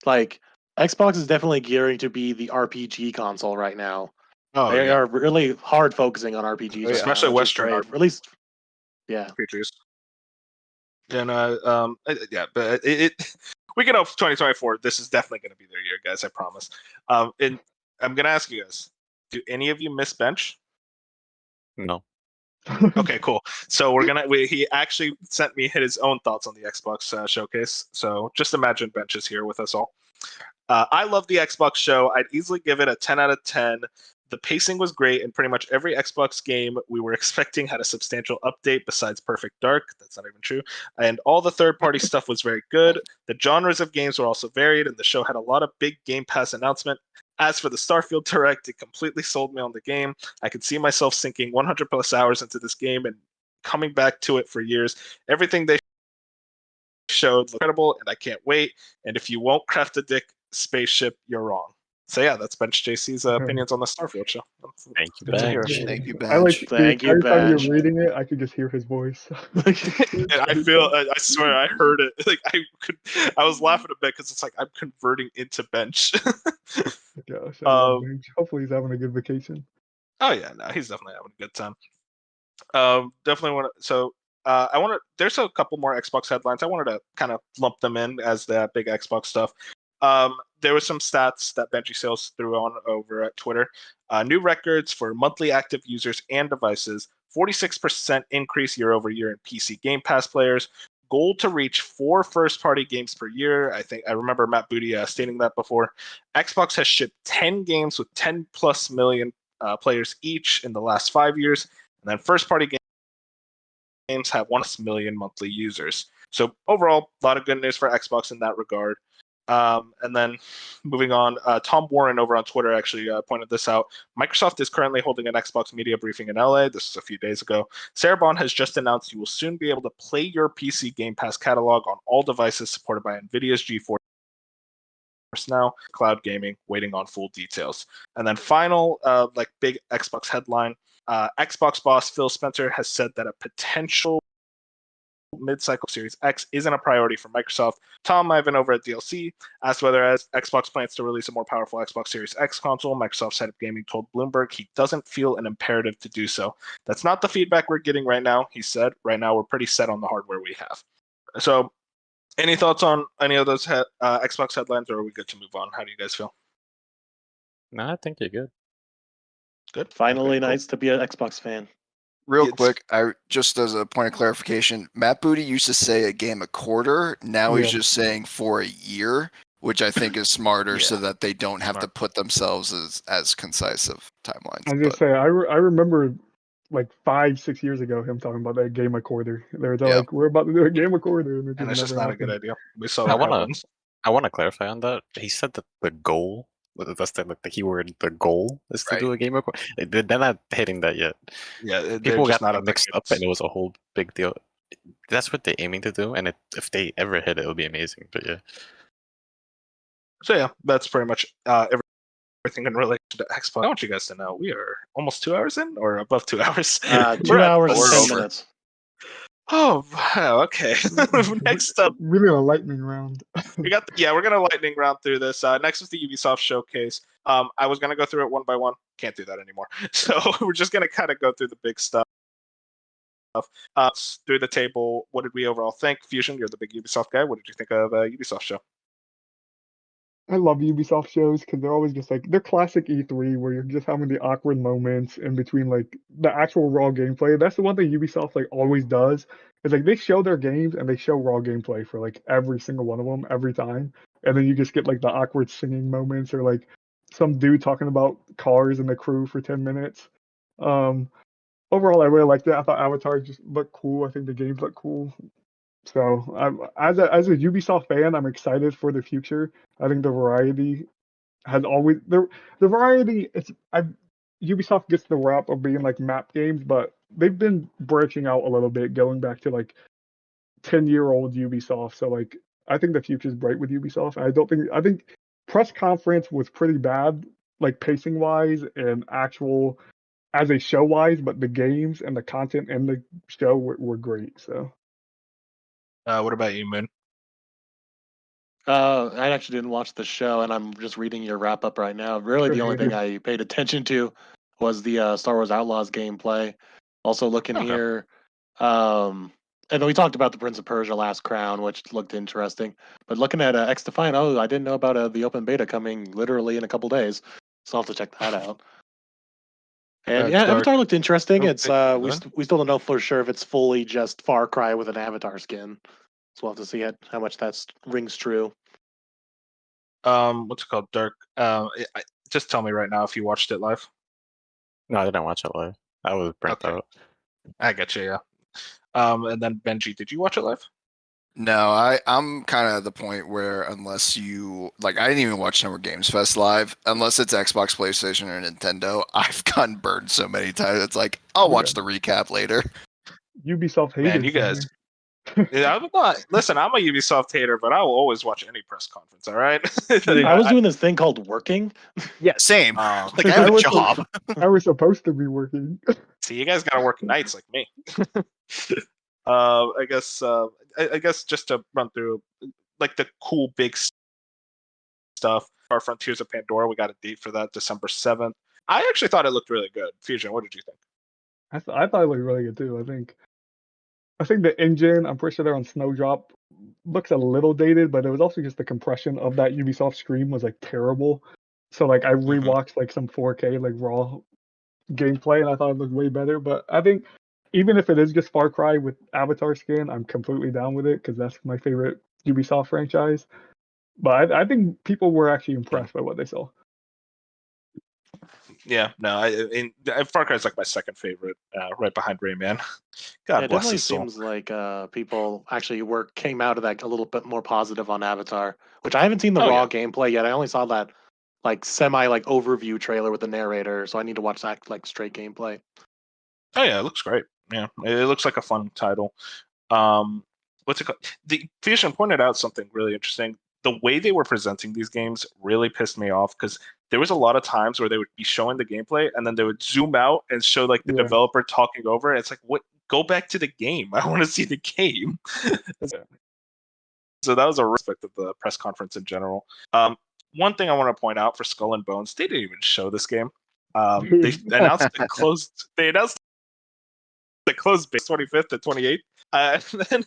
like Xbox is definitely gearing to be the RPG console right now. Oh, They yeah. are really hard focusing on RPGs right Especially now, which is Western great. Or at least, yeah. RPGs. And yeah, but we get off 2024. This is definitely going to be their year, guys. I promise. And I'm going to ask you guys: do any of you miss Bench? No. Okay, cool. So he actually sent me his own thoughts on the Xbox showcase. So just imagine Bench is here with us all. I love the Xbox show. I'd easily give it a 10 out of 10. The pacing was great, and pretty much every Xbox game we were expecting had a substantial update besides Perfect Dark. That's not even true. And all the third-party stuff was very good. The genres of games were also varied, and the show had a lot of big Game Pass announcement. As for the Starfield Direct, it completely sold me on the game. I could see myself sinking 100 plus hours into this game and coming back to it for years. Everything they showed was incredible, and I can't wait. And if you won't craft a dick spaceship, you're wrong. So yeah, that's Bench JC's opinions on the Starfield show. Thank you, Good to hear. Bench. Thank you, I like Bench. the Thank you, entire time you're Bench. reading it, I could just hear his voice. And I swear, I heard it. Like I was laughing a bit because it's like I'm converting into Bench. Gosh, I love Bench. Hopefully he's having a good vacation. Oh yeah, no, he's definitely having a good time. Definitely want to. So I want to. There's a couple more Xbox headlines. I wanted to kind of lump them in as the big Xbox stuff. There were some stats that Benji Sales threw on over at Twitter. New records for monthly active users and devices. 46% increase year over year in PC Game Pass players. goal to reach 4 first-party games per year. I remember Matt Booty stating that before. Xbox has shipped 10 games with 10 plus million players each in the last 5 years, and then first-party games have 1 million monthly users. So overall, a lot of good news for Xbox in that regard. And then moving on, Tom Warren over on Twitter actually pointed this out. Microsoft is currently holding an Xbox media briefing in LA. This is a few days ago. Sarah Bond has just announced you will soon be able to play your PC Game Pass catalog on all devices supported by NVIDIA's GeForce Now, cloud gaming, waiting on full details. And then final, big Xbox headline, Xbox boss Phil Spencer has said that a potential mid-cycle Series X isn't a priority for Microsoft. Tom Ivan over at DLC asked whether as Xbox plans to release a more powerful Xbox Series X console, Microsoft's head of gaming told Bloomberg he doesn't feel an imperative to do so. That's not the feedback we're getting right now, he said. Right now, we're pretty set on the hardware we have. So, any thoughts on any of those Xbox headlines, or are we good to move on? How do you guys feel? No, I think you're good. Good. Finally, Okay, cool. nice to be an Xbox fan. Real quick, I just as a point of clarification, Matt Booty used to say a game a quarter. Now he's just saying for a year, which I think is smarter, so that they don't have to put themselves as concise of timelines. I was gonna say, I remember like 5-6 years ago him talking about that game a quarter. They're like, we're about to do a game a quarter, and it's just not a good idea. We saw I what happens. I want to clarify on that. He said that the goal, that's the keyword, the goal is to do a game record. They're not hitting that yet. Yeah, people just got not mixed up, and it was a whole big deal. That's what they're aiming to do, and if they ever hit it, it'll be amazing. But yeah. So yeah, that's pretty much everything in relation to Xbox. I want you guys to know we are almost 2 hours in, or above 2 hours. 2 hours and 10 over. minutes. Oh, wow, okay. Next up, really a lightning round. we're gonna lightning round through this. Next is the Ubisoft Showcase. I was gonna go through it one by one. Can't do that anymore. So we're just gonna kind of go through the big stuff. Through the table, what did we overall think? Fusion, you're the big Ubisoft guy. What did you think of Ubisoft show? I love Ubisoft shows because they're always just like, they're classic E3 where you're just having the awkward moments in between like the actual raw gameplay. That's the one thing Ubisoft like always does is like they show their games and they show raw gameplay for like every single one of them every time, and then you just get like the awkward singing moments or like some dude talking about cars and the crew for 10 minutes. Overall, I really liked it. I thought Avatar just looked cool. I think the games look cool. So as a Ubisoft fan, I'm excited for the future. I think the variety has always the variety. Ubisoft gets the rap of being like map games, but they've been branching out a little bit, going back to like 10-year-old Ubisoft. So like I think the future's bright with Ubisoft. I think press conference was pretty bad, like pacing wise and actual as a show wise, but the games and the content in the show were great. So. What about you, Moon? I actually didn't watch the show, and I'm just reading your wrap up right now. Really, the only thing I paid attention to was the Star Wars Outlaws gameplay. Also looking here, and then we talked about the Prince of Persia: Last Crown, which looked interesting. But looking at X Defiant, I didn't know about the open beta coming literally in a couple days, so I'll have to check that out. And Avatar looked interesting. It's we still don't know for sure if it's fully just Far Cry with an Avatar skin. So we'll have to see how much that rings true. What's it called? Dark. Just tell me right now if you watched it live. No, I didn't watch it live. I was burnt out. I get you, yeah. And then Benji, did you watch it live? No, I'm kind of at the point where unless you like, I didn't even watch Summer Games Fest live. Unless it's Xbox, PlayStation, or Nintendo, I've gotten burned so many times. It's like I'll watch the recap later. Ubisoft haters. Man, you guys. I'm not. Listen, I'm a Ubisoft hater, but I will always watch any press conference. All right. I was doing this thing called working. Yeah, same. Like I have a job. I was supposed to be working. See, you guys gotta work nights like me. I guess just to run through like the cool big stuff. Our Frontiers of Pandora, we got a date for that, December 7th. I actually thought it looked really good. Fusion, what did you think? I thought it looked really good too. I think the engine, I'm pretty sure they're on Snowdrop, looks a little dated, but it was also just the compression of that Ubisoft stream was like terrible. So like I rewatched like some 4K like raw gameplay and I thought it looked way better. But I think even if it is just Far Cry with Avatar skin, I'm completely down with it because that's my favorite Ubisoft franchise. But I think people were actually impressed by what they saw. Yeah, no, Far Cry is like my second favorite, right behind Rayman. God Yeah, it bless definitely his soul. seems like people actually came out of that a little bit more positive on Avatar, which I haven't seen the Oh, raw yeah. gameplay yet. I only saw that semi overview trailer with the narrator, so I need to watch that straight gameplay. Oh yeah, it looks great. Yeah, it looks like a fun title. What's it called? The Fusion pointed out something really interesting. The way they were presenting these games really pissed me off because there was a lot of times where they would be showing the gameplay and then they would zoom out and show like the Yeah. developer talking over it. It's like, what? Go back to the game. I want to see the game. So that was a respect of the press conference in general. One thing I want to point out for Skull and Bones, they didn't even show this game. They announced it closed. They announced the closed base 25th to 28th, and then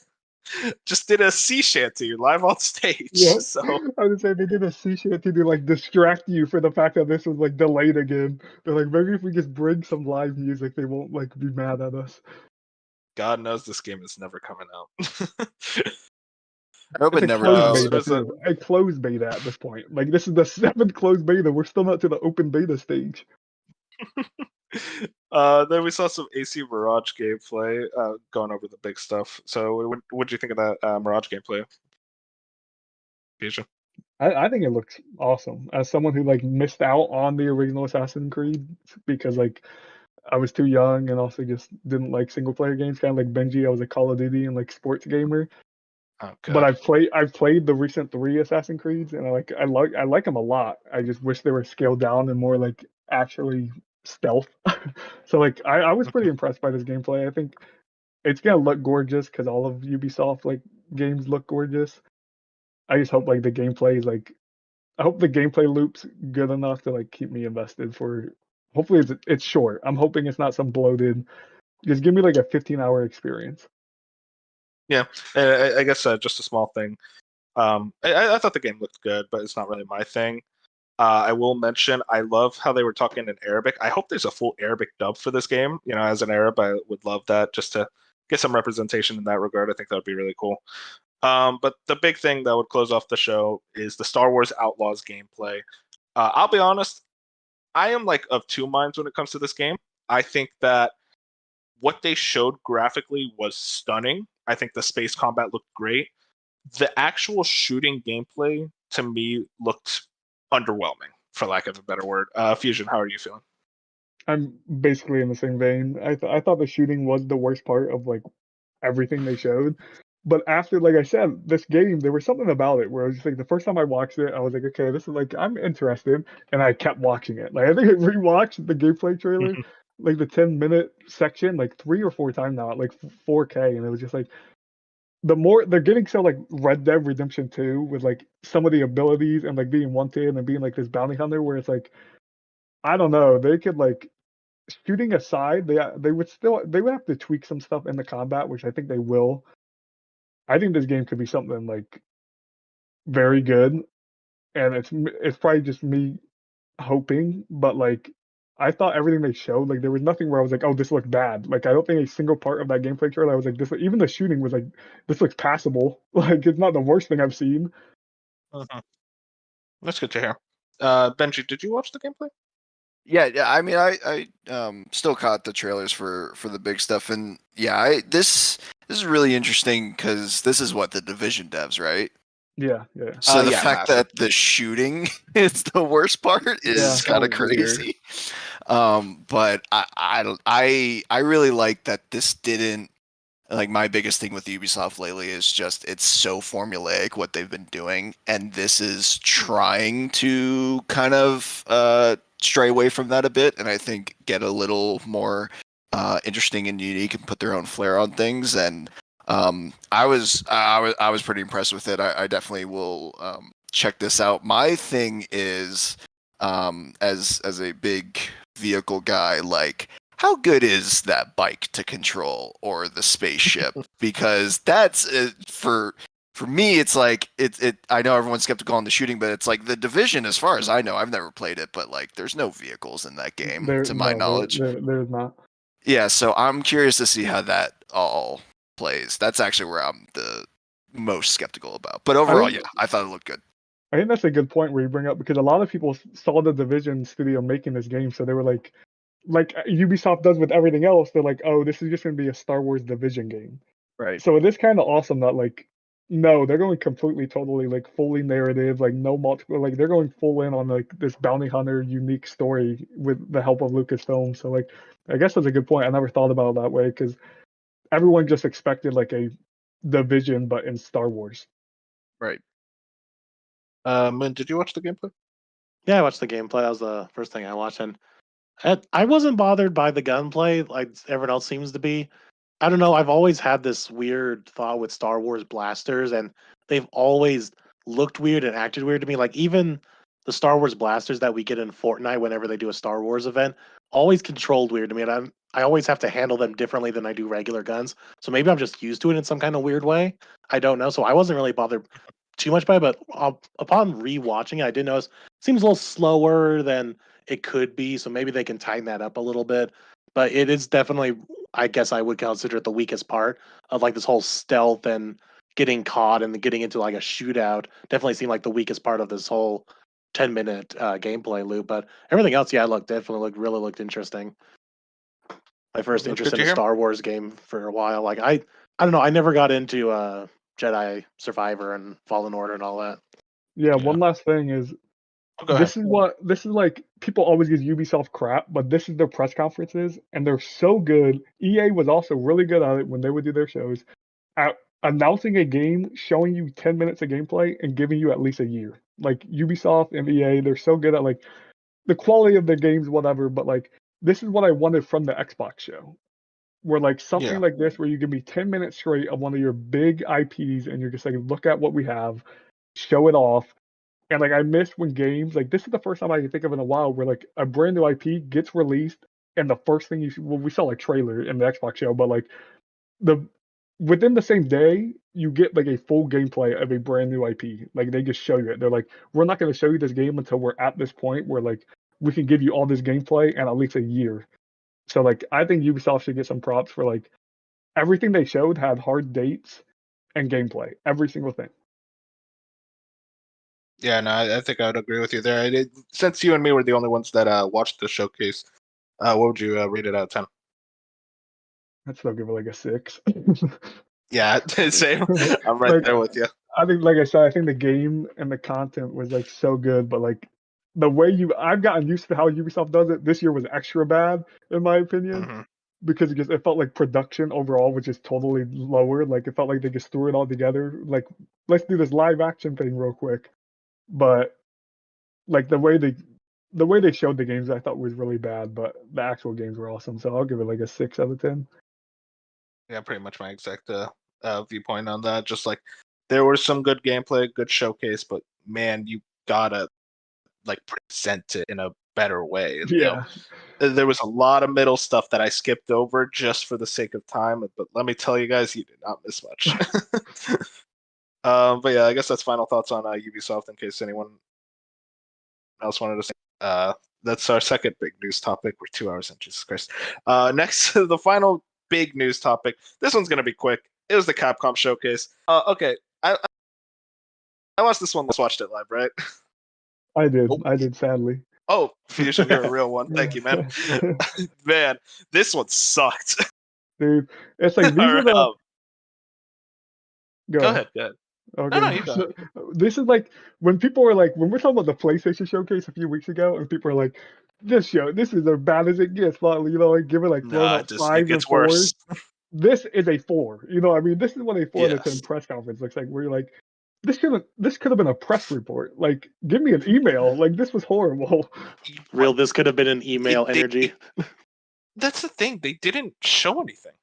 just did a sea shanty live on stage. Yeah. So I was saying they did a sea shanty to like distract you for the fact that this was like delayed again. They're like, maybe if we just bring some live music, they won't like be mad at us. God knows this game is never coming out. I hope It's it a never closed does. beta too. A closed beta at this point. Like this is the 7th closed beta. We're still not to the open beta stage. Then we saw some AC Mirage gameplay, going over the big stuff. So what do you think of that Mirage gameplay? Fusion? I think it looks awesome. As someone who like missed out on the original Assassin's Creed because like I was too young and also just didn't like single player games, kind of like Benji. I was a Call of Duty and like sports gamer. Oh, But God. I've played the recent 3 Assassin's Creeds and I like them a lot. I just wish they were scaled down and more like actually stealth. So like I was pretty impressed by this gameplay. I think it's gonna look gorgeous because all of Ubisoft like games look gorgeous. I just hope like the gameplay is like I hope the gameplay loop's good enough to like keep me invested for. Hopefully it's short. I'm hoping it's not some bloated. Just give me like a 15-hour experience. Yeah, I guess just a small thing. I thought the game looked good, but it's not really my thing. I will mention I love how they were talking in Arabic. I hope there's a full Arabic dub for this game. You know, as an Arab, I would love that just to get some representation in that regard. I think that would be really cool. But the big thing that would close off the show is the Star Wars Outlaws gameplay. I'll be honest, I am like of two minds when it comes to this game. I think that what they showed graphically was stunning. I think the space combat looked great. The actual shooting gameplay to me looked underwhelming, for lack of a better word. Fusion, how are you feeling? I'm basically in the same vein. I thought the shooting was the worst part of like everything they showed. But after, like I said, this game, there was something about it where I was just like, the first time I watched it, I was like, okay, this is like, I'm interested. And I kept watching it. Like, I think I rewatched the gameplay trailer, like the 10-minute section, like 3 or 4 times now at like 4K. And it was just like, the more they're getting so like Red Dead Redemption 2 with like some of the abilities and like being wanted and being like this bounty hunter where it's like, I don't know, they could like, shooting aside, they would have to tweak some stuff in the combat, which I think they will. I think this game could be something like very good, and it's probably just me hoping, but like I thought everything they showed, like there was nothing where I was like, oh, this looked bad. Like I don't think a single part of that gameplay trailer I was like, this. Even the shooting was like, this looks passable. Like it's not the worst thing I've seen. Mm-hmm. That's good to hear. Benji, did you watch the gameplay? Yeah. I mean, I still caught the trailers for the big stuff, and yeah, this is really interesting because this is what the Division devs, right? Yeah. So the Yeah, fact massive. that the shooting is the worst part is kind of crazy. But I really like that this didn't. Like my biggest thing with Ubisoft lately is just it's so formulaic what they've been doing, and this is trying to kind of stray away from that a bit, and I think get a little more interesting and unique and put their own flair on things. And I was pretty impressed with it. I definitely will check this out. My thing is as a big vehicle guy, like how good is that bike to control or the spaceship? Because that's for me, it's like it. I know everyone's skeptical on the shooting, but it's like the Division. As far as I know, I've never played it, but like there's no vehicles in that game to my knowledge. There's not. Yeah, so I'm curious to see how that all plays. That's actually where I'm the most skeptical about. But overall, yeah, I thought it looked good. I think that's a good point where you bring up, because a lot of people saw the Division studio making this game, so they were like Ubisoft does with everything else. They're like, oh, this is just going to be a Star Wars Division game. Right. So it is kind of awesome that like, no, they're going completely, totally like fully narrative, like no multiple, like they're going full in on like this bounty hunter unique story with the help of Lucasfilm. So like, I guess that's a good point. I never thought about it that way, because everyone just expected like a Division, but in Star Wars. Right. Moon, did you watch the gameplay? Yeah, I watched the gameplay. That was the first thing I watched, and I wasn't bothered by the gunplay like everyone else seems to be. I don't know. I've always had this weird thought with Star Wars blasters, and they've always looked weird and acted weird to me. Like even the Star Wars blasters that we get in Fortnite whenever they do a Star Wars event, always controlled weird to me, and I always have to handle them differently than I do regular guns. So maybe I'm just used to it in some kind of weird way. I don't know. So I wasn't really bothered too much by it, but upon rewatching it, I did notice it seems a little slower than it could be. So maybe they can tighten that up a little bit. But it is definitely, I guess I would consider it the weakest part of like this whole stealth and getting caught and getting into like a shootout. Definitely seemed like the weakest part of this whole 10-minute gameplay loop. But everything else, yeah, really looked interesting. My first That's interest good in to a hear. Star Wars game for a while. Like I don't know, I never got into Jedi Survivor and Fallen Order and all that. Yeah, Yeah. one last thing is, Oh, go ahead. this is like, people always give Ubisoft crap, but this is their press conferences, and they're so good. EA was also really good at it when they would do their shows, at announcing a game, showing you 10 minutes of gameplay, and giving you at least a year. Like Ubisoft and EA, they're so good at like the quality of their games, whatever. But like, this is what I wanted from the Xbox show, where like something Yeah. like this, where you give me 10 minutes straight of one of your big IPs, and you're just like, look at what we have, show it off. And like, I miss when games like this is the first time I can think of in a while where like a brand new IP gets released, and the first thing you see, well, we saw like trailer in the Xbox show, but like the within the same day you get like a full gameplay of a brand new IP. Like they just show you it. They're like, we're not going to show you this game until we're at this point where like we can give you all this gameplay and at least a year. So like, I think Ubisoft should get some props for like everything they showed had hard dates and gameplay, every single thing. Yeah, no, I think I would agree with you there. Since you and me were the only ones that watched the showcase, what would you rate it out of 10? I'd still give it like a 6. Yeah, same. I'm right Like, there with you. I think, like I said, I think the game and the content was like so good, but like the way I've gotten used to how Ubisoft does it. This year was extra bad, in my opinion, Mhm. because it felt like production overall was just totally lower. Like it felt like they just threw it all together. Like, let's do this live action thing real quick. But like the way they showed the games, I thought was really bad. But the actual games were awesome, so I'll give it like a 6 out of 10. Yeah, pretty much my exact viewpoint on that. Just like there was some good gameplay, good showcase, but man, you gotta like present it in a better way. Yeah. There was a lot of middle stuff that I skipped over just for the sake of time. But let me tell you guys, you did not miss much. But yeah, I guess that's final thoughts on Ubisoft in case anyone else wanted to say. That's our second big news topic. We're 2 hours in, Jesus Christ. Next, the final big news topic. This one's going to be quick. It was the Capcom Showcase. Okay, I watched this one. Let's watch it live, right? I did. Oh. I did, sadly. Oh, Fusion, you're a real one. Thank you, man. Man, this one sucked. Dude, it's like these are Alright, the. go ahead. Okay. No, you go ahead. This is like when people were like, when we're talking about the PlayStation Showcase a few weeks ago, and people are like, this is as bad as it gets. Like, you know, like give it like throwing Nah, out it 5s and gets 4s. worse. This is a 4. You know, I mean, this is what a 4 out of 10 Yes. press conference looks like. Where you're like, this could have been a press report. Like, give me an email. Like, this was horrible. Real, this could have been an email energy. That's the thing. They didn't show anything.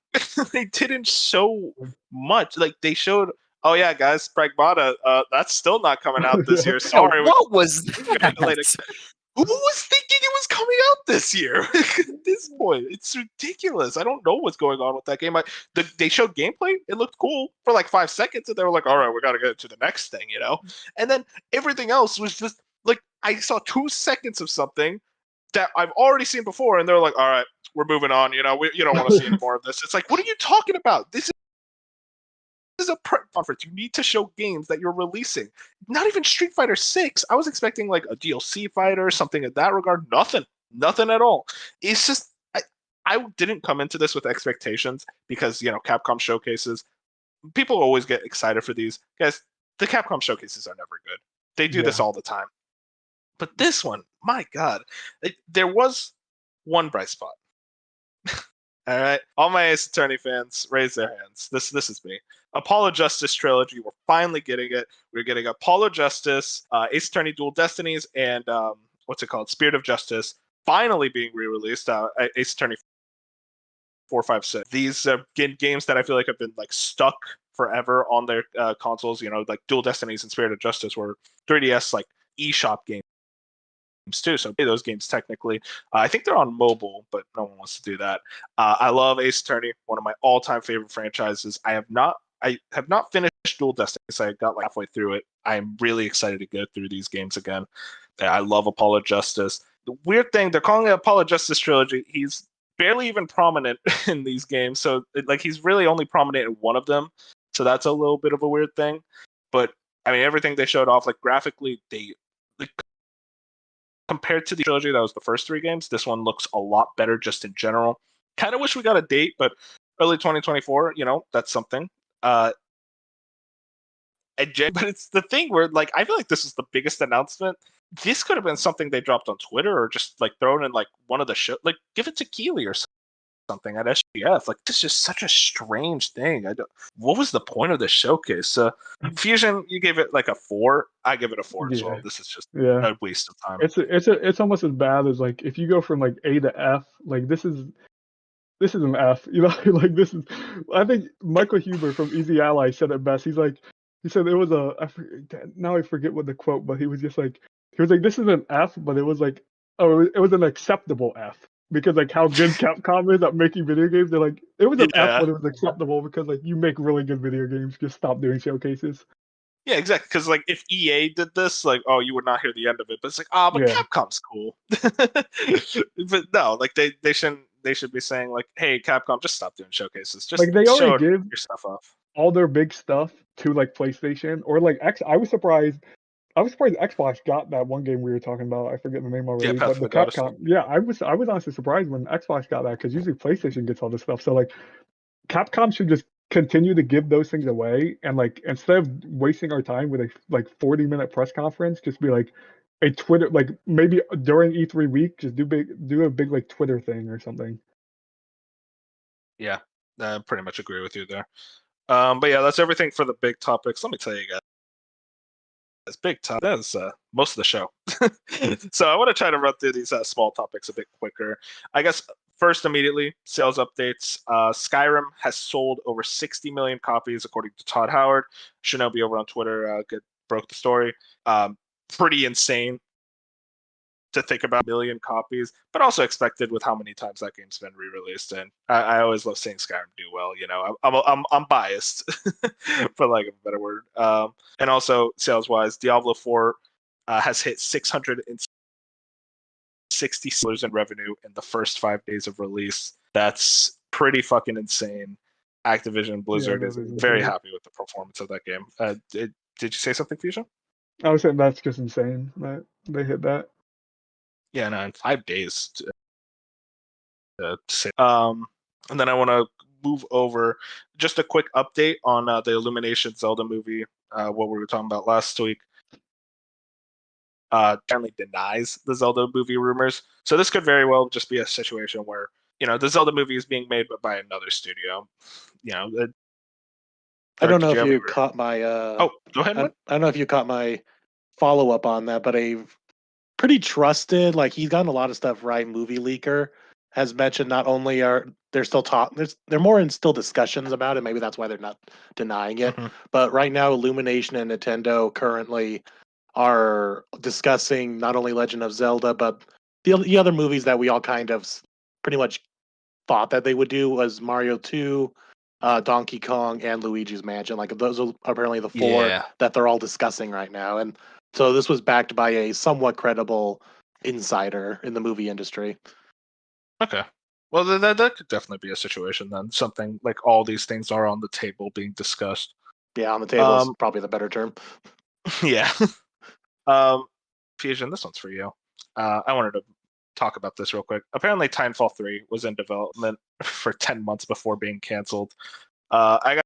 They didn't show much. Like they showed, oh yeah, guys, Pragmata, that's still not coming out this year. Sorry. What was that? Who was thinking it was coming out this year? At this point, it's ridiculous. I don't know what's going on with that game. They showed gameplay. It looked cool for like 5 seconds, and they were like, "All right, we got to get to the next thing," you know. And then everything else was just like I saw 2 seconds of something. that I've already seen before, and they're like, all right, we're moving on. You don't want to see any more of this. It's like, what are you talking about? This is a prep conference. You need to show games that you're releasing. Not even Street Fighter 6. I was expecting like a DLC fighter, something in that regard. Nothing at all. It's just I didn't come into this with expectations because Capcom showcases. People always get excited for these guys. The Capcom showcases are never good. They do this all the time. But this one, my God, there was one bright spot. All right, all my Ace Attorney fans, raise their hands. This is me. Apollo Justice trilogy. We're finally getting it. We're getting Apollo Justice, Ace Attorney Dual Destinies, and what's it called? Spirit of Justice. Finally being re-released. Ace Attorney 4, 5, 6. These games that I feel like have been like stuck forever on their consoles. Like Dual Destinies and Spirit of Justice were 3DS like eShop games too, so those games technically. I think they're on mobile, but no one wants to do that. I love Ace Attorney, one of my all-time favorite franchises. I have not finished Dual Destiny, so I got like halfway through it. I am really excited to go through these games again. I love Apollo Justice. The weird thing, they're calling it Apollo Justice Trilogy. He's barely even prominent in these games, so he's really only prominent in one of them. So that's a little bit of a weird thing. But I mean, everything they showed off, like graphically, compared to the trilogy that was the first 3 games, this one looks a lot better just in general. Kind of wish we got a date, but early 2024, that's something. But it's the thing where I feel like this is the biggest announcement. This could have been something they dropped on Twitter or just thrown in one of the show, give it to Keeley or something at SGF. This is just such a strange thing. What was the point of this showcase? Fusion, you gave it a 4. I give it a 4 as well. This is just a waste of time. It's almost as bad as if you go from A to F. This is an F. This is. I think Michael Huber from Easy Ally said it best. He said it was now I forget what the quote, but he was just this is an F, but it was it was an acceptable F. Because how good Capcom is at making video games, they're it was an F, but it was acceptable because you make really good video games. Just stop doing showcases. Yeah, exactly. Because if EA did this, you would not hear the end of it. But it's but Capcom's cool. But no, they shouldn't. They should be saying hey, Capcom, just stop doing showcases. Just they show already give your stuff off. All their big stuff to PlayStation or X. I was surprised Xbox got that one game we were talking about. I forget the name already. Yeah, but the Capcom. Yeah, I was honestly surprised when Xbox got that because usually PlayStation gets all this stuff. So Capcom should just continue to give those things away and instead of wasting our time with a 40-minute press conference, just be a Twitter maybe during E3 week, just do a big Twitter thing or something. Yeah, I pretty much agree with you there. But yeah, that's everything for the big topics. Let me tell you guys. Big topic. That's most of the show. So I want to try to run through these small topics a bit quicker. I guess first, immediately, sales updates. Skyrim has sold over 60 million copies, according to Todd Howard. Shinobi over on Twitter broke the story. Pretty insane to think about 1 million copies, but also expected with how many times that game's been re-released. And I always love seeing Skyrim do well. I'm biased, for lack of a better word. And also sales-wise, Diablo 4 has hit $660 in revenue in the first 5 days of release. That's pretty fucking insane. Activision Blizzard is very happy with the performance of that game. Did you say something, Fusion? I was saying that's just insane that they hit that. Yeah, no, in 5 days. To say. And then I want to move over just a quick update on the Illumination Zelda movie, what we were talking about last week. Apparently denies the Zelda movie rumors. So this could very well just be a situation where, the Zelda movie is being made but by another studio. I don't know if you caught my go ahead. I don't know if you caught my follow-up on that, but a pretty trusted, he's gotten a lot of stuff right, movie leaker has mentioned not only are they're still they're more in still discussions about it, maybe that's why they're not denying it, but right now Illumination and Nintendo currently are discussing not only Legend of Zelda, but the other movies that we all kind of pretty much thought that they would do was Mario 2, Donkey Kong, and Luigi's Mansion. Those are apparently the 4 that they're all discussing right now. And so this was backed by a somewhat credible insider in the movie industry. Okay. Well, that could definitely be a situation then. Something like all these things are on the table being discussed. Yeah, on the table is probably the better term. Yeah. Fusion, this one's for you. I wanted to talk about this real quick. Apparently, Titanfall 3 was in development for 10 months before being canceled. I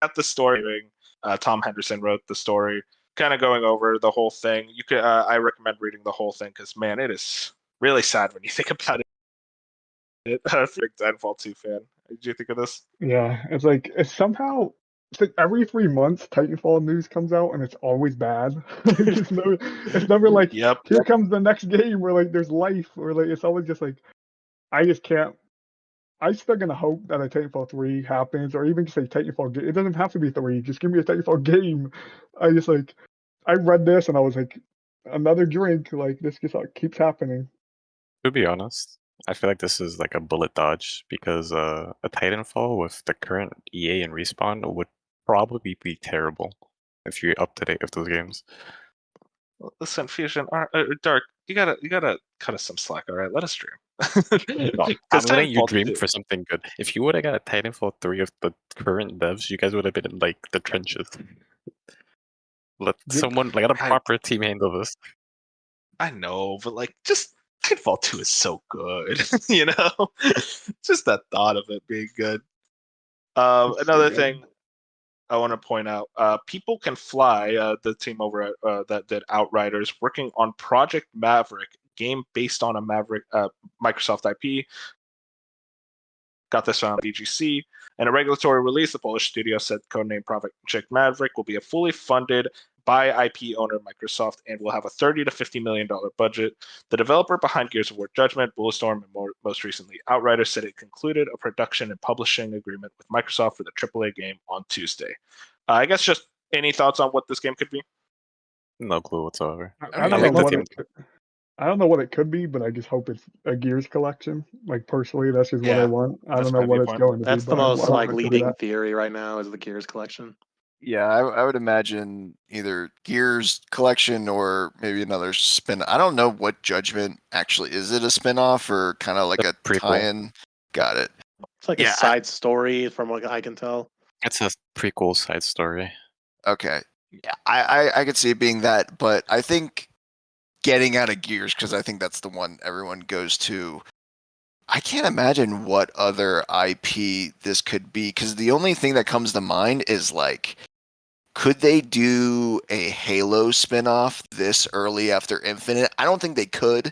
got the story. Tom Henderson wrote the story, kind of going over the whole thing. You could, I recommend reading the whole thing because, man, it is really sad when you think about it. I'm a big Titanfall 2 fan. Did you think of this? Yeah, it's like it's like every 3 months Titanfall news comes out and it's always bad. Like, it's never like Yep. here comes the next game where like there's life or like it's always just like I just can't. I'm still gonna hope that a Titanfall 3 happens or even just a Titanfall game. It doesn't have to be 3. Just give me a Titanfall game. I just like I read this and I was like another drink. Like this just like, keeps happening. To be honest, I feel like this is like a bullet dodge because a Titanfall with the current EA and Respawn would probably be terrible if you're up to date with those games. Listen, Fusion, Dark, you gotta cut us some slack, all right? Let us dream. No, I'm Because letting you Titanfall dream 2, for something good. If you would have got a Titanfall 3 of the current devs, you guys would have been in like the trenches. Let someone, like a proper team handle this. I know, but like, just Titanfall 2 is so good, you know? Just that thought of it being good. It's so Another good. thing I want to point out, People Can Fly, the team over at, that did Outriders, working on Project Maverick, game based on a Maverick Microsoft IP. Got this on VGC. And a regulatory release, the Polish studio said codename Project Maverick will be a fully funded by IP owner Microsoft and will have a $30 to $50 million budget. The developer behind Gears of War Judgment, Bulletstorm, and most recently Outriders said it concluded a production and publishing agreement with Microsoft for the AAA game on Tuesday. I guess just any thoughts on what this game could be? No clue whatsoever. I don't like know the what team. I don't know what it could be, but I just hope it's a Gears collection. Like personally, that's just what I Yeah, want. I that's don't know my what it's viewpoint. going to That's be. the But I most want like it to be leading that. theory right now is the Gears collection. Yeah, I would imagine either Gears collection or maybe another spin. I don't know what Judgment actually is. It a spin-off or kind of like a prequel. tie-in? Got it. It's like a side story from what I can tell. It's a prequel side story. Okay. Yeah, I could see it being that, but I think getting out of Gears, because I think that's the one everyone goes to. I can't imagine what other IP this could be, because the only thing that comes to mind is like, could they do a Halo spin-off this early after Infinite? I don't think they could,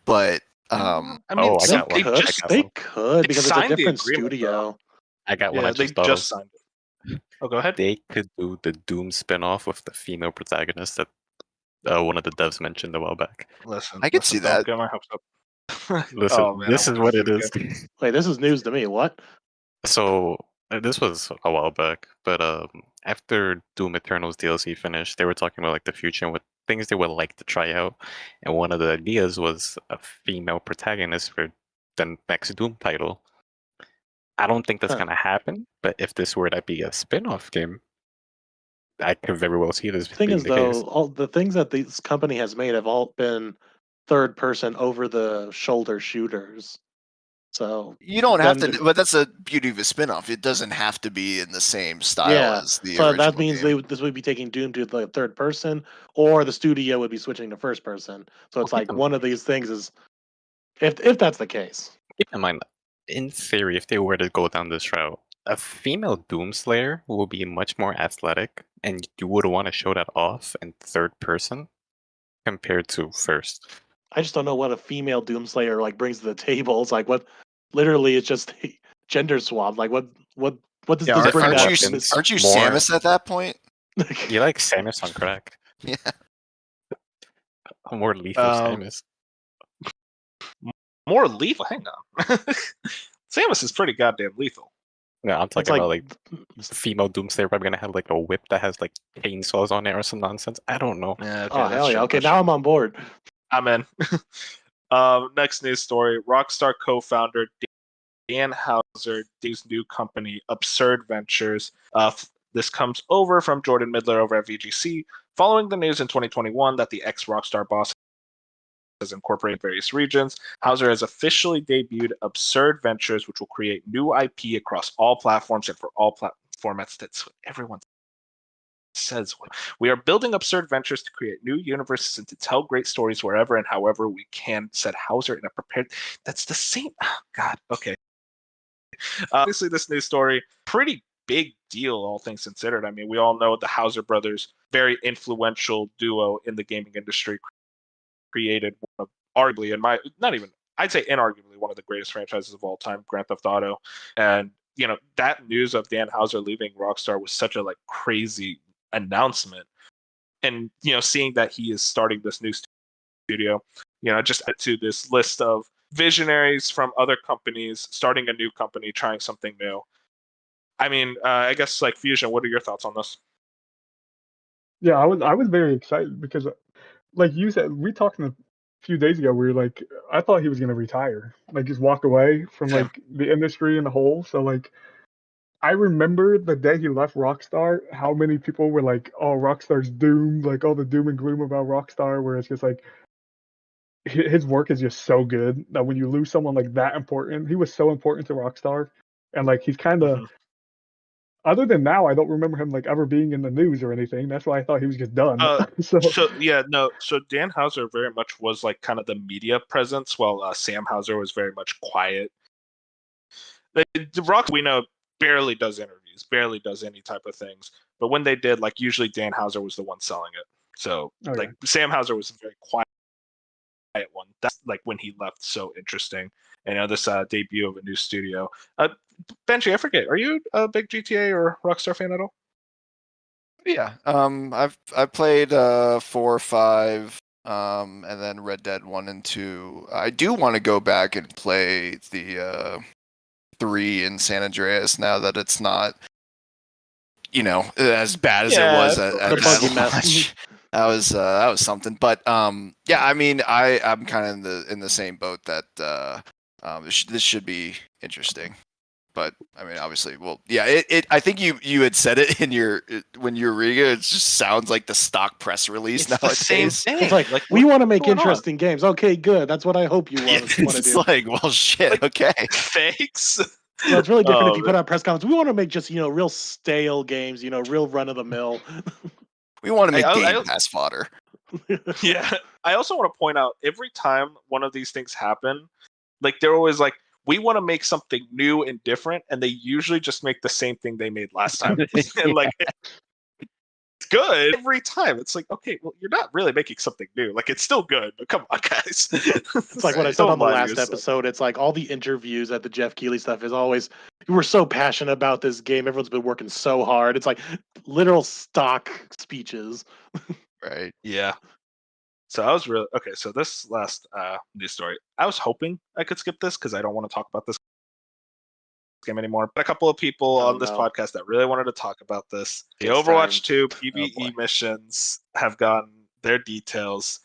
but I mean, I They got one. could, they could they because it's a signed the different agreement, studio. I got one. Yeah, I they just thought just of. signed it. Oh, go ahead. They could do the Doom spin-off with the female protagonist that one of the devs mentioned a while back. Listen, I could see don't that. get my hopes up. Listen, Oh, man, this I is wanna what see it is. again. Wait, this is news to me. What? So this was a while back, but after Doom Eternal's DLC finished, they were talking about like the future and what things they would like to try out, and one of the ideas was a female protagonist for the next Doom title. I don't think that's gonna happen, but if this were to be a spin-off game, I could very well see this Thing being is, the case. though, all the things that this company has made have all been third-person, over-the-shoulder shooters. So You don't have then, to, but that's the beauty of a spin-off. It doesn't have to be in the same style yeah. as the So that original means game. this would be taking Doom to the third person, or the studio would be switching to first person. So it's Well, like one of these things is if that's the case. keep in mind, in theory, if they were to go down this route, a female Doomslayer will be much more athletic, and you would want to show that off in third person compared to first. I just don't know what a female Doomslayer like brings to the table. It's like what, literally, it's just gender swap. Like what does Yeah, this bring aren't back? you weapons, aren't you more- Samus at that point? You like Samus on crack? Yeah. A more lethal Samus. More lethal? Hang on. Samus is pretty goddamn lethal. No, I'm It's talking like about like female Doomslayer probably gonna have like a whip that has like chainsaws on it or some nonsense. I don't know. Yeah, okay, oh that's hell yeah. true, Okay, that's now true. I'm on board. I'm in. Next news story: Rockstar co-founder Dan Houser, his new company, Absurd Ventures. This comes over from Jordan Midler over at VGC, following the news in 2021 that the ex-Rockstar boss has incorporated various regions. Hauser has officially debuted Absurd Ventures, which will create new IP across all platforms and for all formats. That's what everyone says. We are building Absurd Ventures to create new universes and to tell great stories wherever and however we can, said Hauser in a prepared. That's the same. Oh, God. Okay. Obviously, this news story, pretty big deal, all things considered. I mean, we all know the Hauser brothers, very influential duo in the gaming industry, created one of arguably, I'd say inarguably one of the greatest franchises of all time, Grand Theft Auto. And, that news of Dan Hauser leaving Rockstar was such a crazy announcement. And, seeing that he is starting this new studio, just add to this list of visionaries from other companies, starting a new company, trying something new. I mean, I guess Fusion, what are your thoughts on this? Yeah, I was very excited because, like you said, we talked a few days ago. We were like, I thought he was gonna retire, just walk away from Same. the industry in the whole. So I remember the day he left Rockstar, how many people were like, "Oh, Rockstar's doomed!" Like all the doom and gloom about Rockstar, where it's just his work is just so good that when you lose someone like that important, he was so important to Rockstar, and he's kind of. Mhm. Other than now, I don't remember him ever being in the news or anything. That's why I thought he was just done. So Dan Hauser very much was kind of the media presence, while Sam Hauser was very much quiet. The Rock, we know, barely does interviews, barely does any type of things. But when they did, usually Dan Hauser was the one selling it. So Sam Hauser was a very quiet one. That's when he left, so interesting. And this debut of a new studio. Benji, I forget, are you a big GTA or Rockstar fan at all? Yeah. I've played 4, 5, and then Red Dead 1 and 2. I do want to go back and play the 3 in San Andreas now that it's not, as bad as it was at that launch. That was something. But yeah, I mean, I'm kind of in the same boat that this should be interesting. But I mean, obviously, well, yeah. I think you had said it in when you were reading it. It just sounds like the stock press release it's nowadays. The same thing. It's we want to make interesting games. Okay, good. That's what I hope you want to do. Well, shit. Okay. Thanks. Well, it's really different if you put out press conferences. We want to make just real stale games. Real run of the mill. We want to make Game Pass fodder. Yeah. I also want to point out, every time one of these things happen, they're always we want to make something new and different, and they usually just make the same thing they made last time. And it's good every time. It's okay, well, you're not really making something new. It's still good, but come on, guys. It's what I said on the last episode. It's all the interviews at the Jeff Keighley stuff is always, we're so passionate about this game. Everyone's been working so hard. It's literal stock speeches. Right. Yeah. So I was really okay. So this last news story, I was hoping I could skip this because I don't want to talk about this game anymore. But a couple of people on this podcast that really wanted to talk about this. The Overwatch 2 PvE missions have gotten their details.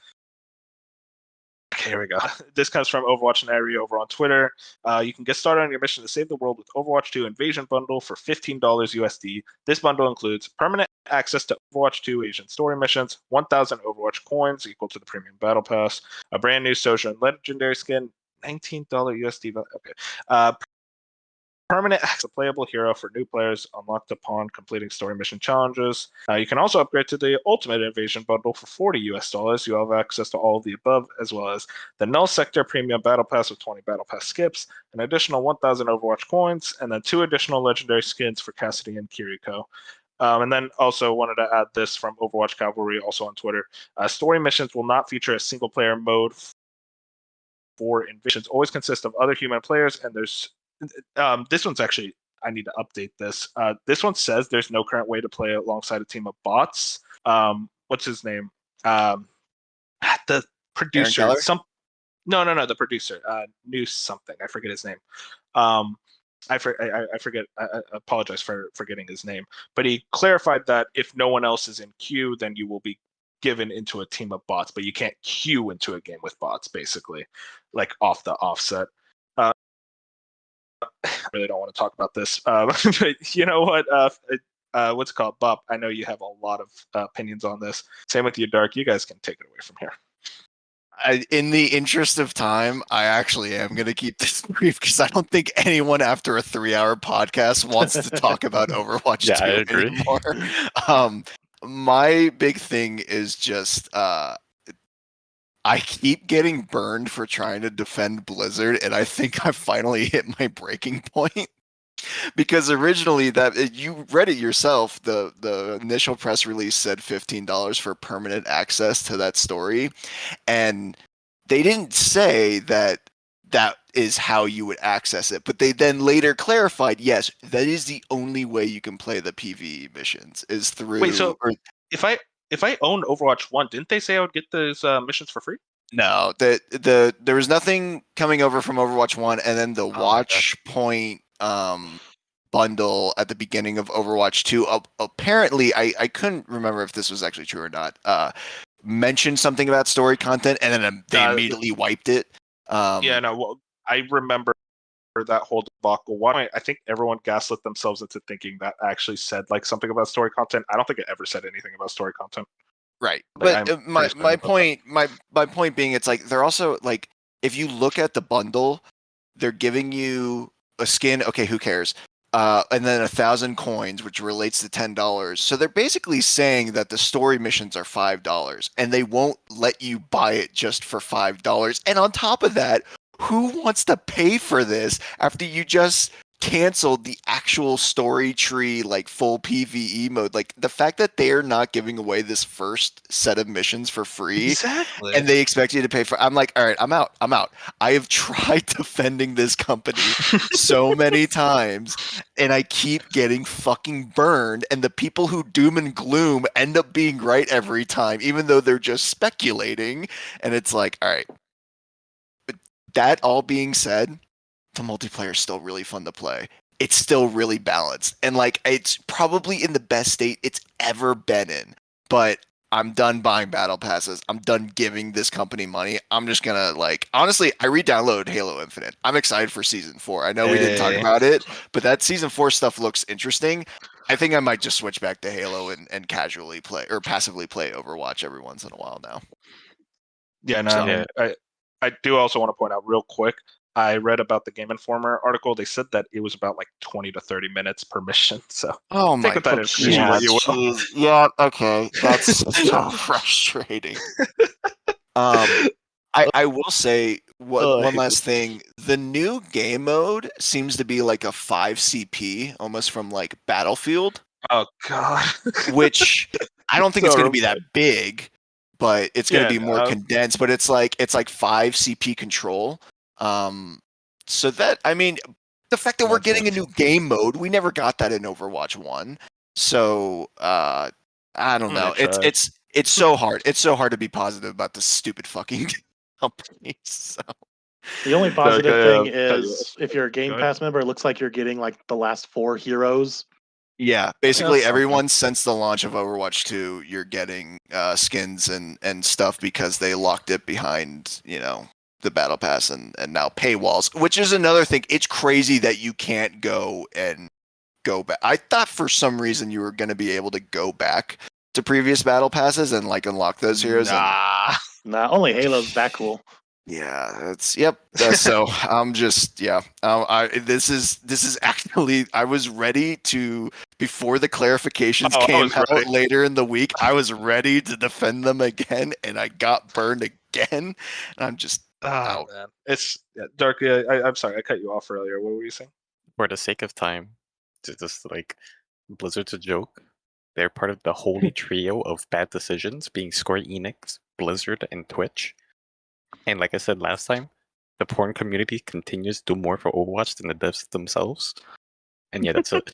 Okay, here we go. This comes from Overwatch and Ari over on Twitter. You can get started on your mission to save the world with Overwatch 2 Invasion Bundle for $15 USD. This bundle includes permanent access to Overwatch 2 Asian story missions, 1,000 Overwatch coins equal to the Premium Battle Pass, a brand new social and legendary skin, $19 USD. Okay. Permanent access to playable hero for new players unlocked upon completing story mission challenges. You can also upgrade to the Ultimate Invasion Bundle for $40 US. You have access to all of the above, as well as the Null Sector Premium Battle Pass with 20 Battle Pass skips, an additional 1,000 Overwatch coins, and then 2 additional legendary skins for Cassidy and Kiriko. And then also wanted to add this from Overwatch Cavalry, also on Twitter. Story missions will not feature a single-player mode for invasions. Always consist of other human players, and there's this one's actually, I need to update this. This one says there's no current way to play alongside a team of bots. What's his name? The producer. No, the producer. New something. I forget his name. I forget. I apologize for forgetting his name. But he clarified that if no one else is in queue, then you will be given into a team of bots. But you can't queue into a game with bots, basically, off the offset. I really don't want to talk about this, but you know what? What's it called, Bob? I know you have a lot of opinions on this. Same with you, Dark. You guys can take it away from here. In the interest of time, I actually am going to keep this brief because I don't think anyone after a 3-hour podcast wants to talk about Overwatch Yeah, I 2 agree. anymore. My big thing is just I keep getting burned for trying to defend Blizzard, and I think I finally hit my breaking point. Because originally that you read it yourself, the initial press release said $15 for permanent access to that story, and they didn't say that that is how you would access it, but they then later clarified, yes, that is the only way you can play the PvE missions is through. Wait, so if I owned Overwatch 1, didn't they say I would get those missions for free? No, there was nothing coming over from Overwatch 1, and then the Watch Point bundle at the beginning of Overwatch 2. Apparently, I couldn't remember if this was actually true or not. Mentioned something about story content, and then they immediately wiped it. Well, I remember that whole debacle. I think everyone gaslit themselves into thinking that actually said like something about story content. I don't think it ever said anything about story content. Right, Like, but my point being, it's like they're also like, if you look at the bundle, they're giving you a skin. Okay, who cares? And then 1,000 coins, which relates to $10. So they're basically saying that the story missions are $5, and they won't let you buy it just for $5. And on top of that, who wants to pay for this after you just canceled the actual story tree, like full PvE mode? Like the fact that they're not giving away this first set of missions for free, exactly, and they expect you to pay for. I'm like, all right, I'm out. I have tried defending this company so many times, and I keep getting fucking burned. And the people who doom and gloom end up being right every time, even though they're just speculating. And it's like, all right. But that all being said, the multiplayer is still really fun to play. It's still really balanced, and like it's probably in the best state it's ever been in. But I'm done buying battle passes. I'm done giving this company money. I'm just gonna honestly, I re-downloaded Halo Infinite. I'm excited for season 4. I know we didn't talk about it, but that season 4 stuff looks interesting. I think I might just switch back to Halo and casually play or passively play Overwatch every once in a while now. Yeah, no. I do also want to point out real quick, I read about the Game Informer article. They said that it was about like 20 to 30 minutes per mission. So take with that information what you will. Yeah, okay. That's so frustrating. I will say one last thing. The new game mode seems to be like a 5 CP, almost from like Battlefield. Oh god. Which I don't think it's going to be that big, but it's going to be more condensed. But it's like 5 CP control. So that, I mean, the fact that we're getting a new game mode, we never got that in Overwatch 1. So I don't know. It's so hard. It's so hard to be positive about this stupid fucking company. So the only positive thing is if you're a Game Pass member, it looks like you're getting like the last 4 heroes. Yeah, basically everyone since the launch of Overwatch 2, you're getting skins and stuff because they locked it behind, the Battle Pass and now paywalls, which is another thing. It's crazy that you can't go back. I thought for some reason you were going to be able to go back to previous Battle Passes and like unlock those heroes. Nah, only Halo's that cool. Yeah, so I'm just this is actually, I was ready to, before the clarifications came out later in the week, I was ready to defend them again, and I got burned again, and I'm just out. Man. It's Darky. I'm sorry, I cut you off earlier. What were you saying? For the sake of time, to just like Blizzard's a joke. They're part of the holy trio of bad decisions, being Square Enix, Blizzard, and Twitch. And like I said last time, the porn community continues to do more for Overwatch than the devs themselves. And yeah, that's it.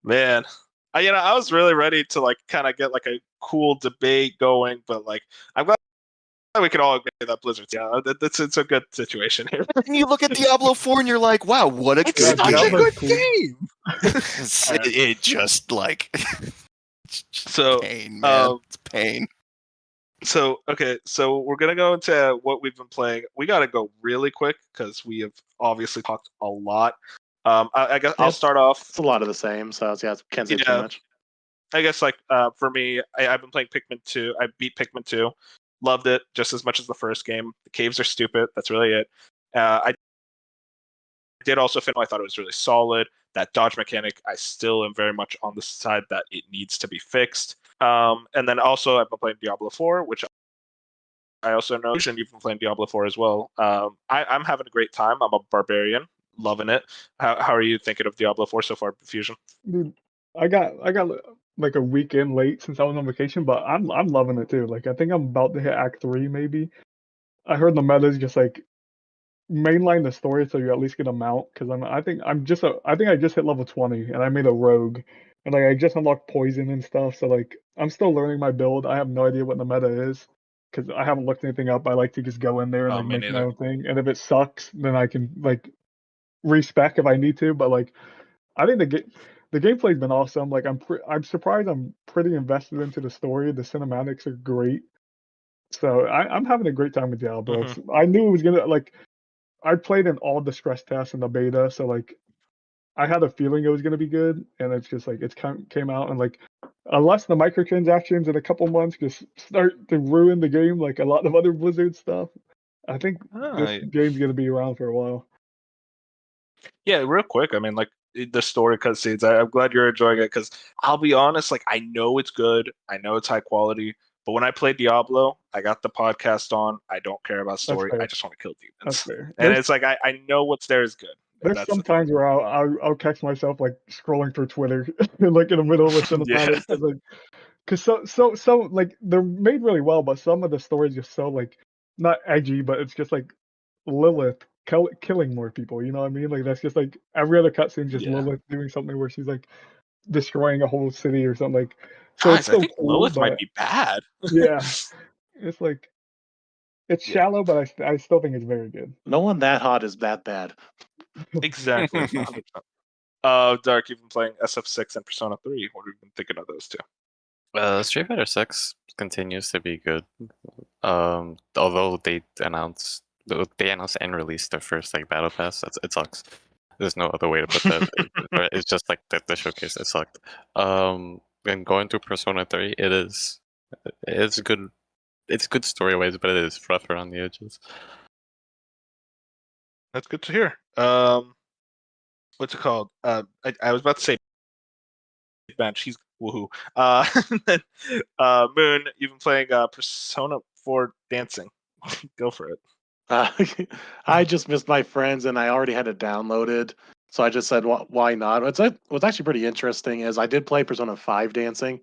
Man, I was really ready to like kind of get like a cool debate going, but like I'm glad we can all agree that Blizzard's it's a good situation here. And you look at Diablo 4 and you're like, wow, what a good game. It just like so pain, man. It's pain. So we're gonna go into what we've been playing. We gotta go really quick because we have obviously talked a lot. I guess I'll start off. It's a lot of the same, so can't say too much. I guess for me, I've been playing Pikmin 2. I beat Pikmin 2. Loved it just as much as the first game. The caves are stupid. That's really it. I did also feel I thought it was really solid. That dodge mechanic, I still am very much on the side that it needs to be fixed. And then also I've been playing Diablo 4, which I also know you've been playing Diablo 4 as well. I'm having a great time. I'm a barbarian, loving it. How are you thinking of Diablo 4 so far, Fusion? Dude, I got like a weekend late since I was on vacation, but I'm loving it too. Like I think I'm about to hit Act 3 maybe. I heard the meta is just like mainline the story so you at least get a mount because I think I just hit level 20 and I made a rogue and like I just unlocked poison and stuff, so like I'm still learning my build. I have no idea what the meta is because I haven't looked anything up. I like to just go in there and like Me make my neither. own thing, and if it sucks then I can like respec if I need to, but like I think the gameplay's been awesome. Like I'm surprised I'm pretty invested into the story. The cinematics are great. So I'm having a great time with Diablo. I knew it was gonna like I played in all the stress tests in the beta, so like I had a feeling it was gonna be good, and it's just like it's came out and like unless the microtransactions in a couple months just start to ruin the game like a lot of other Blizzard stuff, I think this game's gonna be around for a while. Yeah, real quick. I mean, like the story cutscenes. I'm glad you're enjoying it because I'll be honest. Like I know it's good. I know it's high quality. But when I play Diablo, I got the podcast on. I don't care about story. I just want to kill That's demons. fair. And it's like I know what's there is good. There's some times where I'll catch myself like scrolling through Twitter like in the middle of a cinematic because so like they're made really well, but some of the stories just so like not edgy, but it's just like Lilith killing more people. You know what I mean? Like that's just like every other cutscene, just Lilith doing something where she's like destroying a whole city or something. Like so guys, it's so I think cool, Lilith but might be bad. yeah, it's like it's shallow, but I still think it's very good. No one that hot is that bad. Exactly. 100%. Dark, you've been playing SF6 and Persona 3. What have you been thinking of those two? Street Fighter 6 continues to be good. Although they announced and released their first like battle pass. It sucks. There's no other way to put that. It's just like the showcase. It sucked. And going through Persona 3, it's good. It's good story wise, but it is rough around the edges. That's good to hear. What's it called? I was about to say bench. He's woohoo. Moon, you've been playing Persona 4 Dancing. Go for it. I just missed my friends and I already had it downloaded, so I just said, why not? What's actually pretty interesting is I did play Persona 5 Dancing,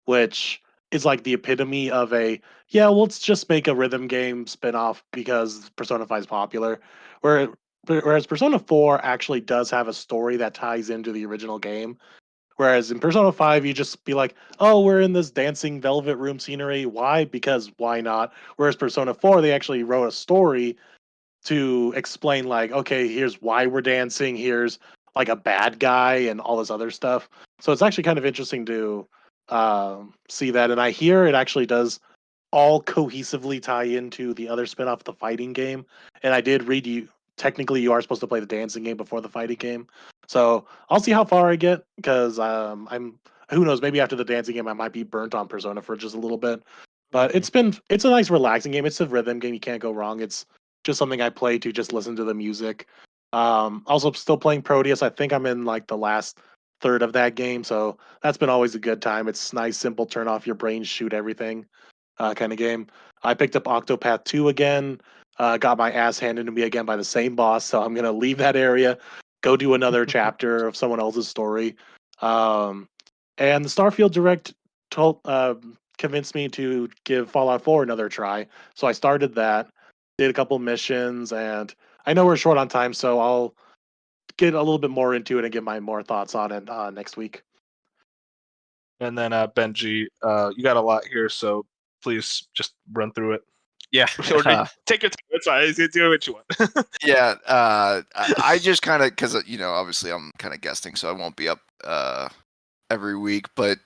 which is like the epitome of let's just make a rhythm game spin-off because Persona 5 is popular. Whereas Persona 4 actually does have a story that ties into the original game. Whereas in Persona 5, you just be like, oh, we're in this dancing velvet room scenery. Why? Because why not? Whereas Persona 4, they actually wrote a story to explain, like, okay, here's why we're dancing. Here's like a bad guy and all this other stuff. So it's actually kind of interesting to see that. And I hear it actually does all cohesively tie into the other spin-off, the fighting game. And I did read technically you are supposed to play the dancing game before the fighting game. So I'll see how far I get because I'm who knows, maybe after the dancing game I might be burnt on Persona for just a little bit. But it's a nice relaxing game. It's a rhythm game, you can't go wrong. It's just something I play to just listen to the music. Also still playing Proteus. I think I'm in like the last third of that game, so that's been always a good time. It's nice, simple, turn off your brain, shoot everything kind of game. I picked up Octopath 2 again. Got my ass handed to me again by the same boss, so I'm gonna leave that area, go do another chapter of someone else's story. And the Starfield Direct convinced me to give Fallout 4 another try, so I started that, did a couple missions, and I know we're short on time, so I'll get a little bit more into it and give my more thoughts on it next week. And then Benji, you got a lot here, so please just run through it. Yeah. Or take your time. It's fine. Do what you want. Yeah. I just kind of, because, obviously I'm kind of guesting, so I won't be up every week. But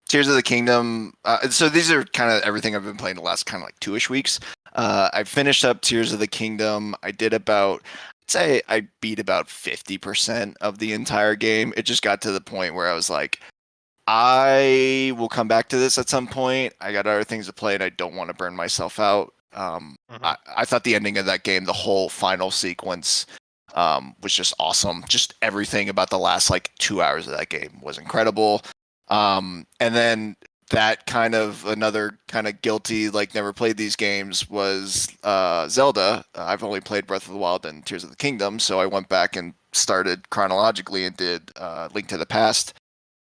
Tears of the Kingdom. So these are kind of everything I've been playing the last kind of like 2-ish weeks. I finished up Tears of the Kingdom. I did I'd say I beat about 50% of the entire game. It just got to the point where I was like, I will come back to this at some point. I got other things to play, and I don't want to burn myself out. I thought the ending of that game, the whole final sequence, was just awesome. Just everything about the last like 2 hours of that game was incredible. And then that kind of another kind of guilty, like never played these games was Zelda. I've only played Breath of the Wild and Tears of the Kingdom, so I went back and started chronologically and did Link to the Past.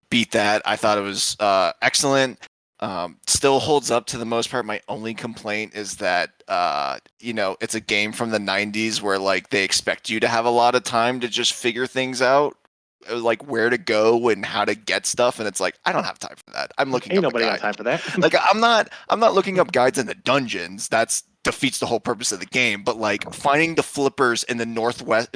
Beat that. I thought it was excellent. Still holds up to the most part. My only complaint is that it's a game from the 90s where like they expect you to have a lot of time to just figure things out, like where to go and how to get stuff, and it's like I don't have time for that. I'm looking Ain't up nobody a got guide. time for that. Like I'm not looking up guides in the dungeons. That's defeats the whole purpose of the game. But like finding the flippers in the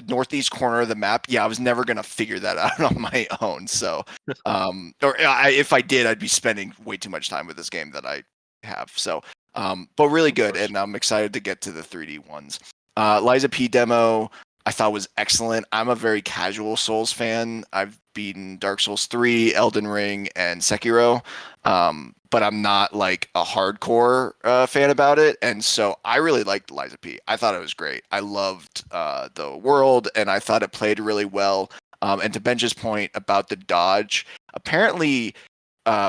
northeast corner of the map, yeah, I was never gonna figure that out on my own. So, if I did, I'd be spending way too much time with this game that I have. So, but really good, and I'm excited to get to the 3D ones. Liza P demo I thought was excellent. I'm a very casual Souls fan. I've beaten Dark Souls 3, Elden Ring, and Sekiro, but I'm not like a hardcore fan about it. And so I really liked Liza P. I thought it was great. I loved the world, and I thought it played really well. And to Ben's point about the dodge, apparently,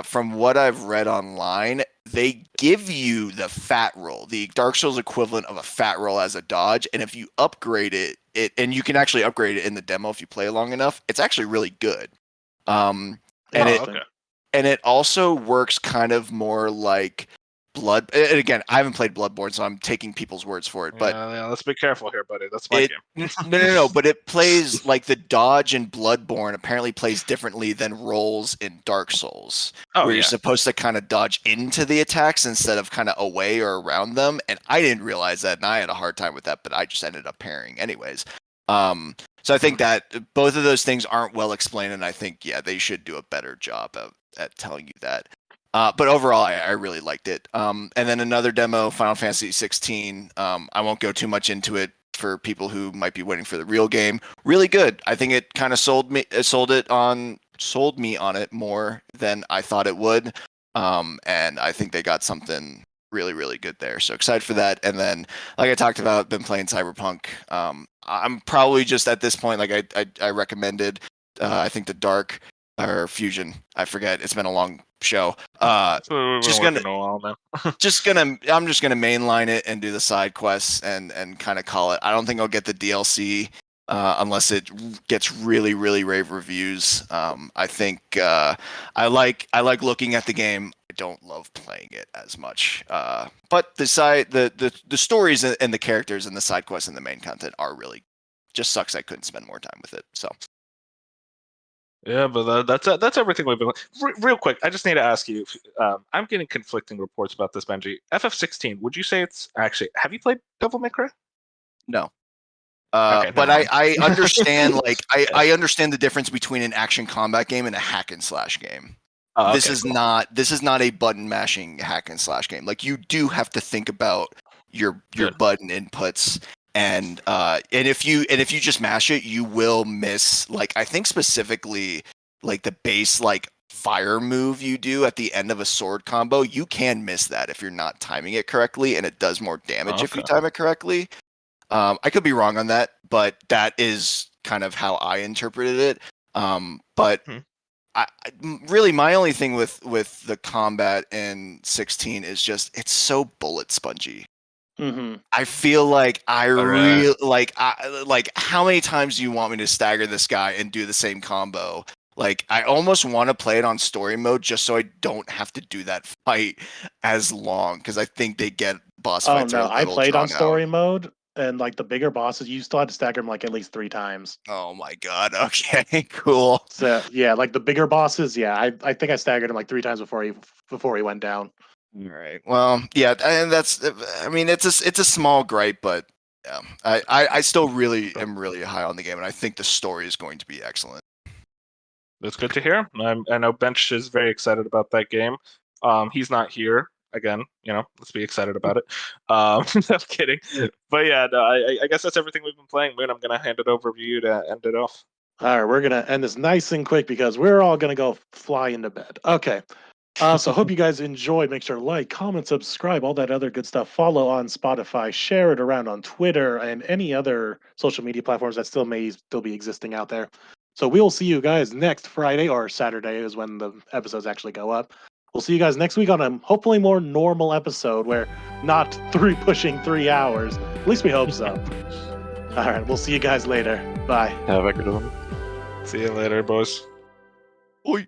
from what I've read online, they give you the fat roll, the Dark Souls equivalent of a fat roll as a dodge, and if you upgrade it, and you can actually upgrade it in the demo if you play long enough, it's actually really good. And it also works kind of more like Blood. And again, I haven't played Bloodborne, so I'm taking people's words for it. But let's be careful here, buddy. That's my game. No. But it plays like the dodge in Bloodborne apparently plays differently than rolls in Dark Souls, where you're supposed to kind of dodge into the attacks instead of kind of away or around them. And I didn't realize that, and I had a hard time with that, but I just ended up pairing anyways. So I think that both of those things aren't well explained, and I think they should do a better job at telling you that. But overall, I really liked it. And then another demo, Final Fantasy 16. I won't go too much into it for people who might be waiting for the real game. Really good. I think it kind of sold me on it more than I thought it would. And I think they got something really, really good there. So excited for that. And then, like I talked about, been playing Cyberpunk. I'm probably just at this point, like I recommended, I think the Dark or Fusion. I forget. It's been a long show. I'm just gonna mainline it and do the side quests and kind of call it. I don't think I'll get the DLC unless it gets really, really rave reviews. I think I like looking at the game. I don't love playing it as much. But the stories and the characters and the side quests and the main content are really just sucks. I couldn't spend more time with it. So. Yeah, but that's everything we've been. Real quick, I just need to ask you. I'm getting conflicting reports about this, Benji. FF16. Would you say it's actually? Have you played Devil May Cry? No. Okay, but I understand. Like I understand the difference between an action combat game and a hack and slash game. This is not a button mashing hack and slash game. Like you do have to think about your button inputs. And if you just mash it, you will miss. Like I think specifically, like the base like fire move you do at the end of a sword combo, you can miss that if you're not timing it correctly, and it does more damage if you time it correctly. I could be wrong on that, but that is kind of how I interpreted it. But I really my only thing with the combat in 16 is just it's so bullet spongy. Mm-hmm. I feel like really like how many times do you want me to stagger this guy and do the same combo? Like I almost want to play it on story mode just so I don't have to do that fight as long because I think they get boss fights. Oh no, I played on story mode, and like the bigger bosses, you still had to stagger them like at least 3 times. Oh my god! Okay, cool. So yeah, like the bigger bosses, I think I staggered him like 3 times before he went down. All right. Well, yeah, and that's. I mean, it's a small gripe, but yeah, I still really am really high on the game, and I think the story is going to be excellent. That's good to hear. I know Bench is very excited about that game. He's not here again. Let's be excited about it. I'm kidding, but yeah, no, I guess that's everything we've been playing. Moon, I'm gonna hand it over to you to end it off. All right, we're gonna end this nice and quick because we're all gonna go fly into bed. Okay. So hope you guys enjoyed. Make sure to like, comment, subscribe, all that other good stuff. Follow on Spotify, share it around on Twitter and any other social media platforms that may still be existing out there. So we will see you guys next Friday, or Saturday is when the episodes actually go up. We'll see you guys next week on a hopefully more normal episode where not pushing 3 hours. At least we hope so. All right, we'll see you guys later. Bye. Have a good one. See you later, boys. Oi.